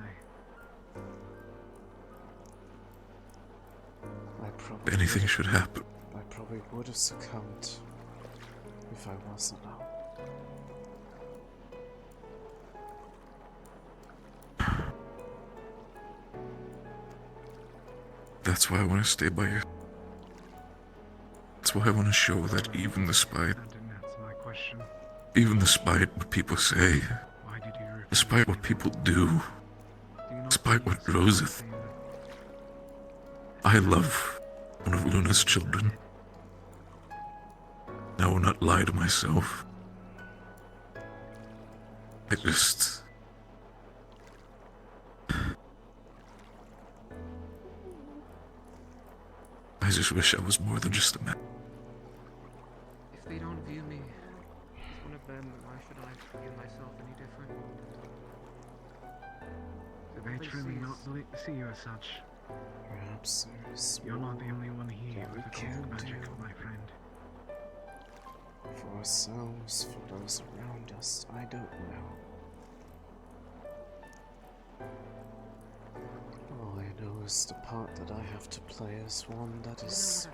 anything should happen. I probably would have succumbed if I wasn't out. That's why I want to stay by you. That's why I want to show that even despite what people say, despite what people do, despite what Rosa I love one of Luna's children. I will not lie to myself. I just wish I was more than just a man. If they don't view me as one of them, why should I view myself any different? Do they truly not see you as such? Perhaps there's You're not the only one here with the can cold magic, do. my friend. For ourselves, for those around us, I don't know. All I know is the part that I have to play is one that is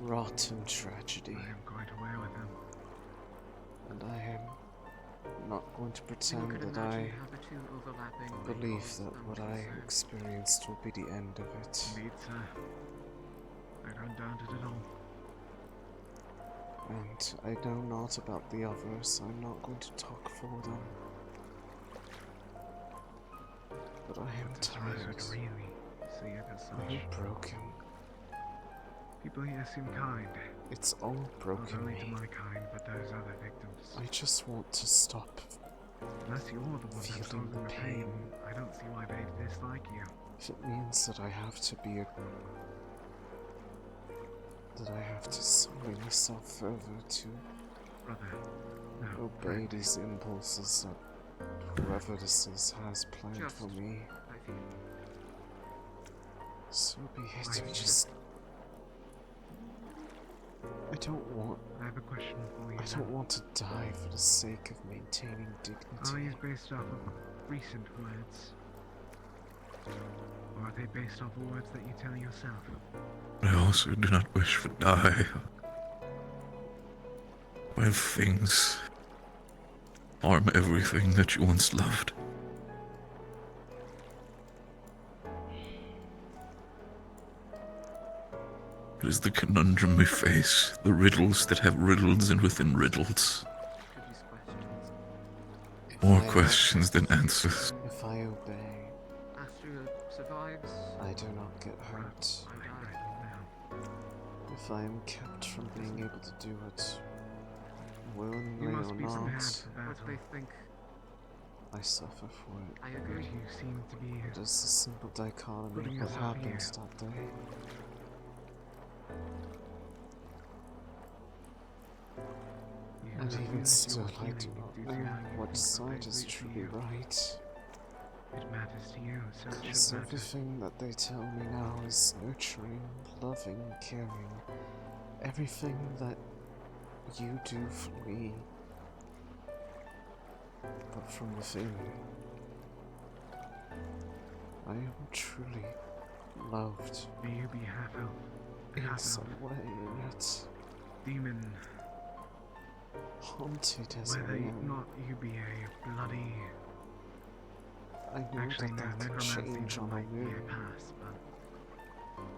wrought in tragedy. I am quite aware with them. And I am not going to pretend that I believe that what I experienced will be the end of it. Indeed, sir. I don't doubt it at all. And I know not about the others, I'm not going to talk for them. But I am tired. Really see it as such. I'm broken. People here seem kind. It's all broken Not only me. to my kind, but those other victims. I just want to stop Unless you're the one that's feeling causing the the pain. pain, I don't see why they'd dislike you. If it means that I have to be that I have to sully myself further to obey these impulses that whoever this is has planned for me. So be it. I don't want. I have a question for you. I don't want to die for the sake of maintaining Are dignity. these based off of recent words? Or are they based off of words that you tell yourself? I also do not wish to die when things harm everything that you once loved. It is the conundrum we face, the riddles that have riddles and within riddles. More questions than answers. If I obey, Astrea survives. I do not get hurt. If I am kept from being able to do it, willingly or not, What they think. I suffer for it. I agree. You seem to be It is the simple dichotomy putting that yourself happens that day. And even still, I do not know what side is truly right. It matters to you, so it Because should matter. everything that they tell me now is nurturing, loving, caring. Everything that you do for me. But from within, I am truly loved. May you be half elf, In some way, and yet demon. haunted as I Whether am. not you be a bloody. I know Actually, no, that can necromancy change on a might be a whim. pass, but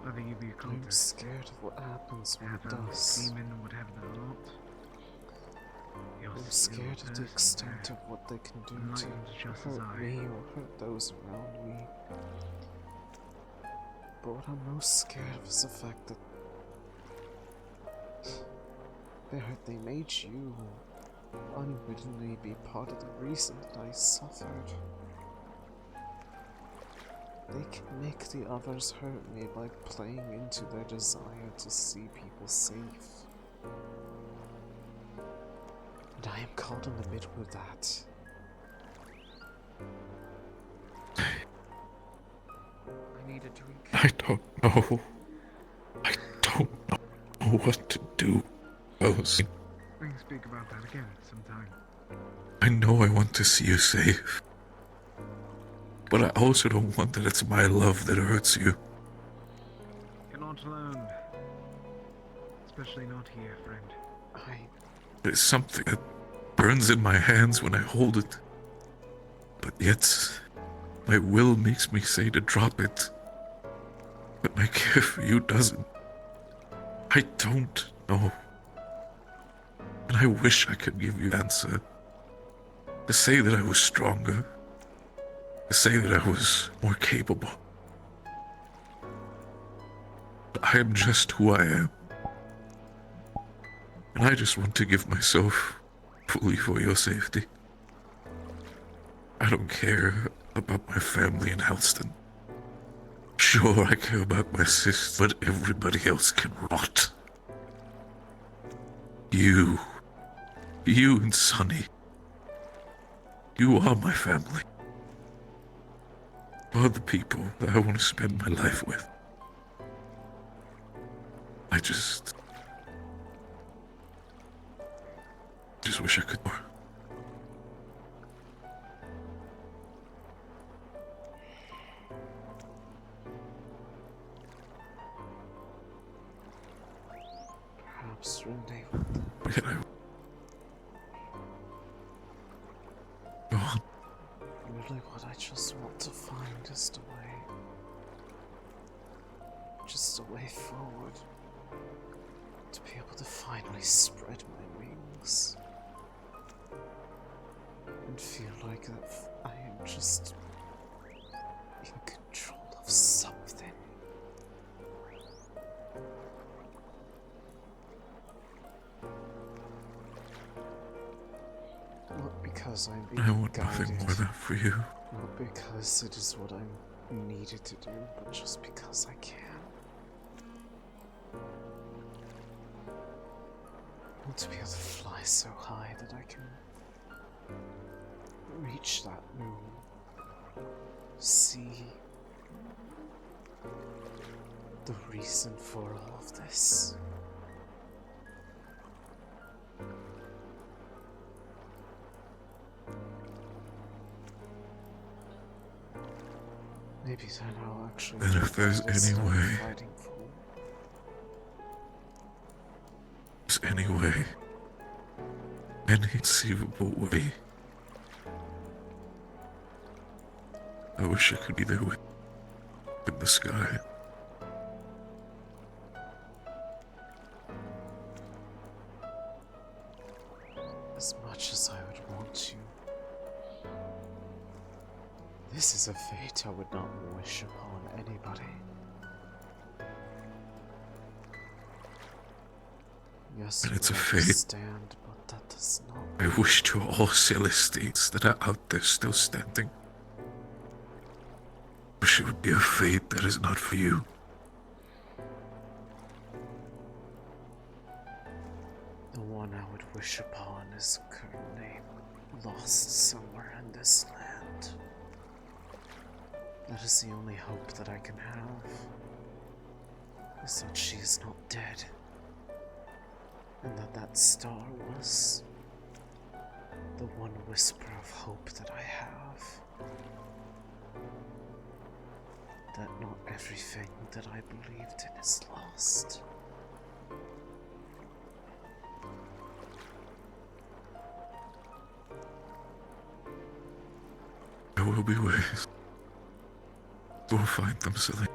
whether you be a I'm cultist, scared of what happens when it half-elf, does. demon, whatever the lot. You're I'm still scared of the first extent there. of what they can do Enlightened to just as hurt I. me or hurt those around me. But what I'm most scared of is the fact that they made you unwittingly be part of the reason that I suffered. They can make the others hurt me by playing into their desire to see people safe. And I am caught in the middle of that. I need a drink. I don't know. I don't know what to do, Rosie. We can speak about that again sometime. I know I want to see you safe. But I also don't want that it's my love that hurts you. You're not alone. Especially not here, friend. There's something that burns in my hands when I hold it. But yet, my will makes me say to drop it. But my care for you doesn't. I don't know. And I wish I could give you an answer. To say that I was stronger. To say that I was more capable. But I am just who I am. And I just want to give myself fully for your safety. I don't care about my family in Helston. Sure, I care about my sister, but everybody else can rot. You and Sonny. You are my family. You are the people that I want to spend my life with. I just wish I could more. Perhaps Renee Can I... Go on. Really what I just want to find is the way. Just a way forward. To be able to finally spread my wings. And feel like that I am just in control of something. Not because I'm being I want guided, nothing more than for you. not because it is what I'm needed to do, but just because I can. I want to be able to fly so high that I can reach that moon. See the reason for all of this. Maybe then I'll actually. And if there's any way, fighting for. there's any way, any conceivable way, I wish I could be there with you in the sky. As much as I would want to. This is a fate I would not wish upon anybody. Yes, And it's a I fate understand, but that does not. I wish to all Celestines that are out there still standing. Wish it would be a fate that is not for you. The one I would wish upon is currently lost somewhere in this land. That is the only hope that I can have. Is that she is not dead. And that star was the one whisper of hope that I have. That not everything that I believed in is lost. There will be ways. We'll find them, Céline.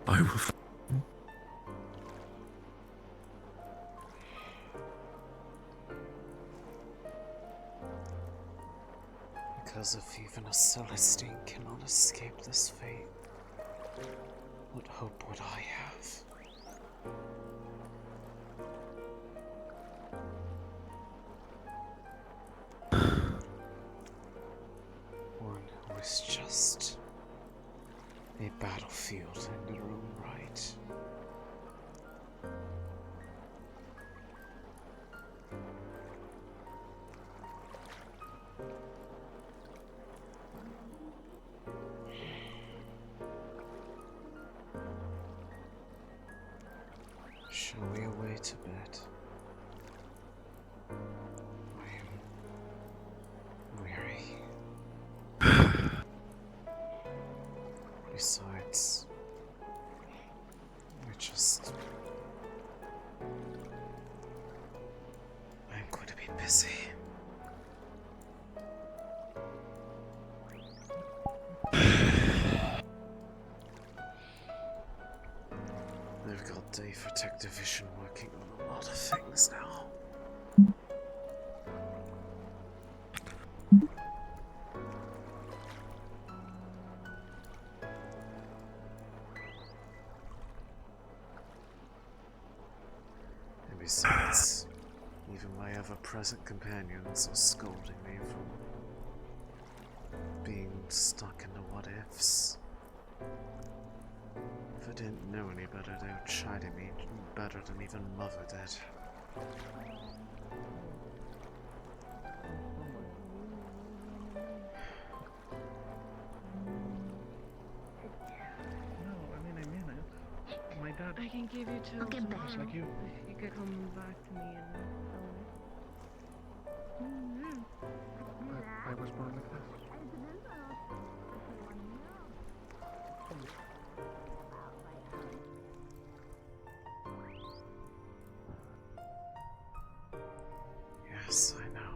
I will find them. Because if even a Celestine cannot escape this fate, what hope would I have? One who is just a battlefield in their own right. Shall we away to bed? night. We just... I'm going to be busy. They've got Dave for Tech Division working on a lot of things now. And besides, even my ever-present companions are scolding me for being stuck in the what-ifs. If I didn't know any better, they would chide me better than even Mother did. My dad. I can give you till Okay, tomorrow. like you. You could come back to me and tell me. I was born like this. Yes, I know.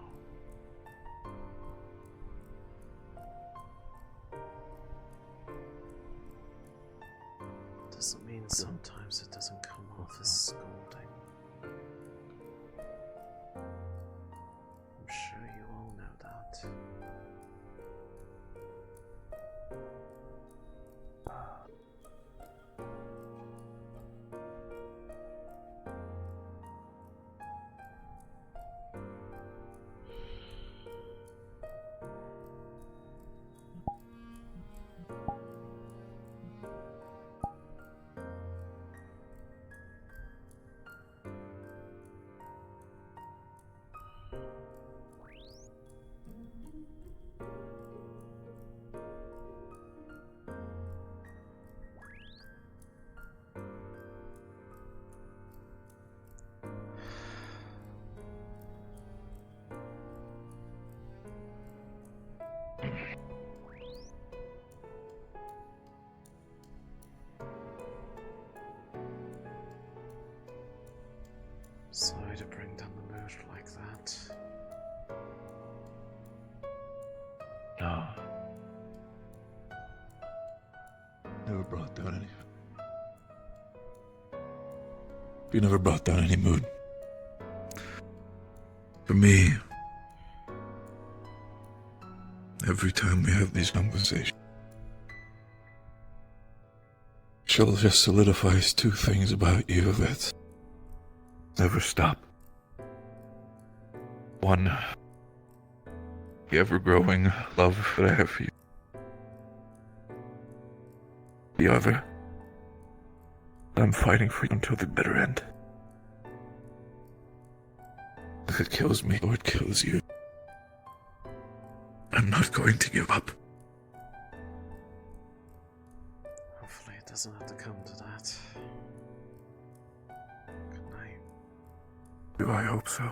Doesn't mean sometimes it doesn't come off as scolding. I'm sure you all know that. Sorry to bring down the mood like that. No. Never brought down any. You never brought down any mood. For me, every time we have these conversations, she'll just solidifies two things about you that never stop. One, the ever-growing love that I have for you. The other, I'm fighting for you until the bitter end. If it kills me or it kills you, I'm not going to give up. Hopefully it doesn't have to come to that. Good night. Do I hope so?